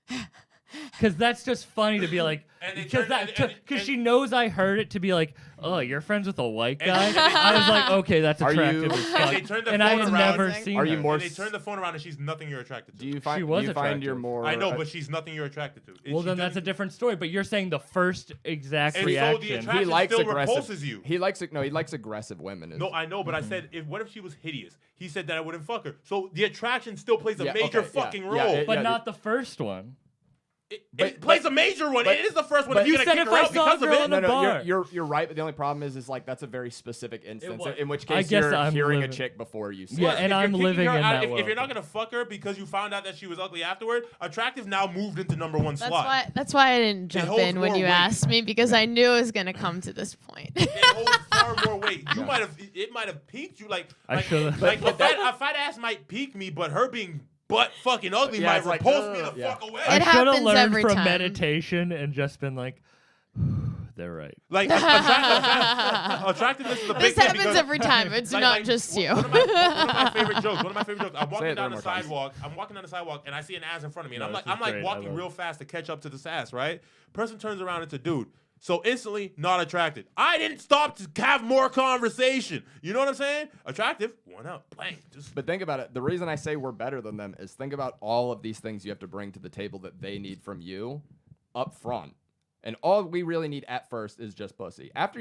[SPEAKER 3] Because that's just funny to be like,
[SPEAKER 1] And they
[SPEAKER 3] because
[SPEAKER 1] turned- and-
[SPEAKER 3] she knows I heard it to be like, oh, you're friends with a white guy. I was like, okay, that's
[SPEAKER 4] Are you-
[SPEAKER 3] attractive as fuck.
[SPEAKER 1] they turned the
[SPEAKER 3] and I
[SPEAKER 1] phone
[SPEAKER 3] had
[SPEAKER 1] around.
[SPEAKER 3] never
[SPEAKER 1] Are
[SPEAKER 3] seen
[SPEAKER 4] Are you
[SPEAKER 3] her.
[SPEAKER 4] more
[SPEAKER 1] And they turn the phone around and she's nothing you're attracted to.
[SPEAKER 4] do you find
[SPEAKER 3] She was
[SPEAKER 4] do you find you're
[SPEAKER 3] attractive.
[SPEAKER 4] more?
[SPEAKER 1] I know, but she's nothing you're attracted to.
[SPEAKER 3] Well, then that's a different story. But you're saying the first exact
[SPEAKER 1] And so the
[SPEAKER 3] reaction.
[SPEAKER 1] attraction
[SPEAKER 4] he likes
[SPEAKER 1] still
[SPEAKER 4] aggressive.
[SPEAKER 1] repulses you.
[SPEAKER 4] He likes he likes aggressive women.
[SPEAKER 1] No, I know, but I said, what if she was hideous? He said that I wouldn't fuck her. So the attraction still plays a
[SPEAKER 4] Yeah,
[SPEAKER 1] major
[SPEAKER 4] okay, yeah,
[SPEAKER 1] fucking
[SPEAKER 4] yeah,
[SPEAKER 1] role.
[SPEAKER 4] it-
[SPEAKER 3] but
[SPEAKER 4] yeah,
[SPEAKER 3] not the first one.
[SPEAKER 1] It plays a major one.
[SPEAKER 4] but-
[SPEAKER 1] It is the first one.
[SPEAKER 4] but
[SPEAKER 1] If you're
[SPEAKER 3] you
[SPEAKER 1] gonna
[SPEAKER 3] said
[SPEAKER 1] kick
[SPEAKER 3] if
[SPEAKER 1] her
[SPEAKER 3] I
[SPEAKER 1] out
[SPEAKER 3] saw a
[SPEAKER 1] because of
[SPEAKER 3] girl
[SPEAKER 1] it.
[SPEAKER 3] in a bar.
[SPEAKER 4] You're right, but the only problem is like that's a very specific instance.
[SPEAKER 3] was.
[SPEAKER 4] In which
[SPEAKER 3] I
[SPEAKER 4] case
[SPEAKER 3] guess
[SPEAKER 4] you're
[SPEAKER 3] I'm
[SPEAKER 4] hearing
[SPEAKER 3] living-
[SPEAKER 4] a chick before you see
[SPEAKER 3] Yeah,
[SPEAKER 4] her.
[SPEAKER 3] and
[SPEAKER 1] If you're
[SPEAKER 3] I'm
[SPEAKER 1] kicking
[SPEAKER 3] living
[SPEAKER 1] her
[SPEAKER 3] in
[SPEAKER 1] out-
[SPEAKER 3] that
[SPEAKER 1] if
[SPEAKER 3] world.
[SPEAKER 1] you're not gonna fuck her because you found out that she was ugly afterward, attractive now moved into number one slot.
[SPEAKER 2] That's why I didn't jump
[SPEAKER 1] holds
[SPEAKER 2] in when
[SPEAKER 1] more
[SPEAKER 2] you
[SPEAKER 1] weight.
[SPEAKER 2] asked me because I knew it was gonna come to this point.
[SPEAKER 1] It holds far more weight. It might have piqued you.
[SPEAKER 3] I should've-
[SPEAKER 1] like a fat ass might pique me, but her being butt fucking ugly
[SPEAKER 4] Yeah,
[SPEAKER 1] might
[SPEAKER 4] it's like,
[SPEAKER 1] repulse me the
[SPEAKER 4] yeah.
[SPEAKER 1] fuck away.
[SPEAKER 3] I
[SPEAKER 2] It
[SPEAKER 3] should have
[SPEAKER 2] happens
[SPEAKER 3] learned
[SPEAKER 2] every
[SPEAKER 3] from
[SPEAKER 2] time.
[SPEAKER 3] meditation and just been like, they're right.
[SPEAKER 1] Like attractiveness is a big
[SPEAKER 2] This
[SPEAKER 1] thing
[SPEAKER 2] happens
[SPEAKER 1] because-
[SPEAKER 2] every time. It's not just you.
[SPEAKER 1] One of my favorite jokes. One of my favorite jokes. I'm
[SPEAKER 4] Say
[SPEAKER 1] walking
[SPEAKER 4] it
[SPEAKER 1] down the
[SPEAKER 4] 3 more times.
[SPEAKER 1] sidewalk. I'm walking down the sidewalk and I see an ass in front of me, and
[SPEAKER 3] No,
[SPEAKER 1] I'm
[SPEAKER 3] this
[SPEAKER 1] like
[SPEAKER 3] is great. I
[SPEAKER 1] walking
[SPEAKER 3] love
[SPEAKER 1] real fast to catch up to this ass. Right? Person turns around. It's a dude. So instantly not attracted. I didn't stop to have more conversation. You know what I'm saying? Attractive, one out, blank.
[SPEAKER 4] But think about it. The reason I say we're better than them is think about all of these things you have to bring to the table that they need from you up front. And all we really need at first is just pussy. After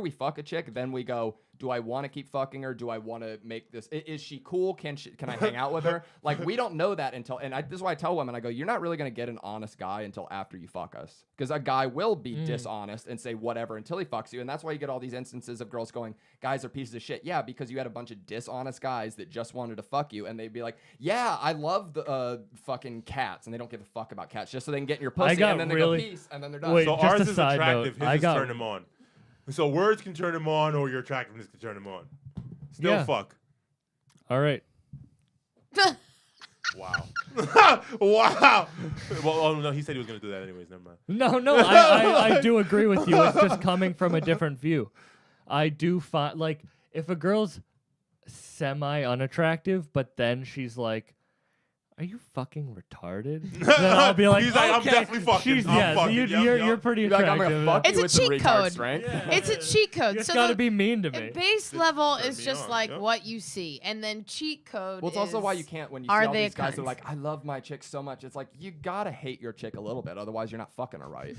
[SPEAKER 4] we fuck a chick, then we go, do I want to keep fucking her? Do I want to make this? Is she cool? Can I hang out with her? Like, we don't know that until, and this is why I tell women, I go, you're not really going to get an honest guy until after you fuck us. Because a guy will be dishonest and say whatever until he fucks you. And that's why you get all these instances of girls going, guys are pieces of shit. Yeah, because you had a bunch of dishonest guys that just wanted to fuck you. And they'd be like, yeah, I love the fucking cats. And they don't give a fuck about cats just so they can get in your pussy. And then they go, peace. And then they're done.
[SPEAKER 3] Wait,
[SPEAKER 1] So
[SPEAKER 3] just
[SPEAKER 1] ours
[SPEAKER 3] a
[SPEAKER 1] is
[SPEAKER 3] side
[SPEAKER 1] attractive,
[SPEAKER 3] note,
[SPEAKER 1] his is turn him on. So words can turn him on, or your attractiveness can turn him on. Still fuck.
[SPEAKER 3] All right.
[SPEAKER 1] Wow. Wow. Well, oh, no, he said he was going to do that anyways. Never mind.
[SPEAKER 3] No, I do agree with you. It's just coming from a different view. I do find, like, if a girl's semi-unattractive, but then she's like, are you fucking retarded? Then I'll be like,
[SPEAKER 1] He's like, I'm
[SPEAKER 3] okay.
[SPEAKER 1] definitely fucking. I'm fucking.
[SPEAKER 3] You're pretty
[SPEAKER 4] You're like,
[SPEAKER 3] attractive.
[SPEAKER 4] I'm gonna fuck you
[SPEAKER 2] It's a
[SPEAKER 4] with some
[SPEAKER 2] cheat
[SPEAKER 4] retard
[SPEAKER 2] code.
[SPEAKER 4] strength.
[SPEAKER 2] It's a cheat code.
[SPEAKER 3] You just
[SPEAKER 2] So
[SPEAKER 3] gotta
[SPEAKER 2] the
[SPEAKER 3] be mean to me.
[SPEAKER 2] base level
[SPEAKER 1] turn
[SPEAKER 2] is
[SPEAKER 1] me
[SPEAKER 2] just
[SPEAKER 1] on,
[SPEAKER 2] like
[SPEAKER 1] yep.
[SPEAKER 2] what you see, and then cheat code.
[SPEAKER 4] Well, it's also why you can't, when you see
[SPEAKER 2] are
[SPEAKER 4] all
[SPEAKER 2] they
[SPEAKER 4] these guys that
[SPEAKER 2] cunts?
[SPEAKER 4] are like, I love my chick so much. It's like, you gotta hate your chick a little bit, otherwise you're not fucking her right.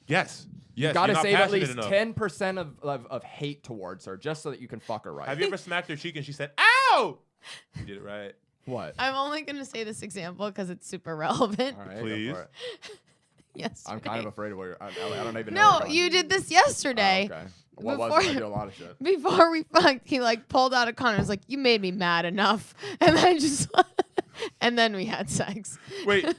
[SPEAKER 1] Yes.
[SPEAKER 4] You
[SPEAKER 1] Yes.
[SPEAKER 4] gotta
[SPEAKER 1] you're not
[SPEAKER 4] save at
[SPEAKER 1] passionate
[SPEAKER 4] least
[SPEAKER 1] enough.
[SPEAKER 4] 10% of hate towards her, just so that you can fuck her right.
[SPEAKER 1] Have you ever smacked her cheek and she said, "Ow"? You did it right.
[SPEAKER 4] What?
[SPEAKER 2] I'm only gonna say this example because it's super relevant.
[SPEAKER 4] All right,
[SPEAKER 1] Please.
[SPEAKER 4] go for it.
[SPEAKER 2] Yes.
[SPEAKER 4] I'm kind of afraid of what I don't even know.
[SPEAKER 2] No, you did this yesterday.
[SPEAKER 4] Oh, okay. What was
[SPEAKER 2] Before-
[SPEAKER 4] it? I do a lot of shit.
[SPEAKER 2] Before we fucked, he like pulled out a condom. He was like, "You made me mad enough," and then and then we had sex.
[SPEAKER 1] Wait.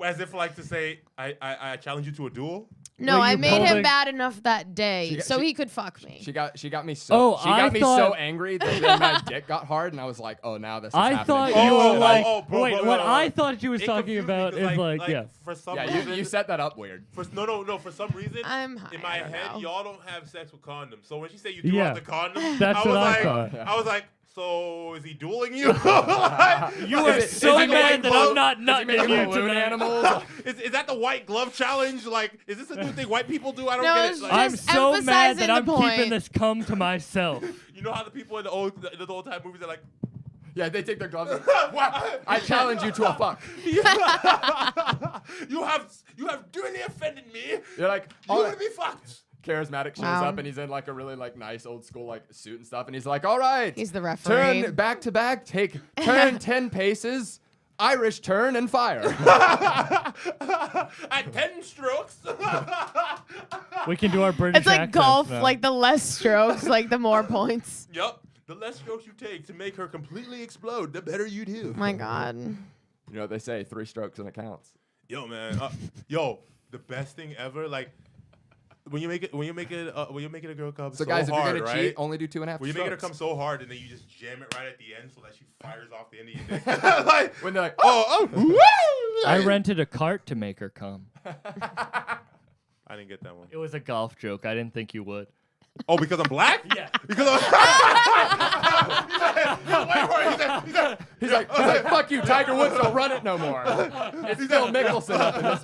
[SPEAKER 1] As if like to say, I challenge you to a duel.
[SPEAKER 2] No,
[SPEAKER 3] Wait,
[SPEAKER 2] I
[SPEAKER 3] you
[SPEAKER 2] made
[SPEAKER 3] pulled
[SPEAKER 2] him
[SPEAKER 3] a-
[SPEAKER 2] bad enough that day so he could fuck me.
[SPEAKER 4] She got me so
[SPEAKER 3] Oh, I
[SPEAKER 4] so
[SPEAKER 3] thought-
[SPEAKER 4] angry that then my dick got hard, and I was like, oh, now this is
[SPEAKER 3] I
[SPEAKER 4] happening.
[SPEAKER 3] thought
[SPEAKER 1] Oh,
[SPEAKER 3] you
[SPEAKER 1] oh,
[SPEAKER 3] were like,
[SPEAKER 1] oh, bro,
[SPEAKER 3] wait,
[SPEAKER 1] bro,
[SPEAKER 3] what
[SPEAKER 1] no,
[SPEAKER 3] I
[SPEAKER 1] no.
[SPEAKER 3] thought you was
[SPEAKER 1] It
[SPEAKER 3] talking
[SPEAKER 1] confused me
[SPEAKER 3] about
[SPEAKER 1] 'cause,
[SPEAKER 3] is like, yeah.
[SPEAKER 1] For some
[SPEAKER 4] Yeah,
[SPEAKER 1] reason,
[SPEAKER 4] you set that up weird.
[SPEAKER 1] For some reason,
[SPEAKER 2] I'm high,
[SPEAKER 1] in my
[SPEAKER 2] I don't
[SPEAKER 1] head,
[SPEAKER 2] know.
[SPEAKER 1] y'all don't have sex with condoms. So when she said you threw
[SPEAKER 3] Yeah.
[SPEAKER 1] out the condom,
[SPEAKER 3] That's
[SPEAKER 1] I was
[SPEAKER 3] what I
[SPEAKER 1] like,
[SPEAKER 3] thought.
[SPEAKER 1] I was like, so is he dueling you? Like,
[SPEAKER 3] You
[SPEAKER 1] is
[SPEAKER 3] were
[SPEAKER 1] it-
[SPEAKER 3] so
[SPEAKER 1] is it the
[SPEAKER 3] mad
[SPEAKER 1] white
[SPEAKER 3] that
[SPEAKER 1] glove?
[SPEAKER 3] I'm not nutting
[SPEAKER 4] Making
[SPEAKER 3] you
[SPEAKER 4] balloon
[SPEAKER 3] tonight.
[SPEAKER 4] animals.
[SPEAKER 1] Is that the white glove challenge? Like, is this a new thing white people do? I don't
[SPEAKER 2] No,
[SPEAKER 1] get
[SPEAKER 2] it's
[SPEAKER 1] it. Like,
[SPEAKER 3] I'm
[SPEAKER 2] Just
[SPEAKER 3] so mad that
[SPEAKER 2] emphasizing
[SPEAKER 3] I'm
[SPEAKER 2] the
[SPEAKER 3] keeping
[SPEAKER 2] point.
[SPEAKER 3] this cum to myself.
[SPEAKER 1] you know how the people in the old time movies are like,
[SPEAKER 4] Yeah, they take their gloves off. Wow. I challenge you to a fuck.
[SPEAKER 1] you have duly offended me.
[SPEAKER 4] You're like,
[SPEAKER 1] You
[SPEAKER 4] all
[SPEAKER 1] want
[SPEAKER 4] right.
[SPEAKER 1] to be fucked.
[SPEAKER 4] Charismatic shows
[SPEAKER 2] Wow.
[SPEAKER 4] up and he's in like a really like nice old school like suit and stuff, and he's like, all right,
[SPEAKER 2] He's the referee.
[SPEAKER 4] turn back to back, turn 10 paces, Irish turn and fire.
[SPEAKER 1] At 10 strokes.
[SPEAKER 3] We can do our British
[SPEAKER 2] It's like
[SPEAKER 3] accents
[SPEAKER 2] golf,
[SPEAKER 3] now.
[SPEAKER 2] like the less strokes, like the more points.
[SPEAKER 1] Yup. The less strokes you take to make her completely explode, the better you do.
[SPEAKER 2] Oh my God.
[SPEAKER 4] You know what they say, 3 strokes and it counts.
[SPEAKER 1] Yo, man. The best thing ever, like when you make it a girl come
[SPEAKER 4] So
[SPEAKER 1] so
[SPEAKER 4] guys, if
[SPEAKER 1] hard,
[SPEAKER 4] you're gonna
[SPEAKER 1] right?
[SPEAKER 4] cheat, only do 2.5
[SPEAKER 1] When
[SPEAKER 4] strokes.
[SPEAKER 1] you make her come so hard and then you just jam it right at the end so that she fires off the end of your dick. Like,
[SPEAKER 4] when they're like,
[SPEAKER 1] woo!
[SPEAKER 3] I rented a cart to make her come.
[SPEAKER 1] I didn't get that one.
[SPEAKER 3] It was a golf joke. I didn't think you would.
[SPEAKER 1] Oh, because I'm black?
[SPEAKER 3] Yeah.
[SPEAKER 1] Because I'm
[SPEAKER 4] he's like, fuck you, Tiger Woods don't run it no more. It's Phil Mickelson up in this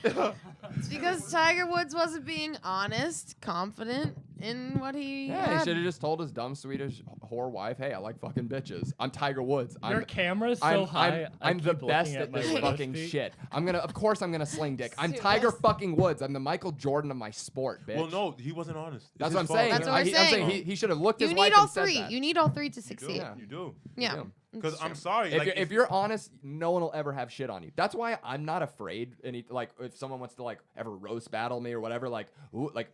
[SPEAKER 4] bitch.
[SPEAKER 2] It's because Tiger Woods wasn't being honest, confident in what he
[SPEAKER 4] Yeah, he
[SPEAKER 2] had.
[SPEAKER 4] should have just told his dumb Swedish whore wife, hey, I like fucking bitches. I'm Tiger Woods.
[SPEAKER 3] Your camera's so high.
[SPEAKER 4] I'm the best at this fucking shit. Of course I'm gonna sling dick. I'm
[SPEAKER 2] Stupid.
[SPEAKER 4] Tiger fucking Woods. I'm the Michael Jordan of my sport, bitch.
[SPEAKER 1] Well, no, he wasn't honest. It's
[SPEAKER 4] That's
[SPEAKER 1] his
[SPEAKER 4] what I'm
[SPEAKER 1] fault.
[SPEAKER 4] saying.
[SPEAKER 2] That's what we're
[SPEAKER 4] I'm
[SPEAKER 2] saying.
[SPEAKER 4] saying he should have looked
[SPEAKER 2] You
[SPEAKER 4] his
[SPEAKER 2] need
[SPEAKER 4] wife
[SPEAKER 2] all
[SPEAKER 4] and said
[SPEAKER 2] three.
[SPEAKER 4] that.
[SPEAKER 2] You need all three to
[SPEAKER 1] You do.
[SPEAKER 2] succeed.
[SPEAKER 1] You do.
[SPEAKER 2] Yeah.
[SPEAKER 4] Yeah.
[SPEAKER 1] Because
[SPEAKER 2] It's
[SPEAKER 1] I'm
[SPEAKER 2] true.
[SPEAKER 1] sorry.
[SPEAKER 4] If you're honest, no one will ever have shit on you. That's why I'm not afraid. Like if someone wants to like ever roast battle me or whatever, like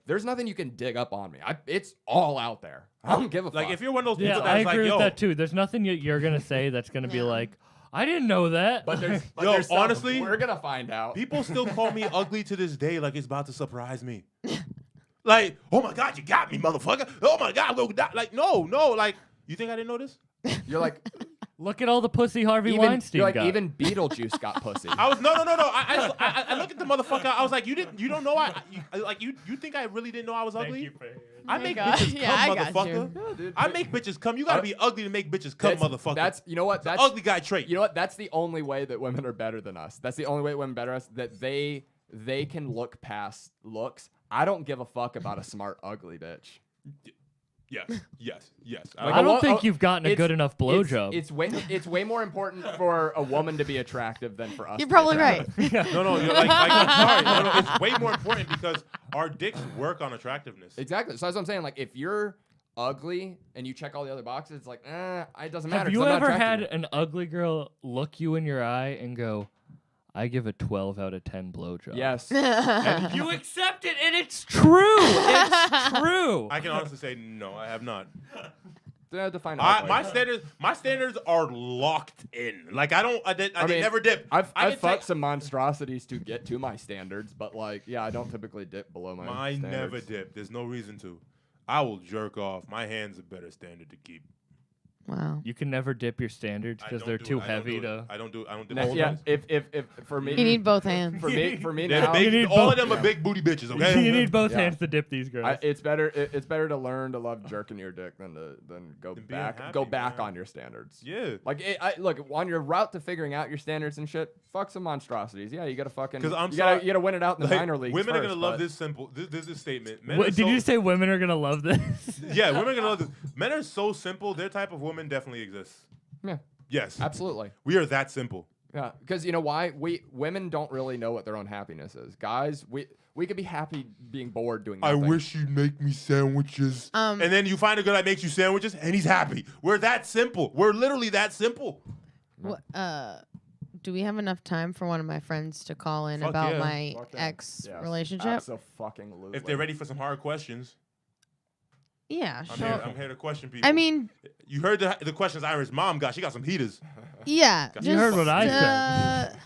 [SPEAKER 4] there's nothing you can dig up on me. It's all out there. I don't give a
[SPEAKER 1] like
[SPEAKER 4] fuck.
[SPEAKER 1] if you're one of those
[SPEAKER 3] Yeah,
[SPEAKER 1] people
[SPEAKER 3] I
[SPEAKER 1] that's
[SPEAKER 3] agree
[SPEAKER 1] like,
[SPEAKER 3] with
[SPEAKER 1] yo,
[SPEAKER 3] that too. There's nothing you're gonna say that's gonna be
[SPEAKER 2] Yeah.
[SPEAKER 3] like, I didn't know that.
[SPEAKER 4] But there's
[SPEAKER 1] Yo,
[SPEAKER 4] there's some-
[SPEAKER 1] honestly,
[SPEAKER 4] we're gonna find out.
[SPEAKER 1] people still call me ugly to this day, like it's about to surprise me. Like, oh my God, you got me, motherfucker. Oh my God, I'm gonna die. Like, no, like, you think I didn't know this?
[SPEAKER 4] You're like
[SPEAKER 3] Look at all the pussy Harvey Weinstein
[SPEAKER 4] you're like
[SPEAKER 3] got.
[SPEAKER 4] even Beetlejuice got pussy.
[SPEAKER 1] I was no. I look at the motherfucker. I was like, you don't know you think I really didn't know I was ugly? I make
[SPEAKER 2] God.
[SPEAKER 1] bitches
[SPEAKER 2] Yeah, I
[SPEAKER 1] come,
[SPEAKER 2] got
[SPEAKER 1] motherfucker.
[SPEAKER 4] Yeah, dude.
[SPEAKER 1] I make bitches come. You gotta be ugly to make bitches come, motherfucker.
[SPEAKER 4] That's you know what? That's
[SPEAKER 1] ugly guy trait.
[SPEAKER 4] You know what? That's the only way that women are better than us. That's the only way that women are better than us. That they they can look past looks. I don't give a fuck about a smart, ugly bitch.
[SPEAKER 1] Yes.
[SPEAKER 4] Like,
[SPEAKER 3] I don't think you've gotten a
[SPEAKER 4] it's-
[SPEAKER 3] good enough blowjob.
[SPEAKER 4] It's way more important for a woman to be attractive than for us.
[SPEAKER 2] You're
[SPEAKER 4] to be
[SPEAKER 2] probably right.
[SPEAKER 4] attractive.
[SPEAKER 1] No, you're like I'm sorry. No, it's way more important because our dicks work on attractiveness.
[SPEAKER 4] Exactly. So that's what I'm saying. Like, if you're ugly and you check all the other boxes, it's like, it doesn't matter.
[SPEAKER 3] Have
[SPEAKER 4] 'cause
[SPEAKER 3] you
[SPEAKER 4] I'm not
[SPEAKER 3] ever had
[SPEAKER 4] attracted.
[SPEAKER 3] an ugly girl look you in your eye and go, I give a 12 out of 10 blowjob?
[SPEAKER 4] Yes.
[SPEAKER 3] And you accept it, and it's true. It's true.
[SPEAKER 1] I can honestly say no, I have not.
[SPEAKER 4] Define
[SPEAKER 1] My standards are locked in. Like I never dip.
[SPEAKER 4] I've
[SPEAKER 1] I can
[SPEAKER 4] fucked
[SPEAKER 1] take-
[SPEAKER 4] some monstrosities to get to my standards, but like, yeah, I don't typically dip below my
[SPEAKER 1] I
[SPEAKER 4] standards.
[SPEAKER 1] never dip. There's no reason to. I will jerk off. My hand's a better standard to keep.
[SPEAKER 2] Wow.
[SPEAKER 3] You can never dip your standards
[SPEAKER 1] I
[SPEAKER 3] because
[SPEAKER 1] don't
[SPEAKER 3] they're
[SPEAKER 1] do
[SPEAKER 3] too
[SPEAKER 1] it. I don't
[SPEAKER 3] heavy
[SPEAKER 1] do it.
[SPEAKER 3] to.
[SPEAKER 1] I don't dip.
[SPEAKER 4] No,
[SPEAKER 1] both
[SPEAKER 4] yeah,
[SPEAKER 1] hands.
[SPEAKER 4] if for me,
[SPEAKER 2] You need both hands.
[SPEAKER 4] for me
[SPEAKER 1] They're
[SPEAKER 4] now,
[SPEAKER 1] big,
[SPEAKER 3] need
[SPEAKER 1] all
[SPEAKER 3] both.
[SPEAKER 1] of them are big booty bitches. Okay.
[SPEAKER 3] You need both
[SPEAKER 4] Yeah.
[SPEAKER 3] hands to dip these girls.
[SPEAKER 4] it's better to learn to love jerking your dick than go
[SPEAKER 1] Than being
[SPEAKER 4] back
[SPEAKER 1] happy, man.
[SPEAKER 4] on your standards.
[SPEAKER 1] Yeah.
[SPEAKER 4] Like, look, on your route to figuring out your standards and shit, fuck some monstrosities. Yeah, you gotta fucking.
[SPEAKER 1] 'Cause I'm
[SPEAKER 4] you
[SPEAKER 1] sorry,
[SPEAKER 4] gotta win it out in the
[SPEAKER 1] Like,
[SPEAKER 4] minor leagues.
[SPEAKER 1] women are
[SPEAKER 4] first,
[SPEAKER 1] gonna love
[SPEAKER 4] but-
[SPEAKER 1] this simple. This is statement. Men
[SPEAKER 3] What,
[SPEAKER 1] are
[SPEAKER 3] did
[SPEAKER 1] so-
[SPEAKER 3] you say women are gonna love this?
[SPEAKER 1] Yeah, women are gonna love this. Men are so simple. Their type of woman definitely exists.
[SPEAKER 4] Yeah,
[SPEAKER 1] Yes,
[SPEAKER 4] absolutely.
[SPEAKER 1] we are that simple.
[SPEAKER 4] Yeah, because you know why? Women don't really know what their own happiness is. Guys, we could be happy being bored doing
[SPEAKER 1] I
[SPEAKER 4] nothing.
[SPEAKER 1] wish you'd make me sandwiches.
[SPEAKER 2] Um,
[SPEAKER 1] and then you find a girl that makes you sandwiches, and he's happy. We're that simple. We're literally that simple.
[SPEAKER 2] What, do we have enough time for one of my friends to call in
[SPEAKER 1] Fuck
[SPEAKER 2] about
[SPEAKER 1] yeah.
[SPEAKER 2] my
[SPEAKER 4] Fuck yeah.
[SPEAKER 2] ex
[SPEAKER 4] Yes,
[SPEAKER 2] relationship?
[SPEAKER 4] abso-fucking-lutely.
[SPEAKER 1] If they're ready for some hard questions,
[SPEAKER 2] Yeah,
[SPEAKER 1] I'm
[SPEAKER 2] sure.
[SPEAKER 1] here to question people.
[SPEAKER 2] I mean,
[SPEAKER 1] you heard the questions Iris' mom got. She got some heaters.
[SPEAKER 2] yeah.
[SPEAKER 3] You heard what I
[SPEAKER 2] said.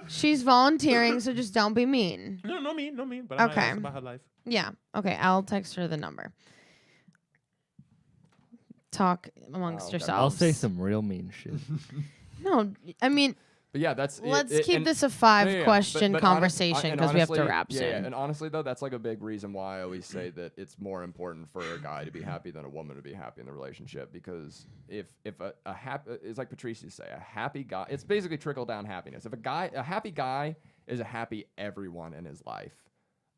[SPEAKER 2] She's volunteering, so just don't be mean.
[SPEAKER 1] No mean. But I'm
[SPEAKER 2] Okay.
[SPEAKER 1] asking about her life.
[SPEAKER 2] Yeah. Okay, I'll text her the number. Talk amongst
[SPEAKER 4] okay.
[SPEAKER 2] yourselves.
[SPEAKER 3] I'll say some real mean shit.
[SPEAKER 2] No, I mean,
[SPEAKER 4] But yeah, that's.
[SPEAKER 2] let's keep
[SPEAKER 4] and-
[SPEAKER 2] this a
[SPEAKER 4] Yeah, yeah,
[SPEAKER 2] 5-question
[SPEAKER 4] but
[SPEAKER 2] conversation
[SPEAKER 4] and
[SPEAKER 2] because we have to
[SPEAKER 4] honestly-
[SPEAKER 2] wrap
[SPEAKER 4] yeah,
[SPEAKER 2] soon.
[SPEAKER 4] yeah, and honestly though, that's like a big reason why I always say that it's more important for a guy to be happy than a woman to be happy in the relationship. Because if a happy, it's like Patrice used to say, a happy guy. It's basically trickle down happiness. If a happy guy is a happy everyone in his life.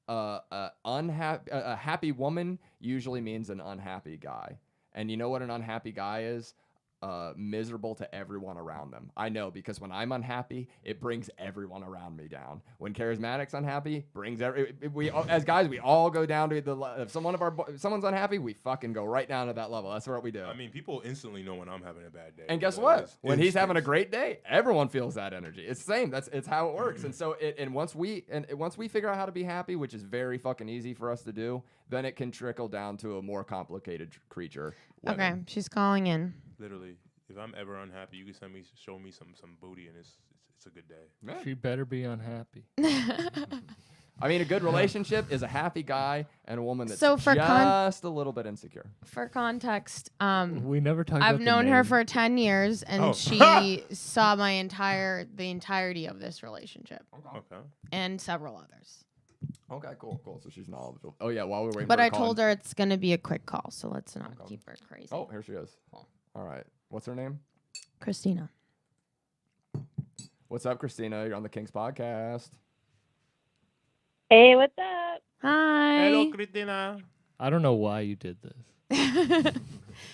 [SPEAKER 4] A happy woman usually means an unhappy guy. And you know what an unhappy guy is? Miserable to everyone around them. I know, because when I'm unhappy, it brings everyone around me down. When Karizmatik's unhappy, as guys, we all go down to the if someone's unhappy, we fucking go right down to that level. That's what we do.
[SPEAKER 1] I mean, people instantly know when I'm having a bad day.
[SPEAKER 4] And guess
[SPEAKER 1] You know,
[SPEAKER 4] what?
[SPEAKER 1] it's
[SPEAKER 4] When he's having a
[SPEAKER 1] instant.
[SPEAKER 4] great day, everyone feels that energy. It's the same. It's how it works. And so once we figure out how to be happy, which is very fucking easy for us to do, then it can trickle down to a more complicated creature.
[SPEAKER 2] Okay,
[SPEAKER 4] women.
[SPEAKER 2] she's calling in.
[SPEAKER 1] Literally, if I'm ever unhappy, you can show me some booty, and it's a good day.
[SPEAKER 4] Yeah.
[SPEAKER 3] She better be unhappy.
[SPEAKER 4] I mean, a good relationship is a happy guy and a woman that's
[SPEAKER 2] So for
[SPEAKER 4] just a little bit insecure.
[SPEAKER 2] For context,
[SPEAKER 3] We never talked
[SPEAKER 2] I've
[SPEAKER 3] about the
[SPEAKER 2] known her
[SPEAKER 3] name.
[SPEAKER 2] for 10 years, and
[SPEAKER 1] Oh.
[SPEAKER 2] she saw the entirety of this relationship
[SPEAKER 1] Okay.
[SPEAKER 2] and several others.
[SPEAKER 4] Okay, cool. So she's knowledgeable. Oh yeah, while we're waiting.
[SPEAKER 2] But
[SPEAKER 4] for
[SPEAKER 2] I told her it's gonna be a quick call, so let's not
[SPEAKER 4] Okay.
[SPEAKER 2] keep her crazy.
[SPEAKER 4] Oh, here she is.
[SPEAKER 2] Cool.
[SPEAKER 4] All right. What's her name?
[SPEAKER 2] Christina.
[SPEAKER 4] What's up, Christina? You're on the Kingz Podcast.
[SPEAKER 7] Hey, what's up?
[SPEAKER 2] Hi.
[SPEAKER 1] Hello, Christina.
[SPEAKER 3] I don't know why you did this.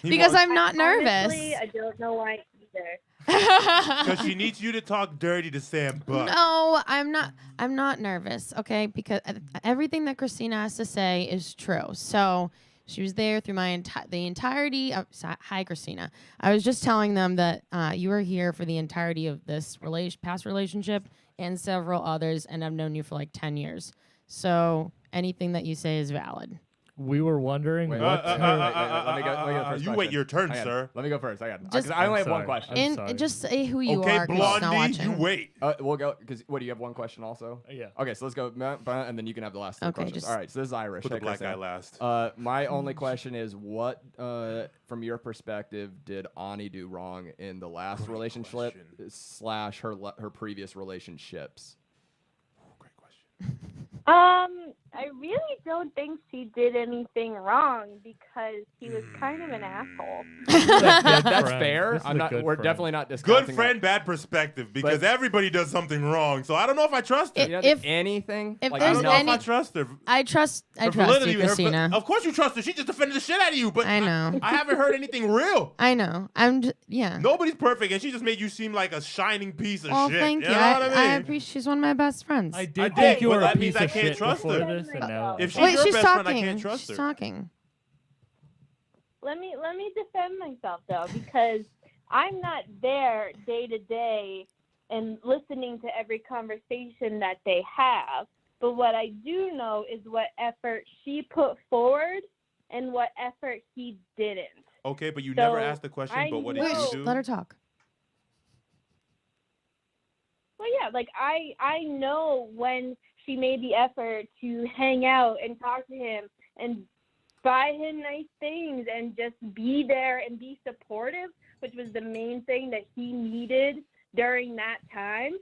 [SPEAKER 2] Because I'm not nervous.
[SPEAKER 7] Honestly, I don't know why either.
[SPEAKER 1] Because she needs you to talk dirty to Sam Buck.
[SPEAKER 2] No, I'm not. I'm not nervous. Okay, because everything that Christina has to say is true. So she was there through the entirety of. Hi, Christina. I was just telling them that you were here for the entirety of this past relationship and several others, and I've known you for like 10 years. So anything that you say is valid.
[SPEAKER 3] We were wondering
[SPEAKER 4] Wait,
[SPEAKER 3] what's
[SPEAKER 4] wait,
[SPEAKER 3] her.
[SPEAKER 4] let me go first.
[SPEAKER 1] You wait
[SPEAKER 4] question.
[SPEAKER 1] your turn,
[SPEAKER 4] Hang on.
[SPEAKER 1] sir.
[SPEAKER 4] Let me go first. I got.
[SPEAKER 2] Just-
[SPEAKER 4] Because I only
[SPEAKER 3] I'm
[SPEAKER 4] have one
[SPEAKER 3] sorry.
[SPEAKER 4] question.
[SPEAKER 3] I'm sorry.
[SPEAKER 2] And just say who you
[SPEAKER 1] Okay,
[SPEAKER 2] are. 'cause she's not
[SPEAKER 1] Blondie,
[SPEAKER 2] watching.
[SPEAKER 1] you wait.
[SPEAKER 4] We'll go. Because what do you have? One question also.
[SPEAKER 3] Yeah.
[SPEAKER 4] Okay, so let's go, and then you can have the last two
[SPEAKER 2] Okay,
[SPEAKER 4] questions.
[SPEAKER 2] just-
[SPEAKER 4] All right. So this is Irish.
[SPEAKER 1] Put the
[SPEAKER 4] Hey,
[SPEAKER 1] black guy
[SPEAKER 4] Christina.
[SPEAKER 1] last.
[SPEAKER 4] My only question is, what, from your perspective, did Ani do wrong in the last relationship / her previous relationships?
[SPEAKER 1] Great question.
[SPEAKER 7] I really don't think she did anything wrong because he was kind of an asshole.
[SPEAKER 4] That's
[SPEAKER 3] friend.
[SPEAKER 4] fair.
[SPEAKER 3] This is
[SPEAKER 4] I'm
[SPEAKER 3] a
[SPEAKER 4] not.
[SPEAKER 3] good
[SPEAKER 4] We're
[SPEAKER 3] friend.
[SPEAKER 4] definitely not discounting
[SPEAKER 1] Good friend, bad perspective, because
[SPEAKER 4] But-
[SPEAKER 1] everybody does something wrong. So I don't know if I trust her.
[SPEAKER 4] That. You know,
[SPEAKER 2] If-
[SPEAKER 4] anything.
[SPEAKER 2] if
[SPEAKER 4] like,
[SPEAKER 1] I
[SPEAKER 2] there's
[SPEAKER 1] don't know
[SPEAKER 2] any-
[SPEAKER 1] if I trust her.
[SPEAKER 2] I trust
[SPEAKER 1] Her
[SPEAKER 2] you,
[SPEAKER 1] validity,
[SPEAKER 2] Christina.
[SPEAKER 1] of course you trust her. She just defended the shit out of you, but
[SPEAKER 2] I know.
[SPEAKER 1] I haven't heard anything real.
[SPEAKER 2] I know. Yeah.
[SPEAKER 1] Nobody's perfect, and she just made you seem like a shining piece of
[SPEAKER 2] Well,
[SPEAKER 1] shit.
[SPEAKER 2] thank you.
[SPEAKER 1] You know what I mean?
[SPEAKER 2] I appreciate. She's one of my best friends.
[SPEAKER 3] I did
[SPEAKER 1] I
[SPEAKER 3] think
[SPEAKER 1] did,
[SPEAKER 3] you
[SPEAKER 1] but
[SPEAKER 3] were a
[SPEAKER 1] that means
[SPEAKER 3] piece
[SPEAKER 1] I
[SPEAKER 3] of
[SPEAKER 1] can't
[SPEAKER 3] shit
[SPEAKER 1] trust
[SPEAKER 3] before
[SPEAKER 1] her.
[SPEAKER 3] this, and now
[SPEAKER 1] If she's
[SPEAKER 2] Wait,
[SPEAKER 1] your
[SPEAKER 2] she's
[SPEAKER 1] best friend, I
[SPEAKER 2] talking.
[SPEAKER 1] can't trust
[SPEAKER 2] She's
[SPEAKER 1] her.
[SPEAKER 2] talking.
[SPEAKER 7] Let me defend myself though, because I'm not there day to day and listening to every conversation that they have. But what I do know is what effort she put forward and what effort he didn't.
[SPEAKER 1] Okay, but you
[SPEAKER 7] So,
[SPEAKER 1] never asked the question,
[SPEAKER 7] I
[SPEAKER 1] but what did
[SPEAKER 2] Wait,
[SPEAKER 1] you
[SPEAKER 7] know-
[SPEAKER 1] do?
[SPEAKER 2] let her talk.
[SPEAKER 7] Well, yeah, like I know when she made the effort to hang out and talk to him and buy him nice things and just be there and be supportive, which was the main thing that he needed during that time.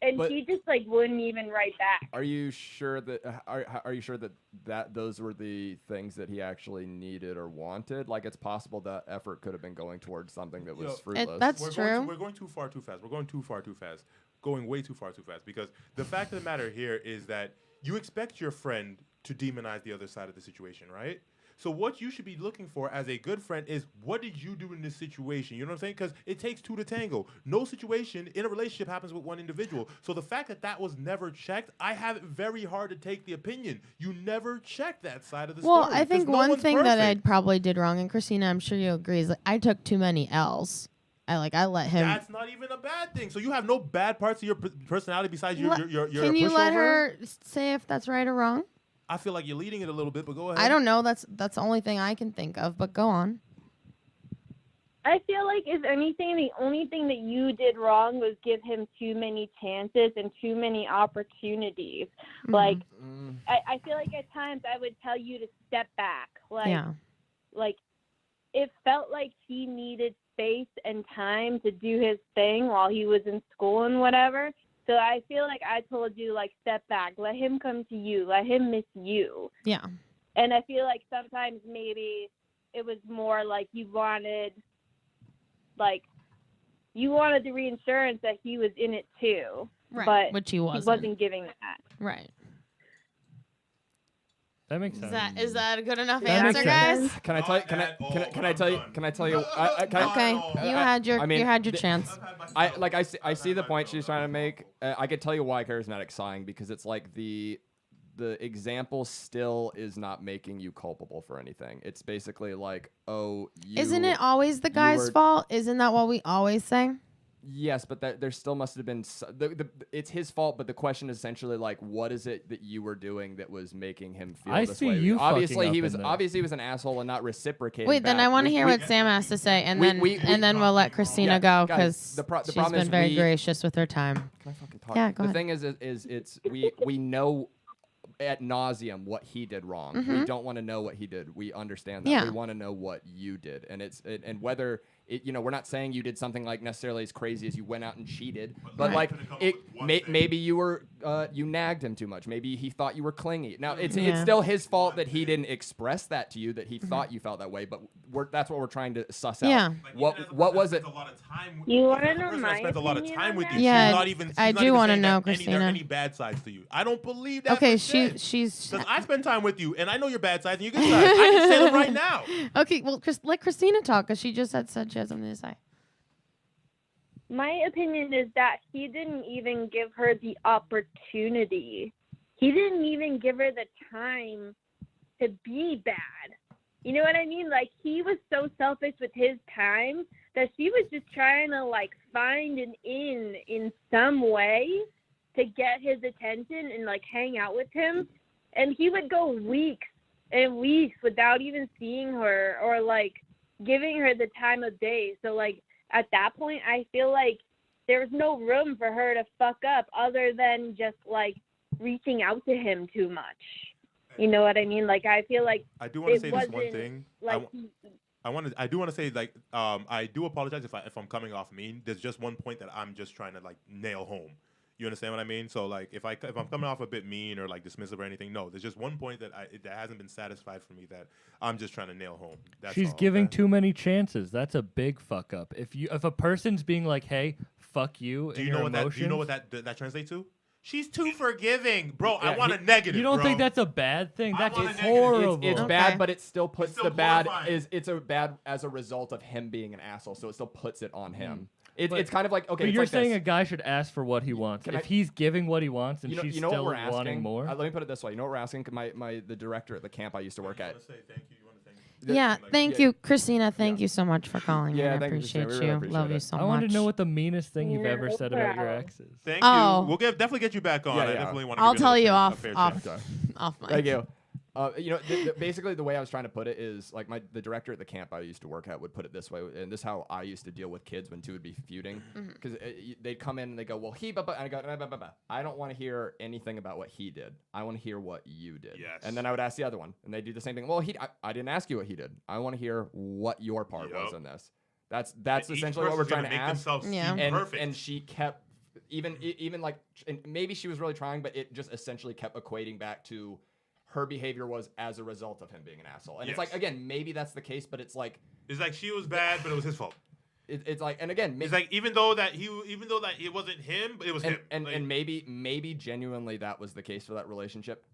[SPEAKER 7] And
[SPEAKER 4] But-
[SPEAKER 7] he just like wouldn't even write back.
[SPEAKER 4] Are you sure that are you sure that those were the things that he actually needed or wanted? Like, it's possible that effort could have been going towards something that was
[SPEAKER 1] Yo,
[SPEAKER 4] fruitless.
[SPEAKER 2] that's
[SPEAKER 1] We're
[SPEAKER 2] true.
[SPEAKER 1] we're going too far too fast. We're going too far too fast. Going way too far too fast. Because the fact of the matter here is that you expect your friend to demonize the other side of the situation, right? So what you should be looking for as a good friend is, what did you do in this situation? You know what I'm saying? Because it takes two to tango. No situation in a relationship happens with one individual. So the fact that that was never checked, I have it very hard to take the opinion. You never checked that side of the
[SPEAKER 2] Well,
[SPEAKER 1] story.
[SPEAKER 2] I think
[SPEAKER 1] 'cause no
[SPEAKER 2] one
[SPEAKER 1] one's
[SPEAKER 2] thing that I
[SPEAKER 1] perfect.
[SPEAKER 2] probably did wrong, and Christina, I'm sure you agree, is like I took too many L's. I let him.
[SPEAKER 1] That's not even a bad thing. So you have no bad parts of your personality besides your
[SPEAKER 2] Can you let
[SPEAKER 1] pushover?
[SPEAKER 2] her say if that's right or wrong?
[SPEAKER 1] I feel like you're leading it a little bit, but go ahead.
[SPEAKER 2] I don't know. That's the only thing I can think of. But go on.
[SPEAKER 7] I feel like, if anything, the only thing that you did wrong was give him too many chances and too many opportunities.
[SPEAKER 2] Mm-hmm.
[SPEAKER 7] Like, I feel like at times I would tell you to step back.
[SPEAKER 2] Yeah.
[SPEAKER 7] Like, it felt like he needed space and time to do his thing while he was in school and whatever. So I feel like I told you, like, step back. Let him come to you. Let him miss you.
[SPEAKER 2] Yeah.
[SPEAKER 7] And I feel like sometimes maybe it was more like you wanted the reinsurance that he was in it too.
[SPEAKER 2] Right.
[SPEAKER 7] But
[SPEAKER 2] Which he
[SPEAKER 7] he
[SPEAKER 2] wasn't.
[SPEAKER 7] wasn't giving that.
[SPEAKER 2] Right.
[SPEAKER 3] That makes sense.
[SPEAKER 2] Is that a good enough
[SPEAKER 3] That makes
[SPEAKER 2] answer,
[SPEAKER 3] sense.
[SPEAKER 2] guys?
[SPEAKER 4] Can I tell you? Can I tell you? Can I tell you?
[SPEAKER 2] Okay. You had your chance.
[SPEAKER 4] I see the point she's trying to make. I could tell you why Karizmatik's sighing, because it's like the example still is not making you culpable for anything. It's basically like, oh,
[SPEAKER 2] Isn't it always the guy's
[SPEAKER 4] were-
[SPEAKER 2] fault? Isn't that what we always say?
[SPEAKER 4] Yes, but there still must have been. It's his fault, but the question is essentially like, what is it that you were doing that was making him feel
[SPEAKER 3] I
[SPEAKER 4] this
[SPEAKER 3] see
[SPEAKER 4] way?
[SPEAKER 3] you
[SPEAKER 4] Obviously,
[SPEAKER 3] fucking
[SPEAKER 4] he
[SPEAKER 3] up
[SPEAKER 4] was
[SPEAKER 3] in this.
[SPEAKER 4] obviously he was an asshole and not reciprocating.
[SPEAKER 2] Wait, then
[SPEAKER 4] back.
[SPEAKER 2] I want to
[SPEAKER 4] We-
[SPEAKER 2] hear
[SPEAKER 4] we-
[SPEAKER 2] what Sam has to say, and
[SPEAKER 4] we-
[SPEAKER 2] then
[SPEAKER 4] we-
[SPEAKER 2] we'll let Christina
[SPEAKER 4] Yeah,
[SPEAKER 2] go
[SPEAKER 4] guys,
[SPEAKER 2] because
[SPEAKER 4] the
[SPEAKER 2] she's
[SPEAKER 4] problem
[SPEAKER 2] been
[SPEAKER 4] is
[SPEAKER 2] very
[SPEAKER 4] we-
[SPEAKER 2] gracious with her time.
[SPEAKER 4] Can I fucking talk?
[SPEAKER 2] Yeah, go
[SPEAKER 4] the
[SPEAKER 2] ahead.
[SPEAKER 4] thing is it's we know at nauseum what he did wrong. We don't want to know what he did. We understand that.
[SPEAKER 2] Yeah.
[SPEAKER 4] We want to know what you did, and and whether it, we're not saying you did something like necessarily as crazy as you went out and cheated, but
[SPEAKER 1] Right.
[SPEAKER 4] like maybe you were you nagged him too much. Maybe he thought you were clingy. Now it's
[SPEAKER 2] Yeah.
[SPEAKER 4] still his fault that he didn't express that to you, that he thought you felt that way. But that's what we're trying to suss out.
[SPEAKER 2] Yeah.
[SPEAKER 4] What was it?
[SPEAKER 7] You wanna know
[SPEAKER 1] Person that
[SPEAKER 7] my
[SPEAKER 1] spent a lot of
[SPEAKER 7] opinion
[SPEAKER 1] time
[SPEAKER 7] on
[SPEAKER 1] with
[SPEAKER 7] that?
[SPEAKER 1] you.
[SPEAKER 2] Yeah,
[SPEAKER 1] she's not even.
[SPEAKER 2] I do
[SPEAKER 1] want to
[SPEAKER 2] know,
[SPEAKER 1] there are
[SPEAKER 2] Christina.
[SPEAKER 1] any bad sides to you. I don't believe that.
[SPEAKER 2] Okay,
[SPEAKER 1] for shit.
[SPEAKER 2] she's
[SPEAKER 1] Because I spend time with you, and I know your bad sides and your good sides. I can say them right now.
[SPEAKER 2] okay. Well, let Christina talk because she just said she has something to say.
[SPEAKER 7] My opinion is that he didn't even give her the opportunity. He didn't even give her the time to be bad. You know what I mean? Like, he was so selfish with his time that she was just trying to, like, find an in some way to get his attention and, like, hang out with him. And he would go weeks and weeks without even seeing her or, like, giving her the time of day. So, like, at that point, I feel like there was no room for her to fuck up other than just, like, reaching out to him too much. You know what I mean? Like, I feel like
[SPEAKER 1] I do want to
[SPEAKER 7] it
[SPEAKER 1] say this one
[SPEAKER 7] wasn't,
[SPEAKER 1] thing.
[SPEAKER 7] like,
[SPEAKER 1] I do want to say, like, I do apologize if I'm coming off mean. There's just one point that I'm just trying to, like, nail home. You understand what I mean? So like, if I'm coming off a bit mean or like dismissive or anything, no, there's just one point that hasn't been satisfied for me that I'm just trying to nail home. That's
[SPEAKER 3] She's
[SPEAKER 1] all,
[SPEAKER 3] giving
[SPEAKER 1] okay?
[SPEAKER 3] too many chances. That's a big fuck up. If a person's being like, "Hey, fuck you,"
[SPEAKER 1] Do you know what that translates to? She's too forgiving, bro. I want a negative.
[SPEAKER 3] You don't
[SPEAKER 1] bro.
[SPEAKER 3] think that's a bad thing?
[SPEAKER 1] I
[SPEAKER 3] That's
[SPEAKER 1] want a negative.
[SPEAKER 3] horrible.
[SPEAKER 4] It's
[SPEAKER 2] Okay.
[SPEAKER 4] bad, but it still puts
[SPEAKER 1] still
[SPEAKER 4] the bad
[SPEAKER 1] glorifying.
[SPEAKER 4] it's a bad as a result of him being an asshole. So it still puts it on him.
[SPEAKER 3] But-
[SPEAKER 4] It's kind of like okay.
[SPEAKER 3] But
[SPEAKER 4] it's
[SPEAKER 3] you're
[SPEAKER 4] like
[SPEAKER 3] saying
[SPEAKER 4] this.
[SPEAKER 3] a guy should ask for what he wants.
[SPEAKER 4] Can
[SPEAKER 3] If
[SPEAKER 4] I-
[SPEAKER 3] he's giving what he wants and she's
[SPEAKER 4] you know
[SPEAKER 3] still
[SPEAKER 4] what we're asking?
[SPEAKER 3] wanting more.
[SPEAKER 4] Let me put it this way. You know what we're asking? The director at the camp I used to work at.
[SPEAKER 1] Say thank you. You want to thank
[SPEAKER 2] Yeah, thank
[SPEAKER 4] yeah.
[SPEAKER 2] you, Christina. Thank you so much for calling.
[SPEAKER 4] Yeah,
[SPEAKER 2] in. I
[SPEAKER 4] thank you, Christina.
[SPEAKER 2] appreciate
[SPEAKER 4] We really
[SPEAKER 2] you.
[SPEAKER 4] appreciate
[SPEAKER 2] Love
[SPEAKER 4] it.
[SPEAKER 2] you so
[SPEAKER 3] I
[SPEAKER 2] much.
[SPEAKER 3] wanted to know what the meanest thing you've
[SPEAKER 7] Yeah,
[SPEAKER 3] ever
[SPEAKER 7] no
[SPEAKER 3] said about your
[SPEAKER 7] problem.
[SPEAKER 3] exes.
[SPEAKER 1] Thank
[SPEAKER 2] Oh.
[SPEAKER 1] you. We'll definitely get you back on.
[SPEAKER 4] Yeah,
[SPEAKER 1] I
[SPEAKER 4] yeah.
[SPEAKER 1] definitely want to.
[SPEAKER 2] I'll tell you off
[SPEAKER 1] Chance.
[SPEAKER 2] off mic.
[SPEAKER 4] Thank you. Basically, the way I was trying to put it is like the director at the camp I used to work at would put it this way, and this is how I used to deal with kids when two would be feuding, because they'd come in and they go, "Well, he," and I go, "I don't want to hear anything about what he did. I want to hear what you did."
[SPEAKER 1] Yes.
[SPEAKER 4] And then I would ask the other one, and they do the same thing. Well, I didn't ask you what he did. I want to hear what your part was in this. That's essentially what we're trying to ask.
[SPEAKER 2] Yeah.
[SPEAKER 4] And she kept even like, and maybe she was really trying, but it just essentially kept equating back to her behavior was as a result of him being an asshole. And it's like, again, maybe that's the case, but it's like
[SPEAKER 1] she was bad, but it was his fault.
[SPEAKER 4] it's like, and again,
[SPEAKER 1] It's like even though that it wasn't him, but it was him.
[SPEAKER 4] and maybe genuinely that was the case for that relationship,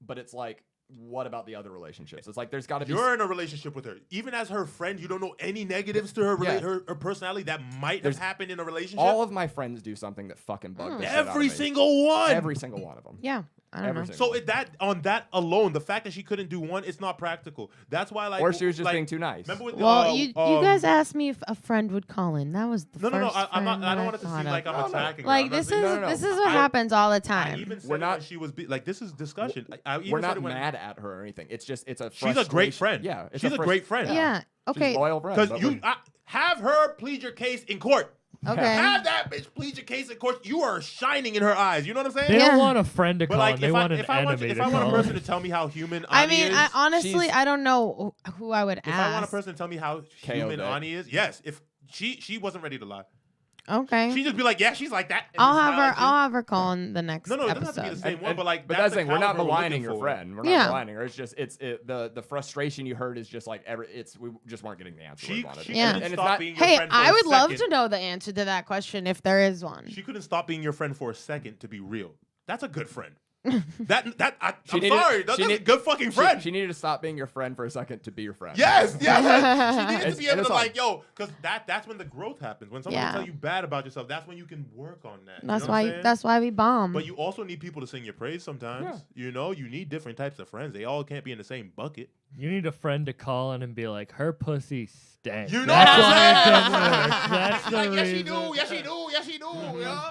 [SPEAKER 4] but it's like, what about the other relationships? It's like there's got to be.
[SPEAKER 1] You're in a relationship with her, even as her friend. You don't know any negatives to her her personality that might have happened in a relationship.
[SPEAKER 4] All of my friends do something that fucking bugged the shit out of
[SPEAKER 1] Every
[SPEAKER 4] me.
[SPEAKER 1] single one.
[SPEAKER 4] Every single one of them.
[SPEAKER 2] Yeah, I don't know.
[SPEAKER 1] So on that alone, the fact that she couldn't do one, it's not practical. That's why, like,
[SPEAKER 4] Or she was just
[SPEAKER 1] like,
[SPEAKER 4] being too nice.
[SPEAKER 1] Remember with
[SPEAKER 2] Well, you guys asked me if a friend would call in. That was the
[SPEAKER 1] No.
[SPEAKER 2] first
[SPEAKER 1] I'm not.
[SPEAKER 2] friend
[SPEAKER 1] I don't
[SPEAKER 2] that
[SPEAKER 1] want it to
[SPEAKER 2] thought
[SPEAKER 1] seem
[SPEAKER 2] of.
[SPEAKER 1] like I'm attacking her.
[SPEAKER 2] Like
[SPEAKER 1] I'm not
[SPEAKER 2] this
[SPEAKER 1] saying-
[SPEAKER 2] is
[SPEAKER 1] No.
[SPEAKER 2] this is what happens all the
[SPEAKER 1] I
[SPEAKER 2] time.
[SPEAKER 1] even said
[SPEAKER 4] We're
[SPEAKER 1] it
[SPEAKER 4] not-
[SPEAKER 1] when she was like, this is discussion. I even
[SPEAKER 4] We're
[SPEAKER 1] said
[SPEAKER 4] not
[SPEAKER 1] it when-
[SPEAKER 4] mad at her or anything. It's just it's a.
[SPEAKER 1] She's a great
[SPEAKER 4] frustration.
[SPEAKER 1] friend.
[SPEAKER 4] Yeah, it's
[SPEAKER 1] she's a great friend.
[SPEAKER 2] Yeah. Okay.
[SPEAKER 4] She's a loyal friend.
[SPEAKER 1] Because
[SPEAKER 4] but
[SPEAKER 1] you
[SPEAKER 4] we're-
[SPEAKER 1] have her plead your case in court.
[SPEAKER 2] Okay.
[SPEAKER 1] Have that bitch plead your case in court. You are shining in her eyes. You know what I'm saying?
[SPEAKER 3] They
[SPEAKER 2] Yeah.
[SPEAKER 3] don't want a friend to
[SPEAKER 1] But
[SPEAKER 3] call.
[SPEAKER 1] like,
[SPEAKER 3] They want an
[SPEAKER 1] if I want
[SPEAKER 3] enemy
[SPEAKER 1] a
[SPEAKER 3] to call.
[SPEAKER 1] person to tell me how human
[SPEAKER 2] I
[SPEAKER 1] Ani
[SPEAKER 2] mean,
[SPEAKER 1] is,
[SPEAKER 2] I honestly,
[SPEAKER 4] she's-
[SPEAKER 2] I don't know who I would
[SPEAKER 1] if I want a
[SPEAKER 2] ask.
[SPEAKER 1] person to tell me how human Ani is, yes. If she wasn't ready to lie,
[SPEAKER 2] Okay.
[SPEAKER 1] she'd just be like, yeah, she's like that. and
[SPEAKER 2] I'll
[SPEAKER 1] just
[SPEAKER 2] have
[SPEAKER 1] smile
[SPEAKER 2] her.
[SPEAKER 1] at you.
[SPEAKER 2] I'll have her call in the next
[SPEAKER 1] No, it
[SPEAKER 2] episode.
[SPEAKER 1] doesn't have to be the same one, but like,
[SPEAKER 4] but that's the thing. We're not
[SPEAKER 1] caliber
[SPEAKER 4] maligning
[SPEAKER 1] looking
[SPEAKER 4] your
[SPEAKER 1] for.
[SPEAKER 4] friend. We're not
[SPEAKER 2] Yeah.
[SPEAKER 4] maligning her. It's just the frustration you heard is just like we just weren't getting the answer we wanted.
[SPEAKER 1] She
[SPEAKER 2] Yeah.
[SPEAKER 1] couldn't
[SPEAKER 4] And it's
[SPEAKER 1] stop
[SPEAKER 4] not.
[SPEAKER 1] being your
[SPEAKER 2] Hey,
[SPEAKER 1] friend for
[SPEAKER 2] I
[SPEAKER 1] a
[SPEAKER 2] would love
[SPEAKER 1] second.
[SPEAKER 2] to know the answer to that question if there is one.
[SPEAKER 1] She couldn't stop being your friend for a second to be real. That's a good friend. I'm
[SPEAKER 4] needed-
[SPEAKER 1] sorry. That's a good fucking friend.
[SPEAKER 4] She needed to stop being your friend for a second to be your friend.
[SPEAKER 1] Yes. She needed to be
[SPEAKER 4] And
[SPEAKER 1] able
[SPEAKER 4] it's
[SPEAKER 1] to
[SPEAKER 4] like-
[SPEAKER 1] because that's when the growth happens. When someone
[SPEAKER 2] Yeah.
[SPEAKER 1] tell you bad about yourself, that's when you can work on that. You
[SPEAKER 2] That's
[SPEAKER 1] know what I'm
[SPEAKER 2] why.
[SPEAKER 1] saying?
[SPEAKER 2] That's why we bomb.
[SPEAKER 1] But you also need people to sing your praise sometimes.
[SPEAKER 4] Yeah.
[SPEAKER 1] You know, you need different types of friends. They all can't be in the same bucket.
[SPEAKER 3] You need a friend to call in and be like, her pussy stinks.
[SPEAKER 1] You know
[SPEAKER 3] That's
[SPEAKER 1] what
[SPEAKER 3] why
[SPEAKER 1] I'm
[SPEAKER 3] it
[SPEAKER 1] saying?
[SPEAKER 3] doesn't work. That's the
[SPEAKER 1] Like, yes, she
[SPEAKER 3] reason.
[SPEAKER 1] do. Yes, she do. Yes, she do. You know?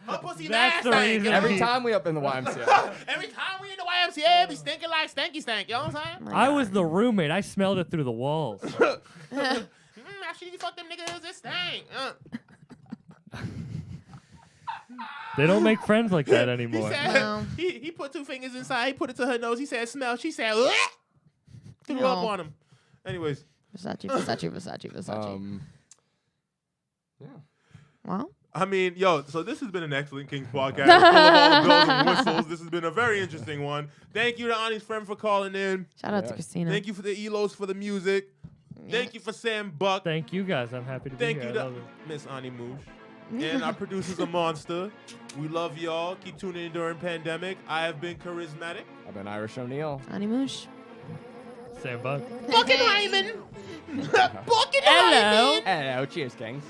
[SPEAKER 1] Her pussy
[SPEAKER 3] That's
[SPEAKER 1] mad
[SPEAKER 3] the
[SPEAKER 1] stank.
[SPEAKER 3] reason
[SPEAKER 1] you know?
[SPEAKER 4] Every time we up in the YMCA.
[SPEAKER 1] Every time we in the YMCA, be stinking like stanky stank. You know what I'm saying?
[SPEAKER 3] I was the roommate. I smelled it through the walls.
[SPEAKER 1] After you fuck them niggas, it stank.
[SPEAKER 3] They don't make friends like that
[SPEAKER 1] He
[SPEAKER 3] anymore.
[SPEAKER 1] said
[SPEAKER 2] No.
[SPEAKER 1] he put two fingers inside. He put it to her nose. He said smell. She said "Ugh." Threw
[SPEAKER 2] No.
[SPEAKER 1] up on him. Anyways,
[SPEAKER 2] Versace.
[SPEAKER 4] Yeah.
[SPEAKER 2] Well,
[SPEAKER 1] I mean, so this has been an excellent Kingz podcast. Full of all bells and whistles. This has been a very interesting one. Thank you to Ani's friend for calling in.
[SPEAKER 2] shout out to
[SPEAKER 4] Yeah.
[SPEAKER 2] Christina.
[SPEAKER 1] Thank you for the Elos for the music. Thank you for Sam Buck.
[SPEAKER 3] Thank you guys. I'm happy to be
[SPEAKER 1] Thank
[SPEAKER 3] here.
[SPEAKER 1] you
[SPEAKER 3] I
[SPEAKER 1] to
[SPEAKER 3] love it.
[SPEAKER 1] Miss Ani Moush. And our producer's a monster. We love y'all. Keep tuning in during pandemic. I have been Karizmatik.
[SPEAKER 4] I've been Irish O'Neal.
[SPEAKER 2] Ani Moush.
[SPEAKER 3] Sam Buck.
[SPEAKER 1] Fucking Hyman. Fucking
[SPEAKER 2] Hello.
[SPEAKER 1] Hyman.
[SPEAKER 4] Hello. Cheers, Kings.